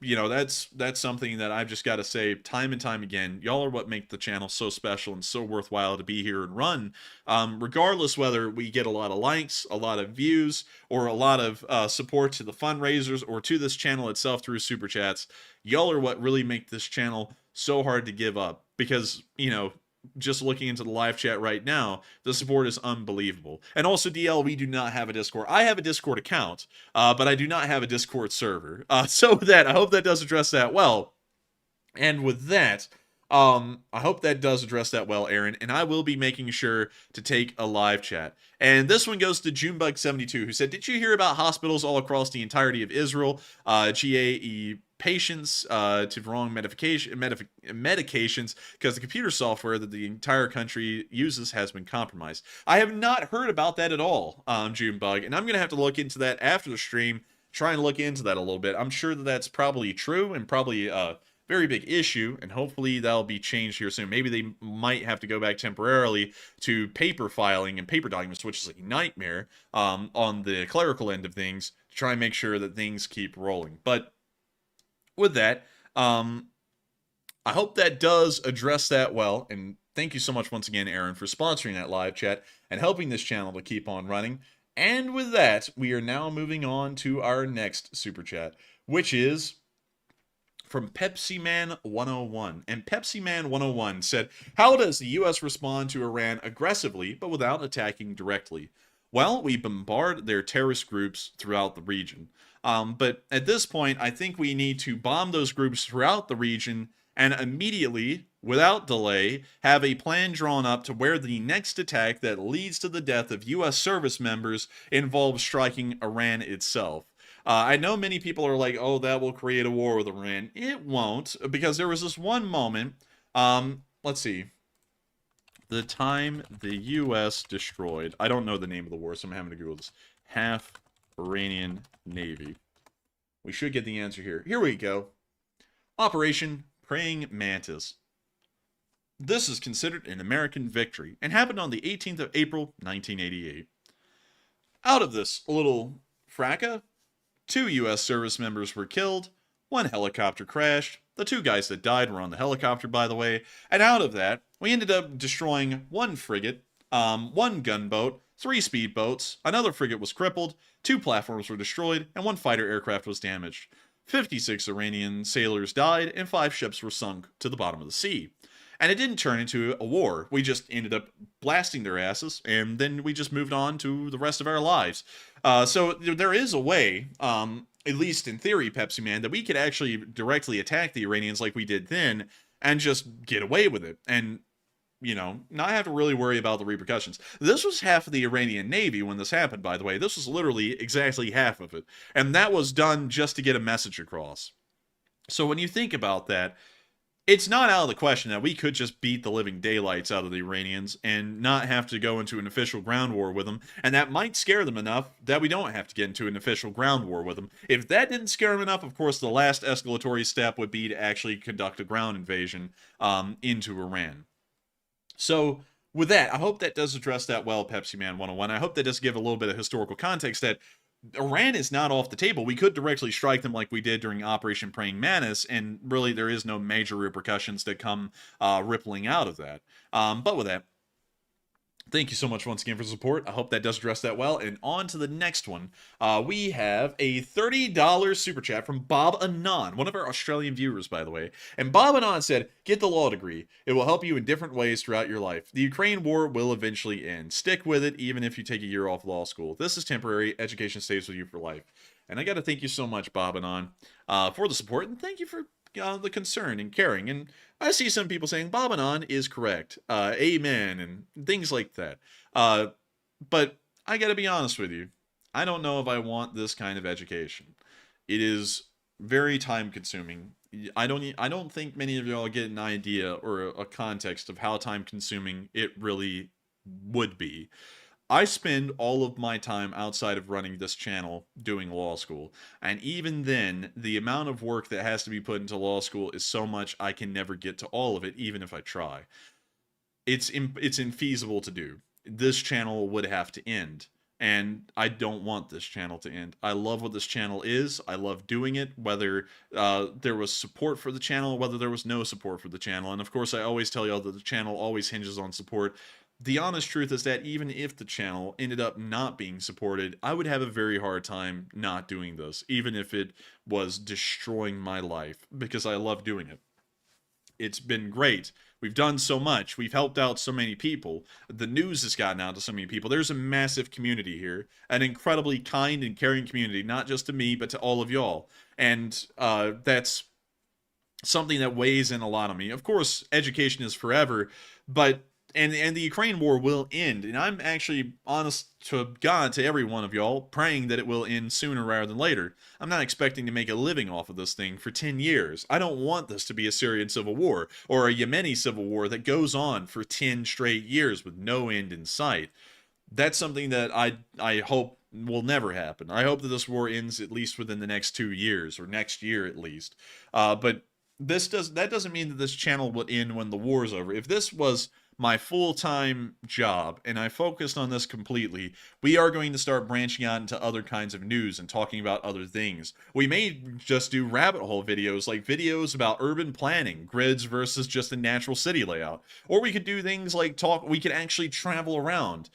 Speaker 2: you know, that's something that I've just got to say time and time again. Y'all are what make the channel so special and so worthwhile to be here and run. Regardless whether we get a lot of likes, a lot of views, or a lot of support to the fundraisers or to this channel itself through super chats, y'all are what really make this channel so hard to give up. Because, you know, just looking into the live chat right now, the support is unbelievable. And also, DL, we do not have a Discord. I have a Discord account, but I do not have a Discord server. So with that, I hope that does address that well. And with that, I hope that does address that well, Aaron. And I will be making sure to take a live chat. And this one goes to Junebug72, who said, "Did you hear about hospitals all across the entirety of Israel, GAE patients to wrong medications because the computer software that the entire country uses has been compromised?" I have not heard about that at all, Junebug, and I'm going to have to look into that after the stream, try and look into that a little bit. I'm sure that that's probably true and probably very big issue, and hopefully that'll be changed here soon. Maybe they might have to go back temporarily to paper filing and paper documents, which is a nightmare on the clerical end of things, to try and make sure that things keep rolling. But with that, I hope that does address that well, and thank you so much once again, Aaron, for sponsoring that live chat and helping this channel to keep on running. And with that, we are now moving on to our next super chat, which is from Pepsi Man 101. And Pepsi Man 101 said, "How does the U.S. respond to Iran aggressively but without attacking directly?" Well, we bombard their terrorist groups throughout the region. But at this point, I think we need to bomb those groups throughout the region and immediately, without delay, have a plan drawn up to where the next attack that leads to the death of U.S. service members involves striking Iran itself. I know many people are like, oh, that will create a war with Iran. It won't, because there was this one moment, let's see, the time the U.S. destroyed, I don't know the name of the war, so I'm having to Google this, half Iranian Navy. We should get the answer here. Here we go. Operation Praying Mantis. This is considered an American victory and happened on the 18th of April, 1988. Out of this little fracas, 2 U.S. service members were killed, 1 helicopter crashed, the 2 guys that died were on the helicopter, by the way, and out of that, we ended up destroying 1 frigate, 1 gunboat, 3 speedboats, another frigate was crippled, 2 platforms were destroyed, and 1 fighter aircraft was damaged. 56 Iranian sailors died, and 5 ships were sunk to the bottom of the sea. And it didn't turn into a war. We just ended up blasting their asses, and then we just moved on to the rest of our lives. So there is a way, at least in theory, Pepsi Man, that we could actually directly attack the Iranians like we did then, and just get away with it. And, you know, not have to really worry about the repercussions. This was half of the Iranian Navy when this happened, by the way. This was literally exactly half of it. And that was done just to get a message across. So when you think about that, it's not out of the question that we could just beat the living daylights out of the Iranians and not have to go into an official ground war with them, and that might scare them enough that we don't have to get into an official ground war with them. If that didn't scare them enough, of course, the last escalatory step would be to actually conduct a ground invasion into Iran. So with that, I hope that does address that well, Pepsi Man 101. I hope that does give a little bit of historical context that Iran is not off the table. We could directly strike them like we did during Operation Praying Mantis, and really there is no major repercussions that come rippling out of that. But with that, thank you so much once again for the support. I hope that does address that well. And on to the next one. We have a $30 super chat from Bob Anon, one of our Australian viewers, by the way. And Bob Anon said, "Get the law degree. It will help you in different ways throughout your life. The Ukraine war will eventually end. Stick with it even if you take a year off law school. This is temporary. Education stays with you for life." And I got to thank you so much, Bob Anon, for the support. And thank you for the concern and caring. And I see some people saying Bob Anon is correct. Amen, and things like that. But I gotta be honest with you. I don't know if I want this kind of education. It is very time consuming. I don't think many of y'all get an idea or a context of how time consuming it really would be. I spend all of my time outside of running this channel doing law school. And even then, the amount of work that has to be put into law school is so much I can never get to all of it, even if I try. It's infeasible to do. This channel would have to end. And I don't want this channel to end. I love what this channel is. I love doing it, whether there was support for the channel, whether there was no support for the channel. And of course, I always tell y'all that the channel always hinges on support. The honest truth is that even if the channel ended up not being supported, I would have a very hard time not doing this, even if it was destroying my life, because I love doing it. It's been great. We've done so much. We've helped out so many people. The news has gotten out to so many people. There's a massive community here, an incredibly kind and caring community, not just to me, but to all of y'all. And that's something that weighs in a lot on me. Of course, education is forever, but and the Ukraine war will end. And I'm actually, honest to God, to every one of y'all, praying that it will end sooner rather than later. I'm not expecting to make a living off of this thing for 10 years. I don't want this to be a Syrian civil war or a Yemeni civil war that goes on for 10 straight years with no end in sight. That's something that I hope will never happen. I hope that this war ends at least within the next 2 years, or next year at least. But that doesn't mean that this channel will end when the war is over. If this was my full-time job and I focused on this completely, we are going to start branching out into other kinds of news and talking about other things. We may just do rabbit hole videos, like videos about urban planning, grids versus just a natural city layout. Or we could do things like we could actually travel around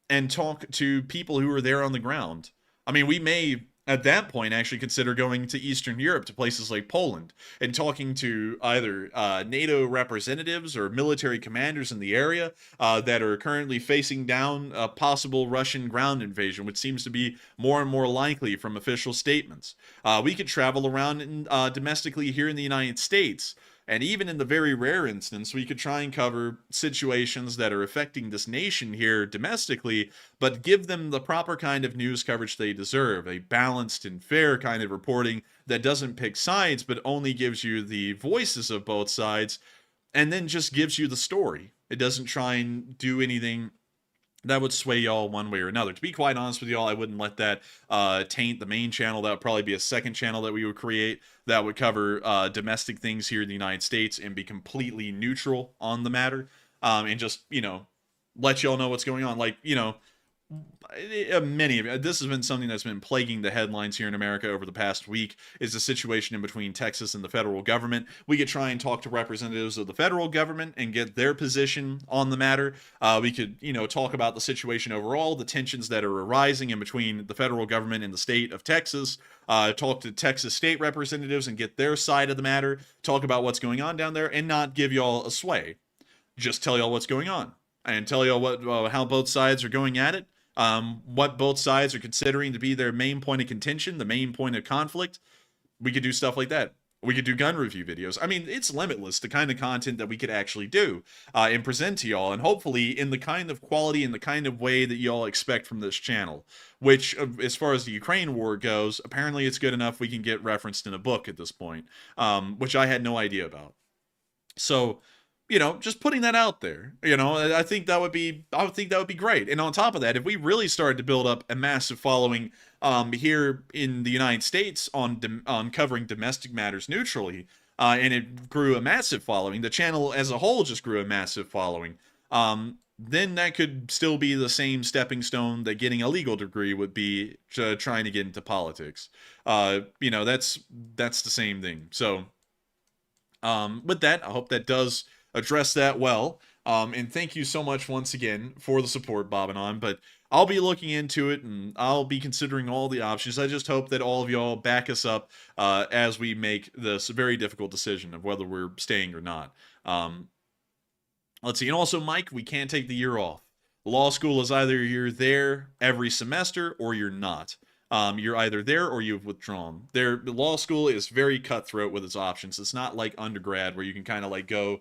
Speaker 2: and talk to people who are there on the ground. I mean, we may at that point actually consider going to Eastern Europe, to places like Poland, and talking to either NATO representatives or military commanders in the area that are currently facing down a possible Russian ground invasion, which seems to be more and more likely from official statements. We could travel around domestically here in the United States. And even in the very rare instance, we could try and cover situations that are affecting this nation here domestically, but give them the proper kind of news coverage they deserve. A balanced and fair kind of reporting that doesn't pick sides, but only gives you the voices of both sides, and then just gives you the story. It doesn't try and do anything that would sway y'all one way or another. To be quite honest with y'all, I wouldn't let that taint the main channel. That would probably be a second channel that we would create that would cover domestic things here in the United States and be completely neutral on the matter, and just, let y'all know what's going on. Like, many of this has been something that's been plaguing the headlines here in America over the past week, is the situation in between Texas and the federal government. We could try and talk to representatives of the federal government and get their position on the matter. We could, talk about the situation overall, the tensions that are arising in between the federal government and the state of Texas. Talk to Texas state representatives and get their side of the matter. Talk about what's going on down there and not give y'all a sway. Just tell y'all what's going on and tell y'all how both sides are going at it. What both sides are considering to be their main point of contention, the main point of conflict. We could do stuff like that. We could do gun review videos. I mean, it's limitless, the kind of content that we could actually do and present to y'all, and hopefully in the kind of quality and the kind of way that y'all expect from this channel, which, as far as the Ukraine war goes, apparently it's good enough we can get referenced in a book at this point, which I had no idea about. So, just putting that out there, I think that would be great. And on top of that, if we really started to build up a massive following here in the United States on covering domestic matters neutrally, and it grew a massive following, the channel as a whole just grew a massive following, then that could still be the same stepping stone that getting a legal degree would be to trying to get into politics. That's the same thing. So with that, I hope that does address that well. And thank you so much once again for the support, Bob and on. But I'll be looking into it and I'll be considering all the options. I just hope that all of y'all back us up as we make this very difficult decision of whether we're staying or not. Let's see. And also, Mike, we can't take the year off. Law school is either you're there every semester or you're not. You're either there or you've withdrawn. The law school is very cutthroat with its options. It's not like undergrad where you can kind of like go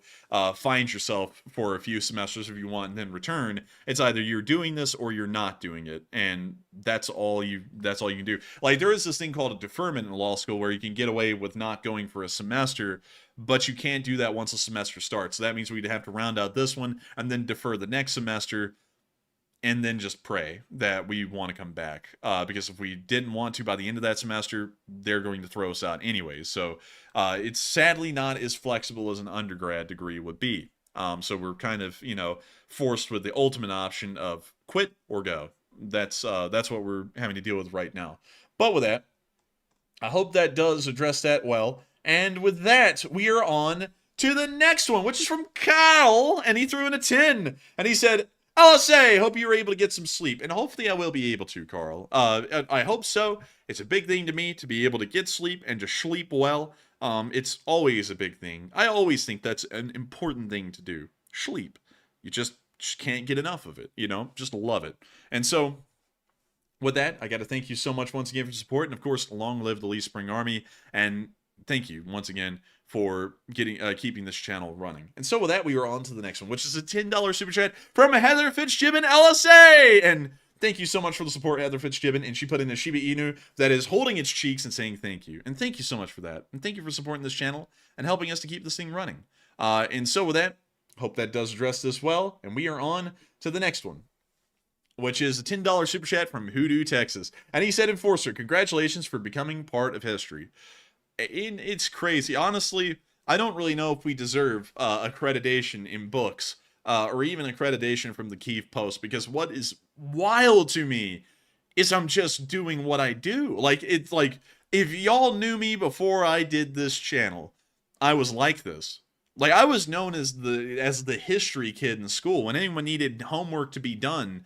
Speaker 2: find yourself for a few semesters if you want and then return. It's either you're doing this or you're not doing it, and that's all you can do. Like, there is this thing called a deferment in law school where you can get away with not going for a semester, but you can't do that once a semester starts. So that means we'd have to round out this one and then defer the next semester, and then just pray that we want to come back. Because if we didn't want to by the end of that semester, they're going to throw us out anyways. So it's sadly not as flexible as an undergrad degree would be. So we're kind of, forced with the ultimate option of quit or go. that's what we're having to deal with right now. But with that, I hope that does address that well. And with that, we are on to the next one, which is from Kyle, and he threw in a 10, and he said, LSA, hope you were able to get some sleep, and hopefully I will be able to, Carl. I hope so. It's a big thing to me to be able to get sleep and to sleep well. It's always a big thing. I always think that's an important thing to do. Sleep. You just can't get enough of it, you know? Just love it. And so, with that, I got to thank you so much once again for your support, and of course, long live the Lee Spring Army, and thank you once again for keeping this channel running. And so with that, we are on to the next one, which is a $10 super chat from Heather Fitzgibbon LSA. And thank you so much for the support, Heather Fitzgibbon. And she put in a Shiba Inu that is holding its cheeks and saying thank you. And thank you so much for that. And thank you for supporting this channel and helping us to keep this thing running. And so with that, hope that does address this well. And we are on to the next one, which is a $10 super chat from Hoodoo, Texas. And he said, Enforcer, congratulations for becoming part of history. It's crazy. Honestly, I don't really know if we deserve accreditation in books or even accreditation from the Kyiv Post, because what is wild to me is I'm just doing what I do. Like, it's like, if y'all knew me before I did this channel, I was like this. Like, I was known as the history kid in school. When anyone needed homework to be done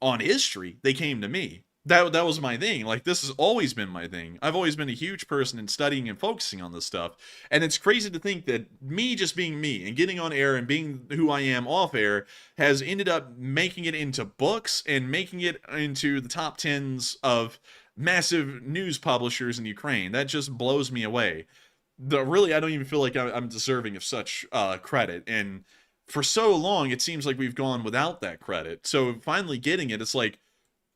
Speaker 2: on history, they came to me. That was my thing. Like, this has always been my thing. I've always been a huge person in studying and focusing on this stuff. And it's crazy to think that me just being me and getting on air and being who I am off air has ended up making it into books and making it into the top 10s of massive news publishers in Ukraine. That just blows me away. Really, I don't even feel like I'm deserving of such credit. And for so long, it seems like we've gone without that credit. So finally getting it, it's like,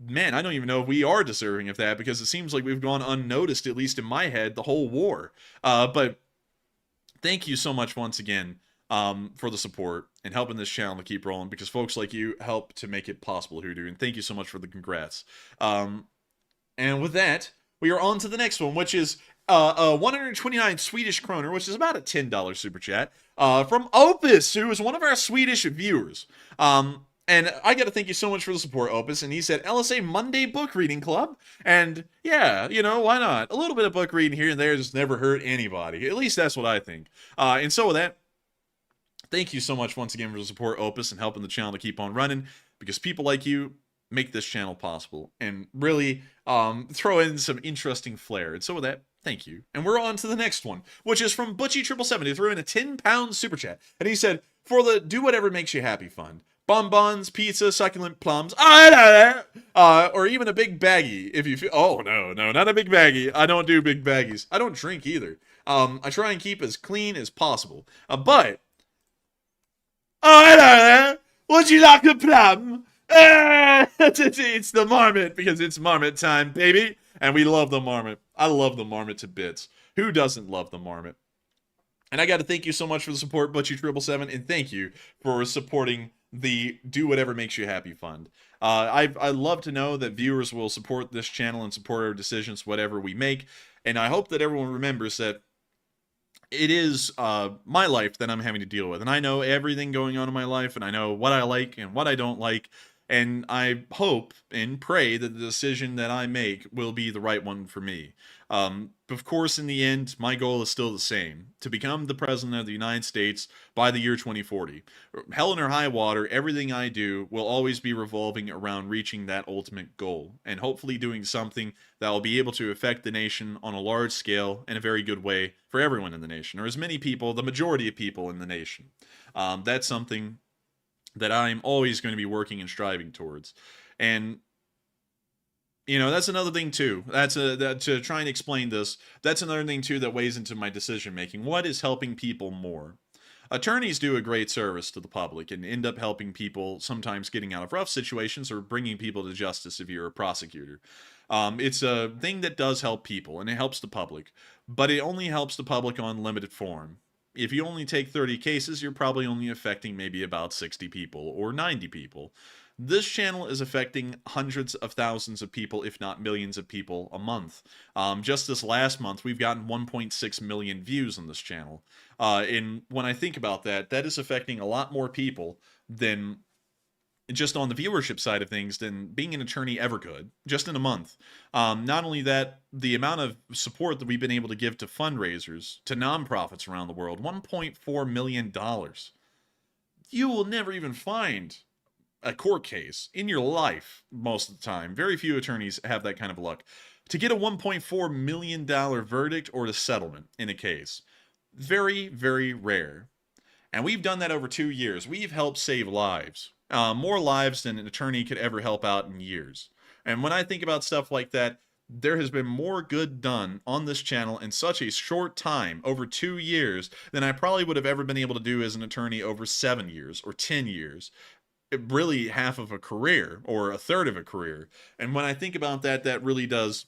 Speaker 2: man, I don't even know if we are deserving of that, because it seems like we've gone unnoticed, at least in my head, the whole war. But thank you so much once again for the support and helping this channel to keep rolling, because folks like you help to make it possible, Hoodoo. And thank you so much for the congrats. And with that, we are on to the next one, which is 129 Swedish kroner, which is about a $10 super chat, from Opus, who is one of our Swedish viewers. And I got to thank you so much for the support, Opus. And he said, LSA Monday Book Reading Club. And yeah, you know, why not? A little bit of book reading here and there just never hurt anybody. At least that's what I think. And so with that, thank you so much once again for the support, Opus, and helping the channel to keep on running. Because people like you make this channel possible and really throw in some interesting flair. And so with that, thank you. And we're on to the next one, which is from Butchie777. He threw in a £10 super chat. And he said, for the Do Whatever Makes You Happy fund, bonbons, pizza, succulent plums, or even a big baggie if you feel. Oh, no, not a big baggie. I don't do big baggies. I don't drink either. I try and keep as clean as possible. But, would you like a plum? It's the marmot, because it's marmot time, baby. And we love the marmot. I love the marmot to bits. Who doesn't love the marmot? And I got to thank you so much for the support, Butchie777, and thank you for supporting the Do Whatever Makes You Happy fund. I love to know that viewers will support this channel and support our decisions, whatever we make. And I hope that everyone remembers that it is my life that I'm having to deal with. And I know everything going on in my life, and I know what I like and what I don't like. And I hope and pray that the decision that I make will be the right one for me. Of course, in the end, my goal is still the same: to become the President of the United States by the year 2040. Hell or high water, everything I do will always be revolving around reaching that ultimate goal, and hopefully doing something that will be able to affect the nation on a large scale in a very good way for everyone in the nation, or as many people, the majority of people in the nation. That's something that I'm always going to be working and striving towards. And, you know, that's another thing too. To try and explain this, that's another thing too that weighs into my decision making. What is helping people more? Attorneys do a great service to the public and end up helping people, sometimes getting out of rough situations or bringing people to justice if you're a prosecutor. It's a thing that does help people, and it helps the public, but it only helps the public on limited form. If you only take 30 cases, you're probably only affecting maybe about 60 people or 90 people. This channel is affecting hundreds of thousands of people, if not millions of people a month. Just this last month, we've gotten 1.6 million views on this channel. And when I think about that, that is affecting a lot more people than just on the viewership side of things than being an attorney ever could, just in a month. Not only that, the amount of support that we've been able to give to fundraisers, to nonprofits around the world, $1.4 million. You will never even find a court case in your life most of the time. Very few attorneys have that kind of luck. To get a $1.4 million verdict or a settlement in a case, very, very rare. And we've done that over 2 years. We've helped save lives. More lives than an attorney could ever help out in years. And when I think about stuff like that, there has been more good done on this channel in such a short time, over 2 years, than I probably would have ever been able to do as an attorney over 7 years or 10 years. Really half of a career or a third of a career. And when I think about that, that really does,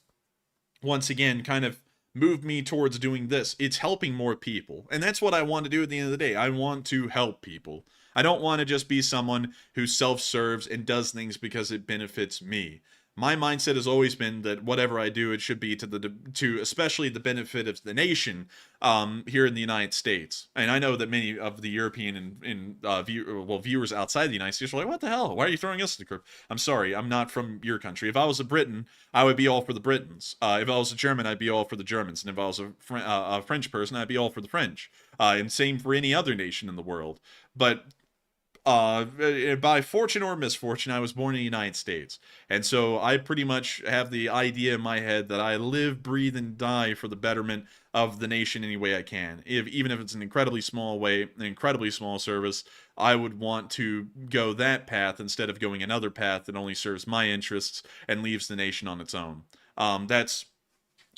Speaker 2: once again, kind of move me towards doing this. It's helping more people. And that's what I want to do at the end of the day. I want to help people. I don't want to just be someone who self-serves and does things because it benefits me. My mindset has always been that whatever I do, it should be to especially the benefit of the nation here in the United States. And I know that many of the European and viewers outside the United States are like, what the hell? Why are you throwing us to the curb? I'm sorry, I'm not from your country. If I was a Briton, I would be all for the Britons. If I was a German, I'd be all for the Germans. And if I was a French person, I'd be all for the French. And same for any other nation in the world. But by fortune or misfortune, I was born in the United States. And so I pretty much have the idea in my head that I live, breathe, and die for the betterment of the nation any way I can. Even if it's an incredibly small way, an incredibly small service, I would want to go that path instead of going another path that only serves my interests and leaves the nation on its own. That's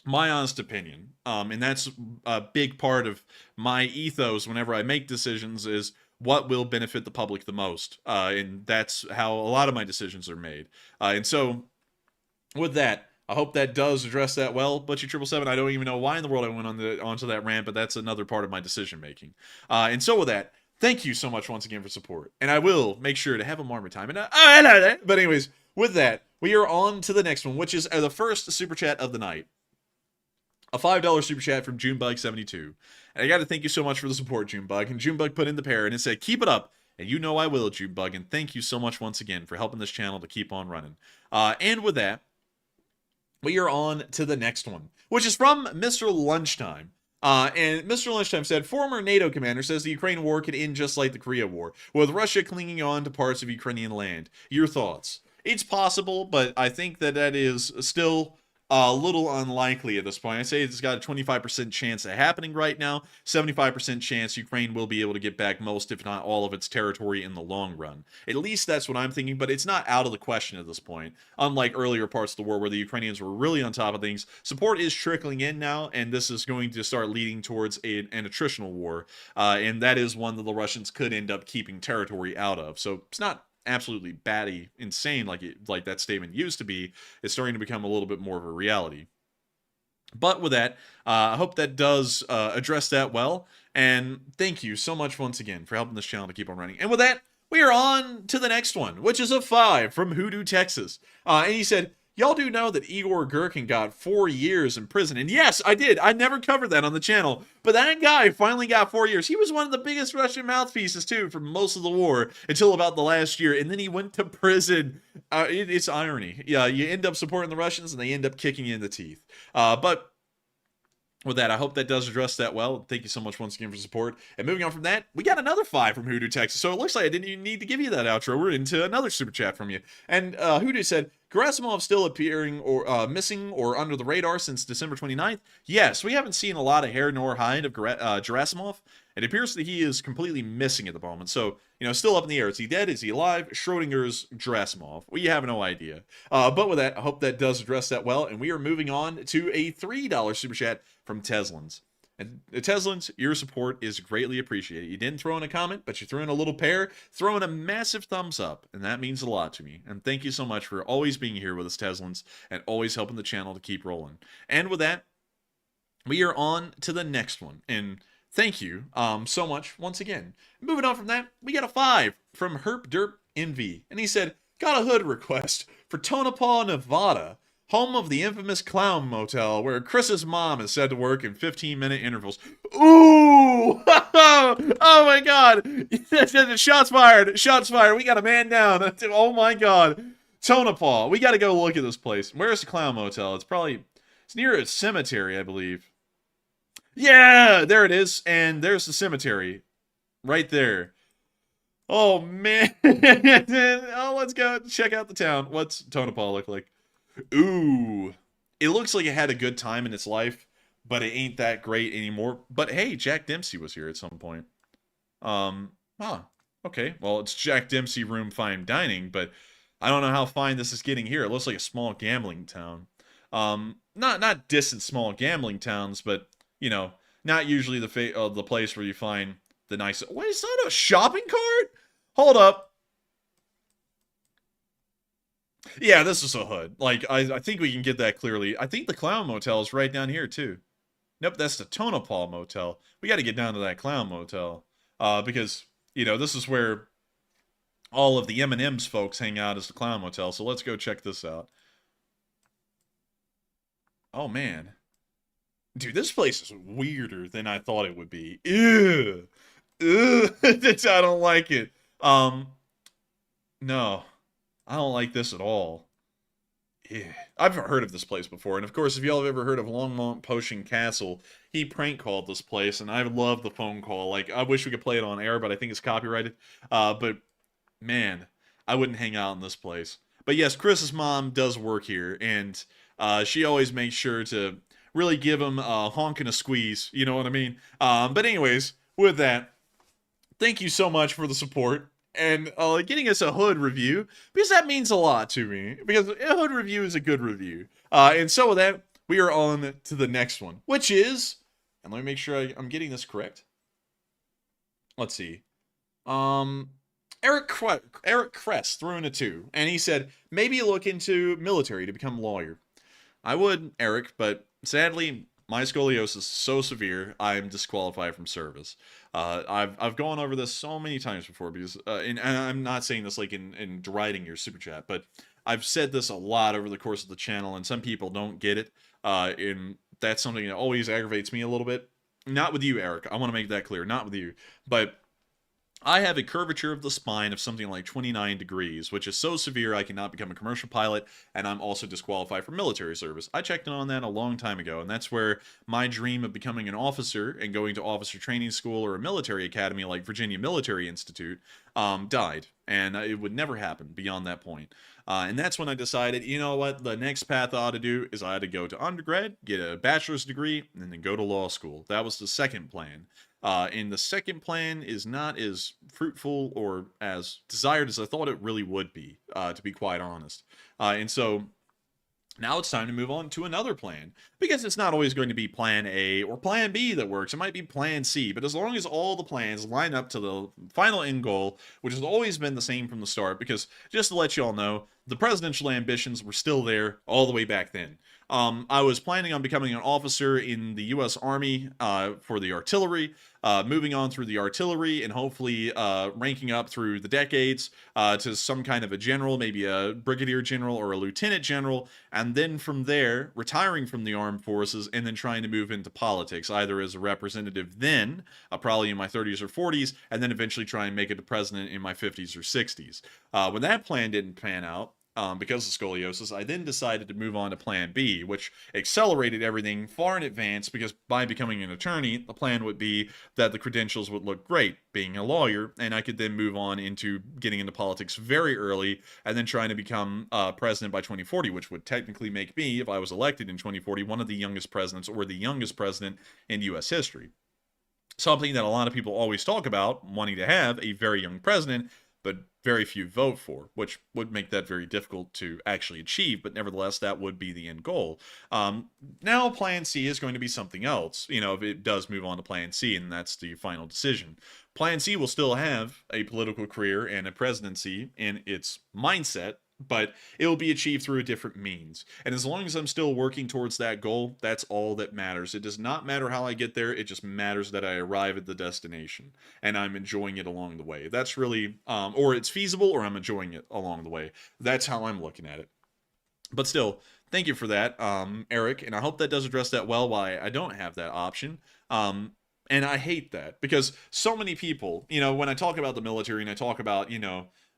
Speaker 2: my honest opinion. And that's a big part of my ethos whenever I make decisions is what will benefit the public the most. And that's how a lot of my decisions are made. And so with that, I hope that does address that well. Butchie 777, I don't even know why in the world I went onto that rant, but that's another part of my decision making. And so with that, thank you so much once again for support. And I will make sure to have a more time. But anyways, with that, we are on to the next one, which is the first super chat of the night. A $5 super chat from Junebug72. And I got to thank you so much for the support, Junebug. And Junebug put in the pair and it said, keep it up. And you know I will, Junebug. And thank you so much once again for helping this channel to keep on running. And with that, we are on to the next one, which is from Mr. Lunchtime. And Mr. Lunchtime said, former NATO commander says the Ukraine war could end just like the Korea War, with Russia clinging on to parts of Ukrainian land. Your thoughts? It's possible, but I think that is still a little unlikely at this point. I say it's got a 25% chance of happening right now. 75% chance Ukraine will be able to get back most, if not all, of its territory in the long run. At least that's what I'm thinking, but it's not out of the question at this point. Unlike earlier parts of the war where the Ukrainians were really on top of things, support is trickling in now, and this is going to start leading towards an attritional war. And that is one that the Russians could end up keeping territory out of. So it's not absolutely batty insane like that statement used to be. It's starting to become a little bit more of a reality. But with that, I hope that does address that well. And thank you so much once again for helping this channel to keep on running. And with that, we are on to the next one, which is a 5 from Hoodoo, Texas. And he said, y'all do know that Igor Girkin got 4 years in prison. And yes, I did. I never covered that on the channel. But that guy finally got 4 years. He was one of the biggest Russian mouthpieces, too, for most of the war until about the last year. And then he went to prison. It's irony. Yeah, you end up supporting the Russians and they end up kicking you in the teeth. But with that, I hope that does address that well. Thank you so much once again for support. And moving on from that, we got another 5 from Hoodoo, Texas. So it looks like I didn't even need to give you that outro. We're into another super chat from you. And Hoodoo said, Gerasimov still appearing or missing or under the radar since December 29th? Yes, we haven't seen a lot of hair nor hide of Gerasimov. It appears that he is completely missing at the moment. So, still up in the air. Is he dead? Is he alive? Schrodinger's Gerasimov. We have no idea. But with that, I hope that does address that well. And we are moving on to a $3 super chat from Teslans. And Teslans, your support is greatly appreciated. You didn't throw in a comment, but you threw in a little pair, throw in a massive thumbs up, and that means a lot to me. And thank you so much for always being here with us, Teslans, and always helping the channel to keep rolling. And with that, we are on to the next one. And thank you so much once again. Moving on from that, we got a 5 from Herp Derp NV. And he said, got a hood request for Tonopah, Nevada. home of the infamous Clown Motel, where Chris's mom is said to work in 15-minute intervals. Ooh! Oh my god! Shots fired! Shots fired! We got a man down! Oh my god! Tonopah, we gotta go look at this place. Where's the Clown Motel? It's near a cemetery, I believe. Yeah! There it is, and there's the cemetery. Right there. Oh man! Oh, let's go check out the town. What's Tonopah look like? Ooh, it looks like it had a good time in its life, but it ain't that great anymore. But hey, Jack Dempsey was here at some point. Okay. Well, it's Jack Dempsey room fine dining, but I don't know how fine this is getting here. It looks like a small gambling town. Not distant small gambling towns, but you know, not usually the place where you find the nice. Wait, is that a shopping cart? Hold up. Yeah, this is a hood. Like, I think we can get that clearly. I think the Clown Motel is right down here, too. Nope, that's the Tonopah Motel. We got to get down to that Clown Motel. Because, you know, this is where all of the M&M's folks hang out, is the Clown Motel. So let's go check this out. Oh, man. Dude, this place is weirder than I thought it would be. Ew. Ew. I don't like it. No. I don't like this at all. Yeah. I've heard of this place before, and of course, if y'all have ever heard of Longmont Potion Castle, he prank called this place, and I love the phone call. Like, I wish we could play it on air, but I think it's copyrighted. But, man, I wouldn't hang out in this place. But yes, Chris's mom does work here, and she always makes sure to really give him a honk and a squeeze, you know what I mean? But anyways, with that, thank you so much for the support. And getting us a hood review, because that means a lot to me, because a hood review is a good review. And so with that, we are on to the next one, which is, and let me make sure I'm getting this correct. Let's see. Eric Kress threw in a 2, and he said, maybe look into military to become lawyer. I would, Eric, but sadly, my scoliosis is so severe, I'm disqualified from service. I've gone over this so many times before, because and I'm not saying this like in deriding your super chat, but I've said this a lot over the course of the channel, and some people don't get it. And that's something that always aggravates me a little bit. Not with you, Eric. I want to make that clear. Not with you, but I have a curvature of the spine of something like 29 degrees, which is so severe I cannot become a commercial pilot, and I'm also disqualified from military service. I checked in on that a long time ago, and that's where my dream of becoming an officer and going to officer training school or a military academy like Virginia Military Institute died, and it would never happen beyond that point. And that's when I decided, you know what, the next path I ought to do is I had to go to undergrad, get a bachelor's degree, and then go to law school. That was the second plan. And the second plan is not as fruitful or as desired as I thought it really would be, to be quite honest. And so now it's time to move on to another plan, because it's not always going to be plan A or plan B that works. It might be plan C, but as long as all the plans line up to the final end goal, which has always been the same from the start, because just to let you all know, the presidential ambitions were still there all the way back then. I was planning on becoming an officer in the U.S. Army for the artillery, moving on through the artillery, and hopefully ranking up through the decades to some kind of a general, maybe a brigadier general or a lieutenant general, and then from there, retiring from the armed forces and then trying to move into politics, either as a representative then, probably in my 30s or 40s, and then eventually try and make it to president in my 50s or 60s. When that plan didn't pan out, because of scoliosis, I then decided to move on to plan B, which accelerated everything far in advance, because by becoming an attorney, the plan would be that the credentials would look great being a lawyer, and I could then move on into getting into politics very early, and then trying to become president by 2040, which would technically make me, if I was elected in 2040, one of the youngest presidents, or the youngest president in U.S. history. Something that a lot of people always talk about, wanting to have a very young president, but very few vote for, which would make that very difficult to actually achieve, but nevertheless, that would be the end goal. Now, Plan C is going to be something else, you know, if it does move on to Plan C, and that's the final decision. Plan C will still have a political career and a presidency in its mindset, but it will be achieved through a different means. And as long as I'm still working towards that goal, that's all that matters. It does not matter how I get there, it just matters that I arrive at the destination, and I'm enjoying it along the way. That's really, or it's feasible, or I'm enjoying it along the way. That's how I'm looking at it. But still, thank you for that, Eric, and I hope that does address that well, why I don't have that option. And I hate that, because so many people, when I talk about the military and I talk about,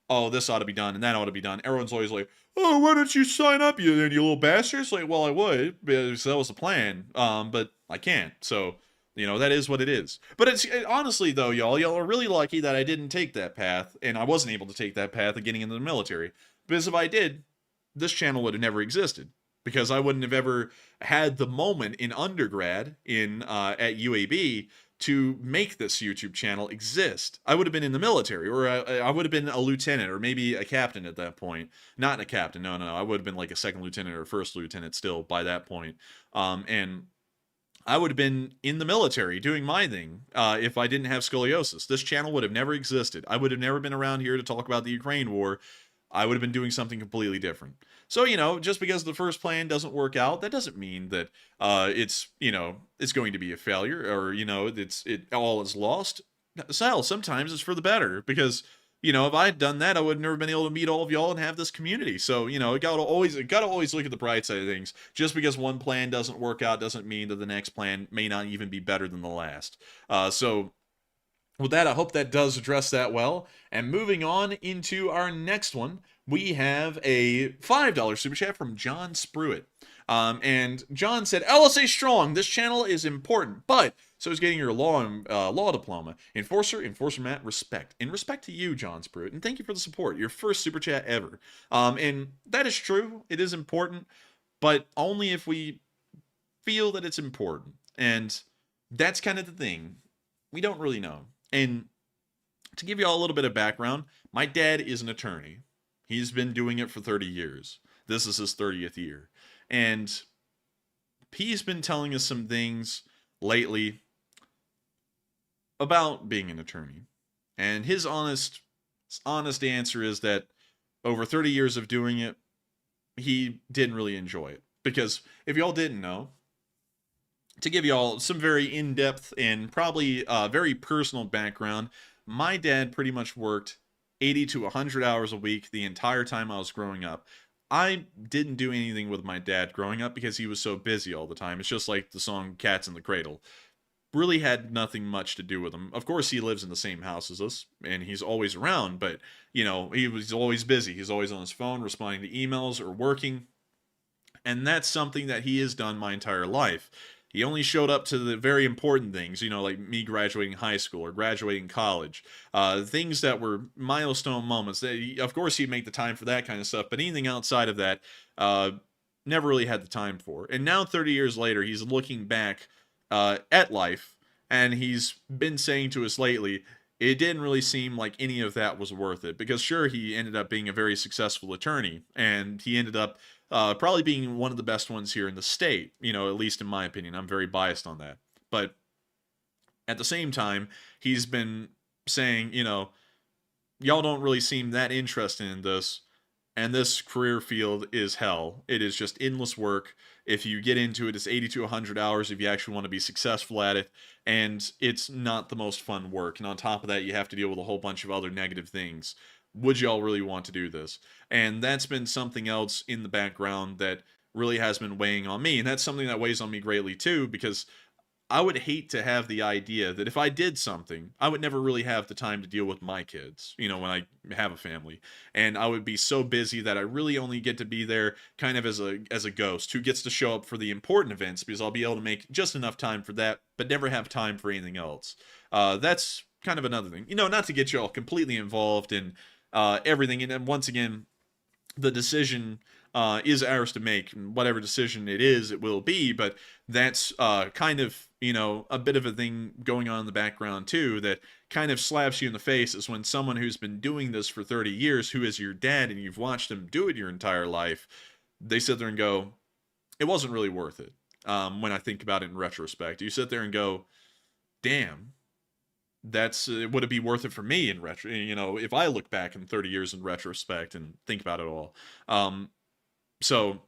Speaker 2: oh, this ought to be done and that ought to be done, everyone's always like, oh, why don't you sign up, you little bastards? Like, well, I would, because that was the plan, but I can't, so, that is what it is. But honestly, though, y'all are really lucky that I didn't take that path, and I wasn't able to take that path of getting into the military, because if I did, this channel would have never existed, because I wouldn't have ever had the moment in undergrad at UAB to make this YouTube channel exist. I would have been in the military, or I would have been a lieutenant, or maybe a captain at that point. Not a captain, no. I would have been like a second lieutenant or first lieutenant still by that point. And I would have been in the military doing my thing if I didn't have scoliosis. This channel would have never existed. I would have never been around here to talk about the Ukraine war. I would have been doing something completely different. So, just because the first plan doesn't work out, that doesn't mean that it's going to be a failure, or, it all is lost. Sometimes it's for the better, because, if I had done that, I would have never been able to meet all of y'all and have this community. So, you gotta always look at the bright side of things. Just because one plan doesn't work out doesn't mean that the next plan may not even be better than the last. So with that, I hope that does address that well. And moving on into our next one, we have a $5 super chat from John Spruitt. And John said, LSA strong, this channel is important, but so is getting your law diploma. Enforcer Matt, respect. And respect to you, John Spruitt, and thank you for the support. Your first super chat ever. And that is true, it is important, but only if we feel that it's important. And that's kind of the thing. We don't really know. And to give you all a little bit of background, my dad is an attorney. He's been doing it for 30 years. This is his 30th year. And he's been telling us some things lately about being an attorney. And his honest answer is that over 30 years of doing it, he didn't really enjoy it. Because if y'all didn't know, to give y'all some very in-depth and probably very personal background, my dad pretty much worked 80 to 100 hours a week the entire time I was growing up. I didn't do anything with my dad growing up because he was so busy all the time. It's just like the song Cats in the Cradle. Really had nothing much to do with him. Of course, he lives in the same house as us, and he's always around, but, he was always busy. He's always on his phone, responding to emails or working. And that's something that he has done my entire life. He only showed up to the very important things, like me graduating high school or graduating college. Things that were milestone moments. Of course, he'd make the time for that kind of stuff, but anything outside of that, never really had the time for. And now, 30 years later, he's looking back at life, and he's been saying to us lately, it didn't really seem like any of that was worth it. Because sure, he ended up being a very successful attorney, and he ended up probably being one of the best ones here in the state, at least in my opinion. I'm very biased on that. But at the same time, he's been saying, y'all don't really seem that interested in this, and this career field is hell. It is just endless work. If you get into it, it's 80 to 100 hours if you actually want to be successful at it, and it's not the most fun work. And on top of that, you have to deal with a whole bunch of other negative things. Would y'all really want to do this? And that's been something else in the background that really has been weighing on me. And that's something that weighs on me greatly too, because I would hate to have the idea that if I did something, I would never really have the time to deal with my kids, when I have a family. And I would be so busy that I really only get to be there kind of as a ghost who gets to show up for the important events, because I'll be able to make just enough time for that, but never have time for anything else. That's kind of another thing. Not to get you all completely involved in everything. And then once again, the decision is ours to make. Whatever decision it is, it will be. But that's kind of, a bit of a thing going on in the background too, that kind of slaps you in the face, is when someone who's been doing this for 30 years, who is your dad, and you've watched him do it your entire life, they sit there and go, it wasn't really worth it. When I think about it in retrospect, you sit there and go, damn, would it be worth it for me in retro? If I look back in 30 years in retrospect and think about it all. So,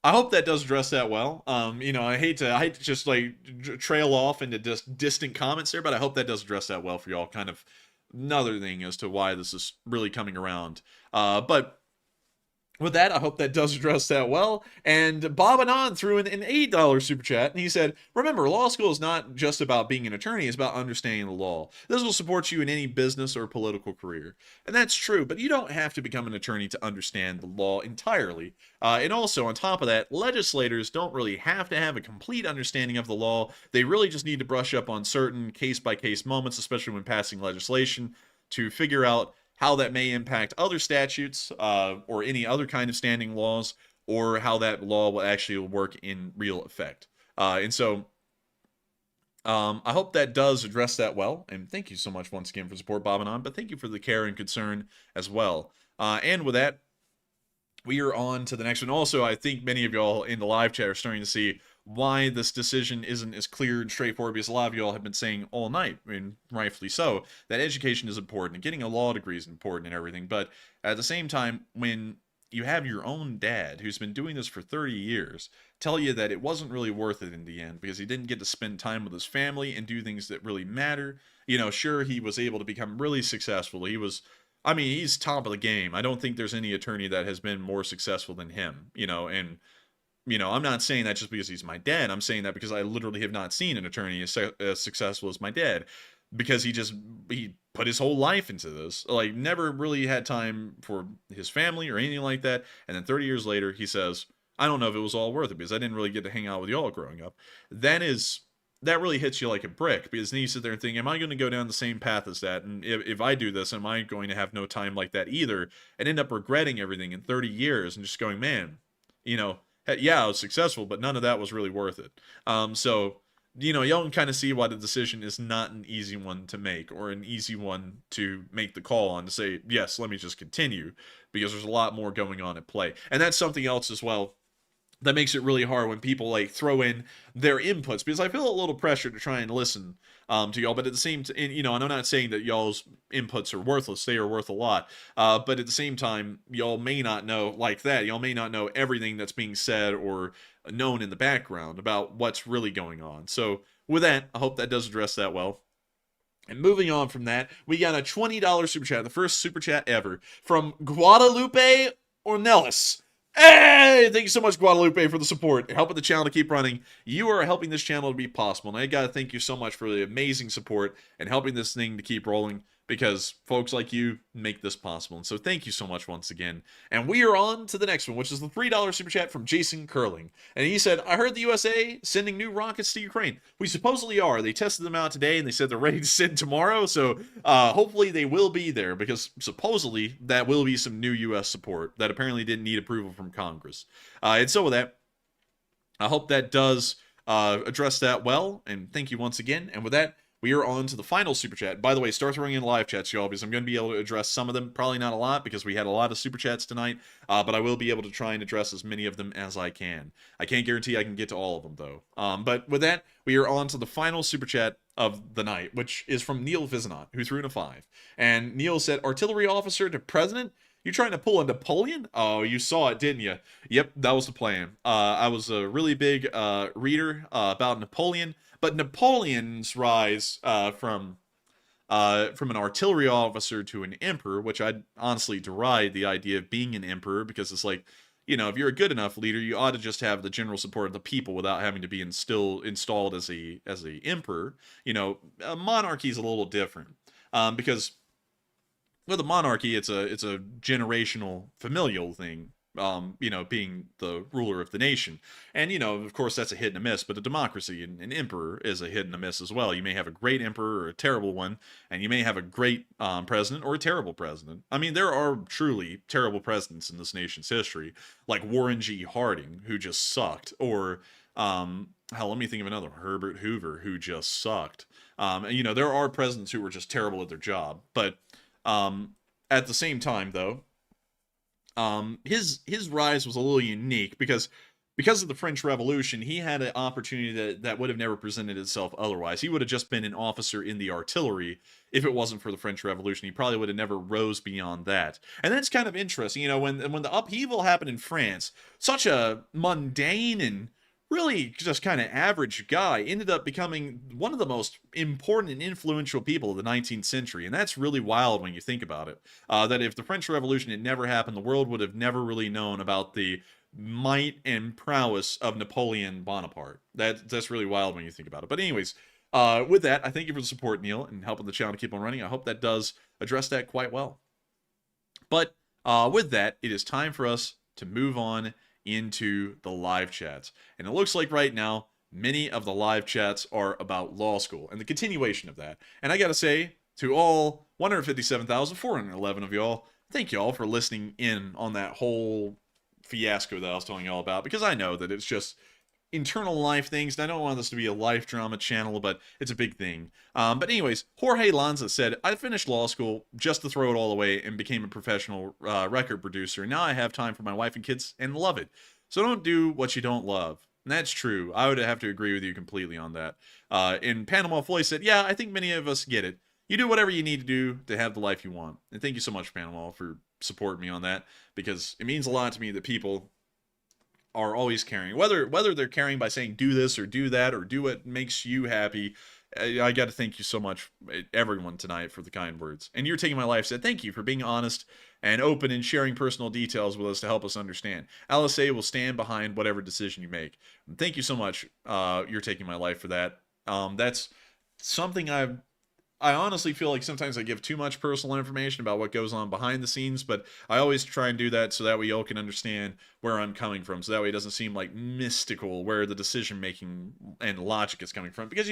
Speaker 2: I hope that does address that well. I hate to just like trail off into just distant comments there, but I hope that does address that well for y'all. Kind of another thing as to why this is really coming around. But with that, I hope that does address that well. And Bob Anon threw in an $8 super chat, and he said, remember, law school is not just about being an attorney, it's about understanding the law. This will support you in any business or political career. And that's true, but you don't have to become an attorney to understand the law entirely. And also, on top of that, legislators don't really have to have a complete understanding of the law. They really just need to brush up on certain case-by-case moments, especially when passing legislation, to figure out how that may impact other statutes or any other kind of standing laws, or how that law will actually work in real effect. And so I hope that does address that well. And thank you so much once again for support, Bob and On, but thank you for the care and concern as well. And with that, we are on to the next one. Also, I think many of y'all in the live chat are starting to see why this decision isn't as clear and straightforward, because a lot of y'all have been saying all night, and rightfully so, that education is important and getting a law degree is important and everything. But at the same time, when you have your own dad who's been doing this for 30 years tell you that it wasn't really worth it in the end because he didn't get to spend time with his family and do things that really matter, you know, sure, he was able to become really successful. He's top of the game. I don't think there's any attorney that has been more successful than him, and I'm not saying that just because he's my dad. I'm saying that because I literally have not seen an attorney as successful as my dad, because he put his whole life into this, like never really had time for his family or anything like that. And then 30 years later, he says, I don't know if it was all worth it because I didn't really get to hang out with y'all growing up. That really hits you like a brick, because then you sit there and think, am I going to go down the same path as that? And if I do this, am I going to have no time like that either and end up regretting everything in 30 years and just going, man, yeah, I was successful, but none of that was really worth it. So, y'all can kind of see why the decision is not an easy one to make, or an easy one to make the call on, to say, yes, let me just continue, because there's a lot more going on at play. And that's something else as well that makes it really hard when people like throw in their inputs, because I feel a little pressure to try and listen to y'all, but at the same time, and I'm not saying that y'all's inputs are worthless, they are worth a lot, but at the same time, y'all may not know y'all may not know everything that's being said or known in the background about what's really going on. So with that, I hope that does address that well. And moving on from that, we got a $20 super chat, the first super chat ever, from Guadalupe Ornelas. Hey, thank you so much, Guadalupe, for the support, helping the channel to keep running. You are helping this channel to be possible, and I gotta thank you so much for the amazing support and helping this thing to keep rolling, because folks like you make this possible. And so thank you so much once again. And we are on to the next one, which is the $3 super chat from Jason Curling. And he said, I heard the USA sending new rockets to Ukraine. We supposedly are. They tested them out today, and they said they're ready to send tomorrow. So hopefully they will be there, because supposedly that will be some new U.S. support that apparently didn't need approval from Congress. And so with that, I hope that does address that well. And thank you once again. And with that, we are on to the final super chat. By the way, start throwing in live chats, y'all, because I'm going to be able to address some of them. Probably not a lot, because we had a lot of super chats tonight, but I will be able to try and address as many of them as I can. I can't guarantee I can get to all of them, though. But with that, we are on to the final super chat of the night, which is from Neil Vizinot, who threw in a 5. And Neil said, artillery officer to president? You trying to pull a Napoleon? Oh, you saw it, didn't you? Yep, that was the plan. I was a really big reader about Napoleon, but Napoleon's rise from an artillery officer to an emperor, which I honestly deride the idea of being an emperor, because it's like, if you're a good enough leader, you ought to just have the general support of the people without having to be installed as a emperor. A monarchy is a little different, because with a monarchy, it's a generational familial thing, being the ruler of the nation. And, of course, that's a hit and a miss, but a democracy, an emperor is a hit and a miss as well. You may have a great emperor or a terrible one, and you may have a great president or a terrible president. I mean, there are truly terrible presidents in this nation's history, like Warren G. Harding, who just sucked, or, let me think of another, Herbert Hoover, who just sucked. There are presidents who were just terrible at their job, but at the same time, though, his rise was a little unique because of the French Revolution. He had an opportunity that would have never presented itself otherwise. He would have just been an officer in the artillery if it wasn't for the French Revolution. He probably would have never rose beyond that. And that's kind of interesting. When the upheaval happened in France, such a mundane and really just kind of average guy ended up becoming one of the most important and influential people of the 19th century. And that's really wild when you think about it. That if the French Revolution had never happened, the world would have never really known about the might and prowess of Napoleon Bonaparte. That's really wild when you think about it. But anyways, with that, I thank you for the support, Neil, and helping the channel to keep on running. I hope that does address that quite well. But with that, it is time for us to move on into the live chats. And it looks like right now, many of the live chats are about law school and the continuation of that. And I gotta say, to all 157,411 of y'all, thank y'all for listening in on that whole fiasco that I was telling y'all about, because I know that it's just internal life things, and I don't want this to be a life drama channel, but it's a big thing. But anyways, Jorge Lanza said, I finished law school just to throw it all away and became a professional record producer. Now I have time for my wife and kids and love it. So don't do what you don't love. And that's true. I would have to agree with you completely on that. And Panama Floyd said, yeah, I think many of us get it. You do whatever you need to do to have the life you want. And thank you so much, Panama, for supporting me on that, because it means a lot to me that people are always caring, whether they're caring by saying do this or do that or do what makes you happy. I got to thank you so much, everyone, tonight, for the kind words. And You're Taking My Life said, thank you for being honest and open and sharing personal details with us to help us understand. LSA will stand behind whatever decision you make. Thank you so much, You're Taking My Life, for that. That's something I honestly feel like sometimes I give too much personal information about what goes on behind the scenes, but I always try and do that so that way y'all can understand where I'm coming from, so that way it doesn't seem like mystical where the decision-making and logic is coming from. Because,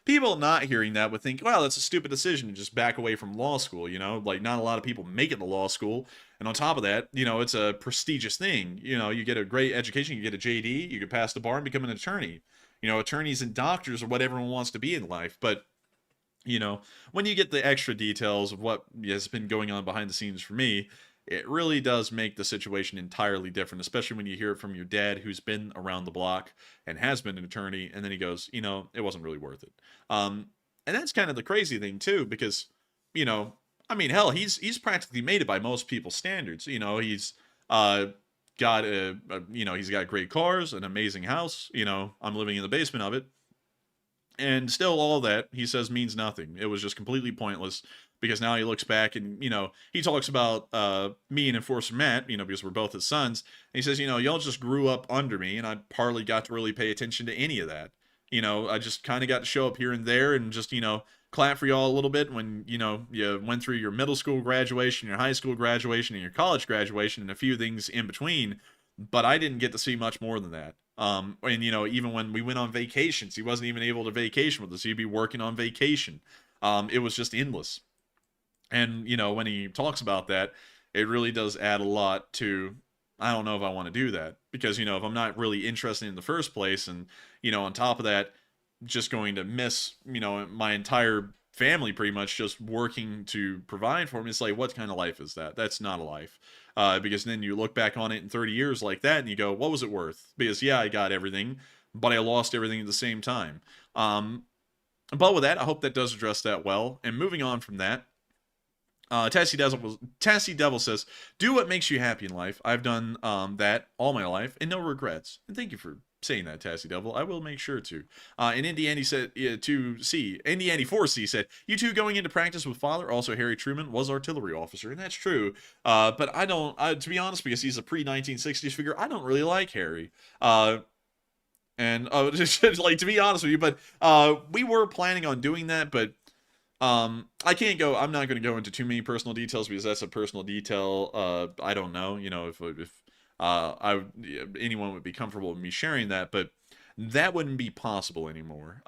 Speaker 2: people not hearing that would think, well, that's a stupid decision to just back away from law school, Like, not a lot of people make it to law school, and on top of that, it's a prestigious thing. You get a great education, you get a JD, you can pass the bar and become an attorney. Attorneys and doctors are what everyone wants to be in life, but when you get the extra details of what has been going on behind the scenes for me, it really does make the situation entirely different, especially when you hear it from your dad, who's been around the block and has been an attorney, and then he goes, it wasn't really worth it. And that's kind of the crazy thing too, because, hell, he's practically made it by most people's standards. He's got he's got great cars, an amazing house. I'm living in the basement of it. And still, all that, he says, means nothing. It was just completely pointless, because now he looks back and, he talks about me and Enforcer Matt, because we're both his sons. And he says, y'all just grew up under me, and I hardly got to really pay attention to any of that. I just kind of got to show up here and there and just, clap for y'all a little bit when, you went through your middle school graduation, your high school graduation, and your college graduation, and a few things in between. But I didn't get to see much more than that. And, even when we went on vacations, he wasn't even able to vacation with us. He'd be working on vacation. It was just endless. And, when he talks about that, it really does add a lot to, I don't know if I want to do that. Because, if I'm not really interested in the first place, and, on top of that, just going to miss, my entire family pretty much just working to provide for me, it's like, what kind of life is that? That's not a life. Because then you look back on it in 30 years like that and you go, what was it worth? Because yeah, I got everything, but I lost everything at the same time. But with that, I hope that does address that well. And moving on from that, Tassie Devil says, do what makes you happy in life. I've done that all my life and no regrets. And thank you for saying that, Tassie Devil. I will make sure to. And Indy Andy said, Indy Andy 4C said, you two going into practice with father. Also, Harry Truman was artillery officer, and that's true. But I don't, to be honest, because he's a pre-1960s figure, I don't really like Harry. And like, to be honest with you, but we were planning on doing that, but I'm not going to go into too many personal details, because that's a personal detail. I don't know, if anyone would be comfortable with me sharing that, but that wouldn't be possible anymore.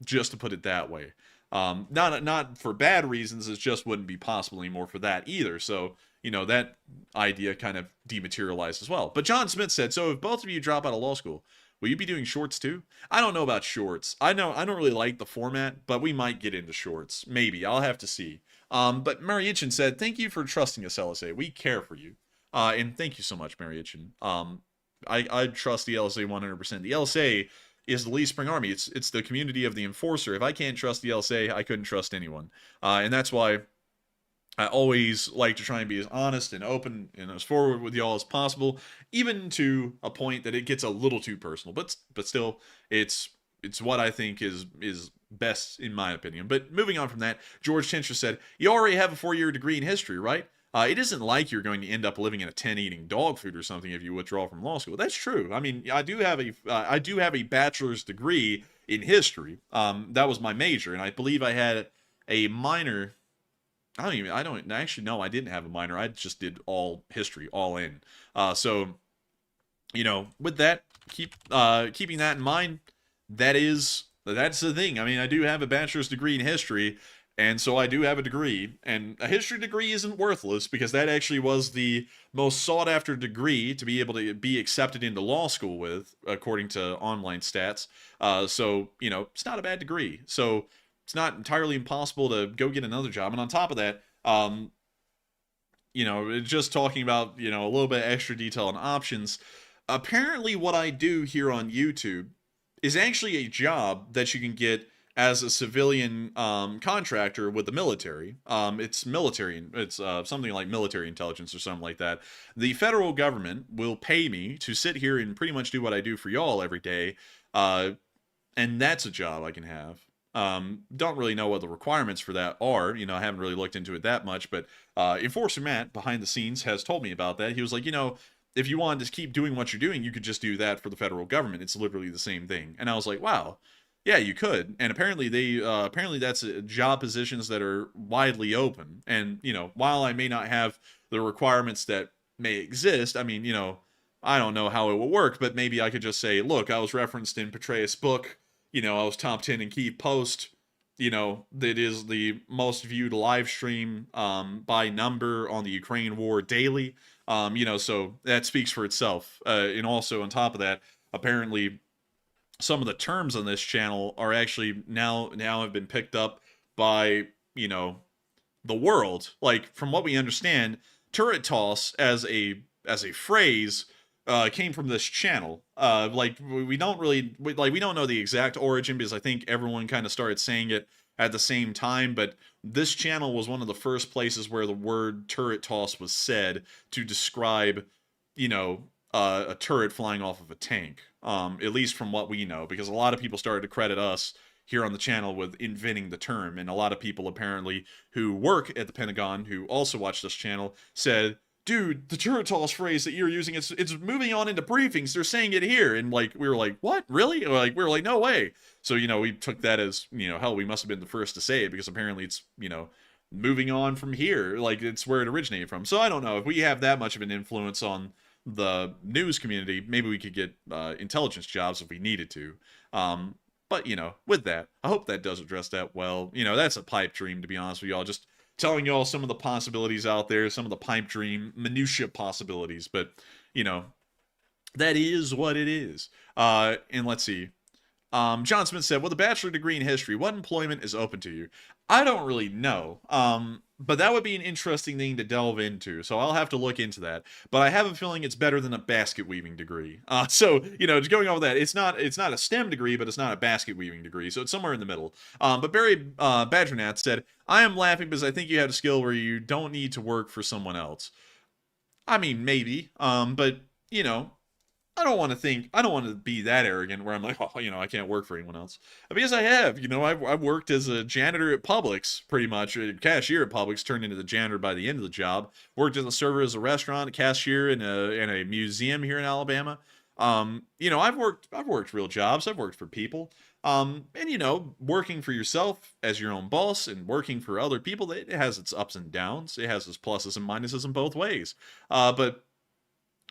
Speaker 2: Just to put it that way. Not for bad reasons, it just wouldn't be possible anymore for that either. So, that idea kind of dematerialized as well. But John Smith said, so if both of you drop out of law school, will you be doing shorts too? I don't know about shorts. I don't really like the format, but we might get into shorts. Maybe. I'll have to see. But Mariichin said, thank you for trusting us, LSA. We care for you. And thank you so much, Mariichin. I trust the LSA 100%. The LSA is the Lee Spring Army. It's the community of the Enforcer. If I can't trust the LSA, I couldn't trust anyone. And that's why, I always like to try and be as honest and open and as forward with y'all as possible, even to a point that it gets a little too personal. But still, it's what I think is best in my opinion. But moving on from that, George Tincher said, "You already have a 4-year degree in history, right? It isn't like you're going to end up living in a tent eating dog food or something if you withdraw from law school." That's true. I mean, I do have a bachelor's degree in history. That was my major, and I believe I had a minor. I don't actually know. I didn't have a minor. I just did all history, all in. So, with that, keeping that in mind, that's the thing. I mean, I do have a bachelor's degree in history, and so I do have a degree. And a history degree isn't worthless because that actually was the most sought after degree to be able to be accepted into law school with, according to online stats. So, it's not a bad degree. So it's not entirely impossible to go get another job. And on top of that, just talking about, a little bit extra detail and options. Apparently what I do here on YouTube is actually a job that you can get as a civilian contractor with the military. It's military. It's something like military intelligence or something like that. The federal government will pay me to sit here and pretty much do what I do for y'all every day. And that's a job I can have. Don't really know what the requirements for that are. I haven't really looked into it that much, but Enforcer Matt behind the scenes has told me about that. He was like, if you wanted to keep doing what you're doing, you could just do that for the federal government. It's literally the same thing. And I was like, wow, yeah, you could. And apparently apparently that's job positions that are widely open. And, while I may not have the requirements that may exist, I mean, I don't know how it will work, but maybe I could just say, look, I was referenced in Petraeus' book. I was top 10 in Key Post. That is the most viewed live stream by number on the Ukraine war daily. So that speaks for itself. And also on top of that, apparently some of the terms on this channel are actually now have been picked up by, the world. Like, from what we understand, turret toss as a phrase came from this channel. We don't know the exact origin because I think everyone kind of started saying it at the same time, but this channel was one of the first places where the word turret toss was said to describe, a turret flying off of a tank. At least from what we know, because a lot of people started to credit us here on the channel with inventing the term, and a lot of people apparently who work at the Pentagon who also watch this channel said, dude, the turret toss phrase that you're using, it's moving on into briefings. They're saying it here. And we were like, what? Really? We were like, no way. So, we took that as, hell, we must have been the first to say it because apparently it's, moving on from here. It's where it originated from. So I don't know if we have that much of an influence on the news community, maybe we could get intelligence jobs if we needed to. But, with that, I hope that does address that well. That's a pipe dream, to be honest with y'all. Just telling y'all some of the possibilities out there, some of the pipe dream minutia possibilities, but that is what it is. And let's see. John Smith said, with a bachelor degree in history, what employment is open to you? I don't really know. But that would be an interesting thing to delve into. So I'll have to look into that. But I have a feeling it's better than a basket weaving degree. So, just going over that, it's not a STEM degree, but it's not a basket weaving degree. So it's somewhere in the middle. But Barry Badgernath said, I am laughing because I think you have a skill where you don't need to work for someone else. I mean, maybe. But, I don't want to be that arrogant where I'm like, I can't work for anyone else. Because I have, I've worked as a janitor at Publix, pretty much, a cashier at Publix, turned into the janitor by the end of the job. Worked as a server as a restaurant, a cashier in a museum here in Alabama. I've worked real jobs. I've worked for people. And working for yourself as your own boss and working for other people, it has its ups and downs. It has its pluses and minuses in both ways. But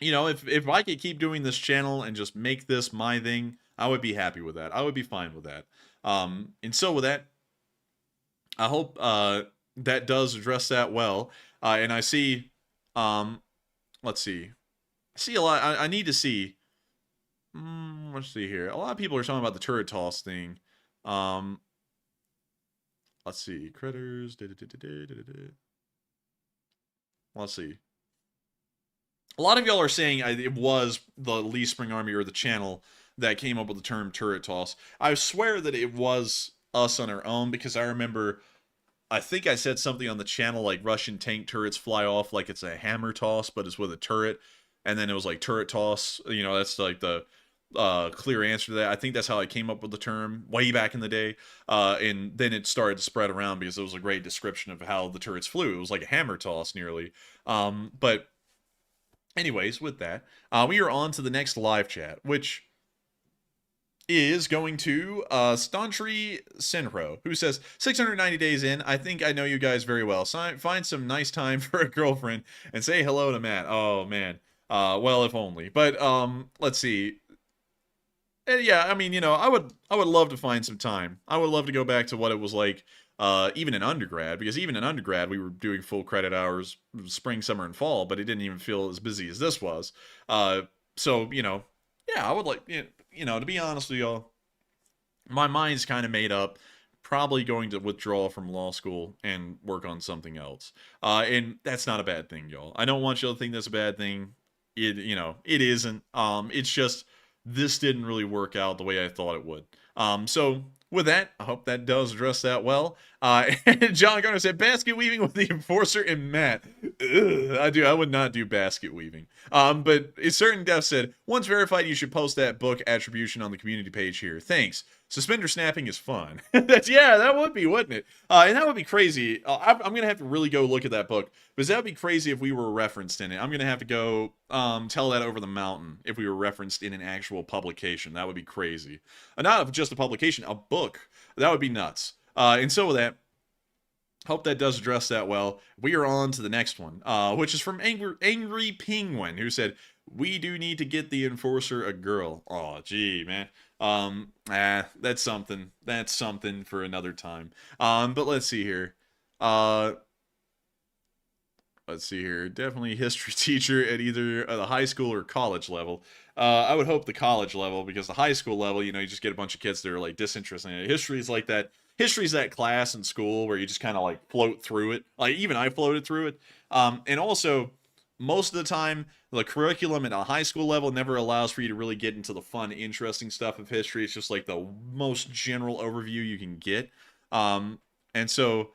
Speaker 2: if I could keep doing this channel and just make this my thing, I would be happy with that. I would be fine with that. And so with that, I hope that does address that well. And I see, let's see. I see a lot. I need to see. Let's see here. A lot of people are talking about the turret toss thing. Let's see. Critters. Let's see. A lot of y'all are saying it was the Lee Spring Army or the channel that came up with the term turret toss. I swear that it was us on our own because I remember I think I said something on the channel like Russian tank turrets fly off like it's a hammer toss, but it's with a turret. And then it was like turret toss. You know, that's like the clear answer to that. I think that's how I came up with the term way back in the day. And then it started to spread around because it was a great description of how the turrets flew. It was like a hammer toss nearly. But anyways, with that, we are on to the next live chat, which is going to Stantry Sinro, who says, 690 days in, I think I know you guys very well. Find some nice time for a girlfriend and say hello to Matt. Oh, man. Well, if only. But, let's see. Yeah, I mean, you know, I would love to find some time. I would love to go back to what it was like, even in undergrad, because even in undergrad, we were doing full credit hours, spring, summer, and fall, but it didn't even feel as busy as this was. So, you know, yeah, I would like, you know, to be honest with y'all, my mind's kind of made up. Probably going to withdraw from law school and work on something else. And that's not a bad thing, y'all. I don't want y'all to think that's a bad thing. You know, it isn't. It's just this didn't really work out the way I thought it would. So with that, I hope that does address that well. And John Garner said, basket weaving with the Enforcer and Matt. Ugh, I would not do basket weaving. But a certain dev said, once verified, you should post that book attribution on the community page here. Thanks. Suspender snapping is fun. Yeah, that would be, wouldn't it? And that would be crazy. I'm going to have to really go look at that book, because that would be crazy if we were referenced in it. I'm going to have to go tell that over the mountain if we were referenced in an actual publication. That would be crazy. Not just a publication, a book. That would be nuts. And so with that, hope that does address that well. We are on to the next one, which is from Angry Penguin, who said, we do need to get the Enforcer a girl. Oh, gee, man. That's something. That's something for another time. But let's see here. Let's see here. Definitely history teacher at either the high school or college level. I would hope the college level, because the high school level, you know, you just get a bunch of kids that are like disinterested in it. History is like that. History's that class in school where you just kind of like float through it. Like even I floated through it. And also, most of the time, the curriculum at a high school level never allows for you to really get into the fun, interesting stuff of history. It's just like the most general overview you can get. And so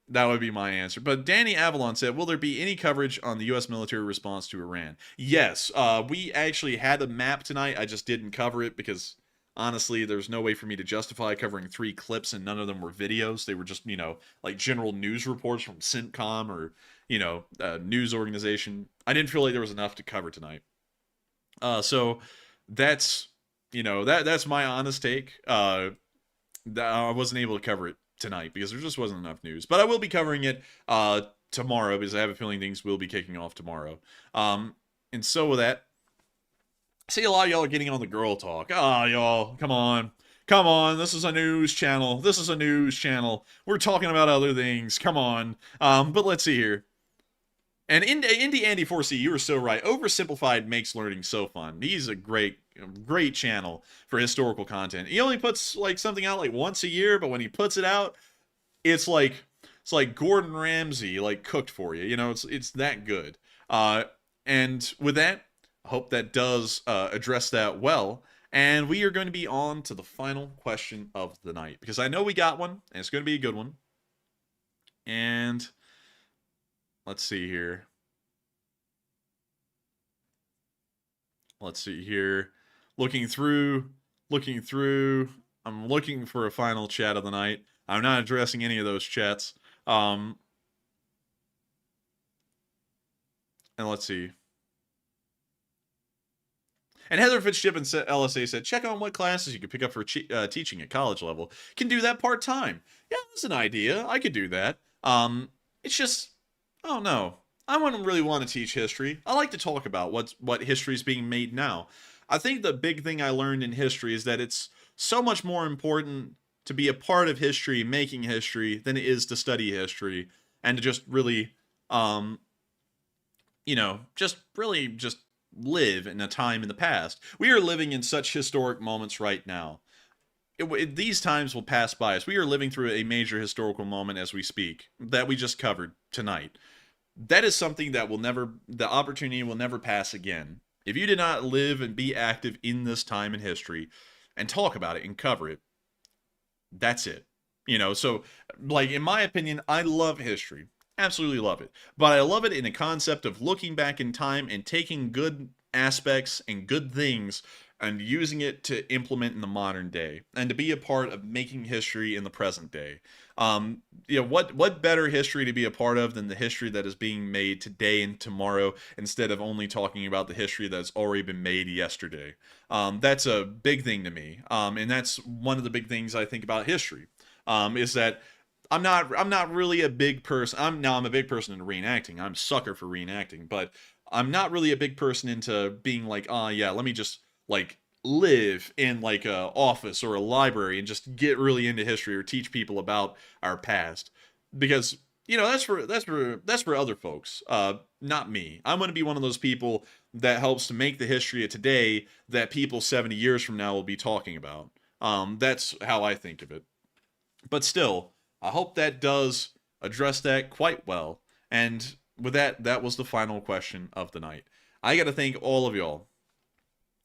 Speaker 2: that would be my answer. But Danny Avalon said, will there be any coverage on the U.S. military response to Iran? Yes. We actually had a map tonight. I just didn't cover it because, honestly, there's no way for me to justify covering 3 clips, and none of them were videos. They were just, you know, like general news reports from CENTCOM or, you know, news organization. I didn't feel like there was enough to cover tonight. So that's, you know, that's my honest take. I wasn't able to cover it tonight because there just wasn't enough news. But I will be covering it tomorrow, because I have a feeling things will be kicking off tomorrow. And so with that, I see a lot of y'all are getting on the girl talk. Ah, y'all, come on. Come on, this is a news channel. This is a news channel. We're talking about other things. Come on. But let's see here. And Indie Andy 4C, you were so right. Oversimplified makes learning so fun. He's a great channel for historical content. He only puts like something out like once a year, but when he puts it out, it's like Gordon Ramsay like cooked for you. You know, it's that good. And with that, I hope that does address that well. And we are going to be on to the final question of the night, because I know we got one, and it's going to be a good one. And let's see here. Let's see here. Looking through. I'm looking for a final chat of the night. I'm not addressing any of those chats. And let's see. And Heather Fitzgibbon said, LSA said, check on what classes you could pick up for teaching at college level. Can do that part-time. Yeah, that's an idea. I could do that. It's just, I don't know. I wouldn't really want to teach history. I like to talk about what history is being made now. I think the big thing I learned in history is that it's so much more important to be a part of history, making history, than it is to study history and to just really, you know, just live in a time in the past. We are living in such historic moments right now. These times will pass by us. We are living through a major historical moment as we speak that we just covered tonight. That is something that the opportunity will never pass again. If you did not live and be active in this time in history and talk about it and cover it, that's it. You know, so, like, in my opinion, I love history. Absolutely love it. But I love it in a concept of looking back in time and taking good aspects and good things and using it to implement in the modern day and to be a part of making history in the present day. You know, what better history to be a part of than the history that is being made today and tomorrow instead of only talking about the history that's already been made yesterday. That's a big thing to me. And that's one of the big things I think about history, is that I'm not really a big person. I'm a big person into reenacting. I'm a sucker for reenacting, but I'm not really a big person into being like, oh yeah, let me just like live in like a office or a library and just get really into history or teach people about our past, because you know that's for other folks, not me. I'm going to be one of those people that helps to make the history of today that people 70 years from now will be talking about. That's how I think of it. But still, I hope that does address that quite well. And with that, that was the final question of the night. I got to thank all of y'all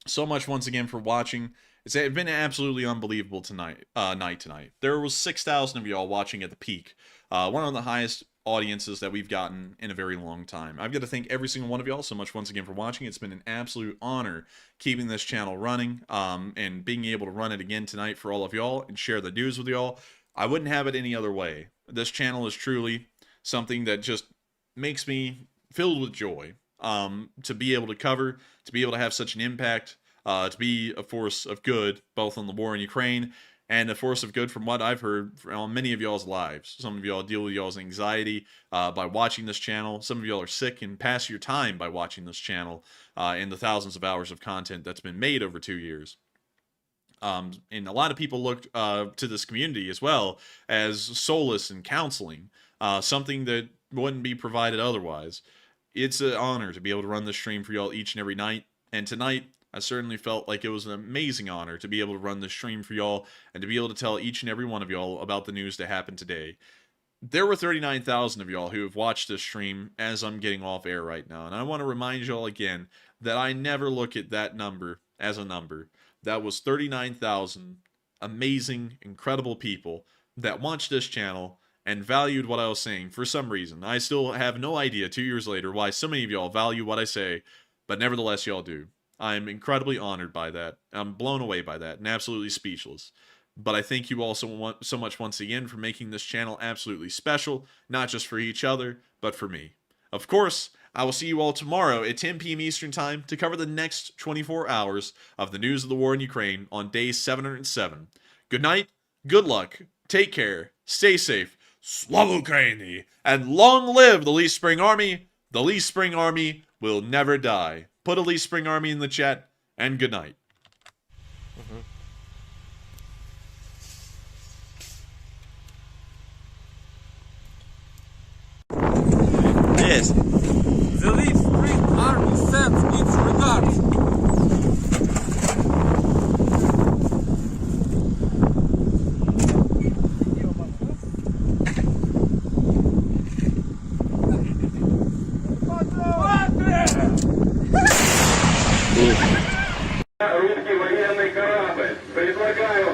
Speaker 2: so much once again for watching. It's been absolutely unbelievable tonight. There was 6,000 of y'all watching at the peak. One of the highest audiences that we've gotten in a very long time. I've got to thank every single one of y'all so much once again for watching. It's been an absolute honor keeping this channel running, and being able to run it again tonight for all of y'all and share the news with y'all. I wouldn't have it any other way. This channel is truly something that just makes me filled with joy, to be able to cover, to be able to have such an impact, to be a force of good, both on the war in Ukraine and a force of good from what I've heard on many of y'all's lives. Some of y'all deal with y'all's anxiety by watching this channel. Some of y'all are sick and pass your time by watching this channel, and the thousands of hours of content that's been made over 2 years. And a lot of people look to this community as well as solace and counseling, something that wouldn't be provided otherwise. It's an honor to be able to run this stream for y'all each and every night. And tonight, I certainly felt like it was an amazing honor to be able to run this stream for y'all and to be able to tell each and every one of y'all about the news that happened today. There were 39,000 of y'all who have watched this stream as I'm getting off air right now. And I want to remind y'all again that I never look at that number as a number. That was 39,000 amazing, incredible people that watched this channel and valued what I was saying for some reason. I still have no idea 2 years later why so many of y'all value what I say, but nevertheless y'all do. I'm incredibly honored by that. I'm blown away by that and absolutely speechless. But I thank you all so much once again for making this channel absolutely special, not just for each other, but for me. Of course, I will see you all tomorrow at 10 p.m. Eastern Time to cover the next 24 hours of the news of the war in Ukraine on day 707. Good night, good luck, take care, stay safe, Slava Ukraini, and long live the Least Spring Army. The Least Spring Army will never die. Put a Least Spring Army in the chat, and good night.
Speaker 6: Yes. The Leaf Spring Army sends its regards.
Speaker 7: Русский военный корабль. Предлагаю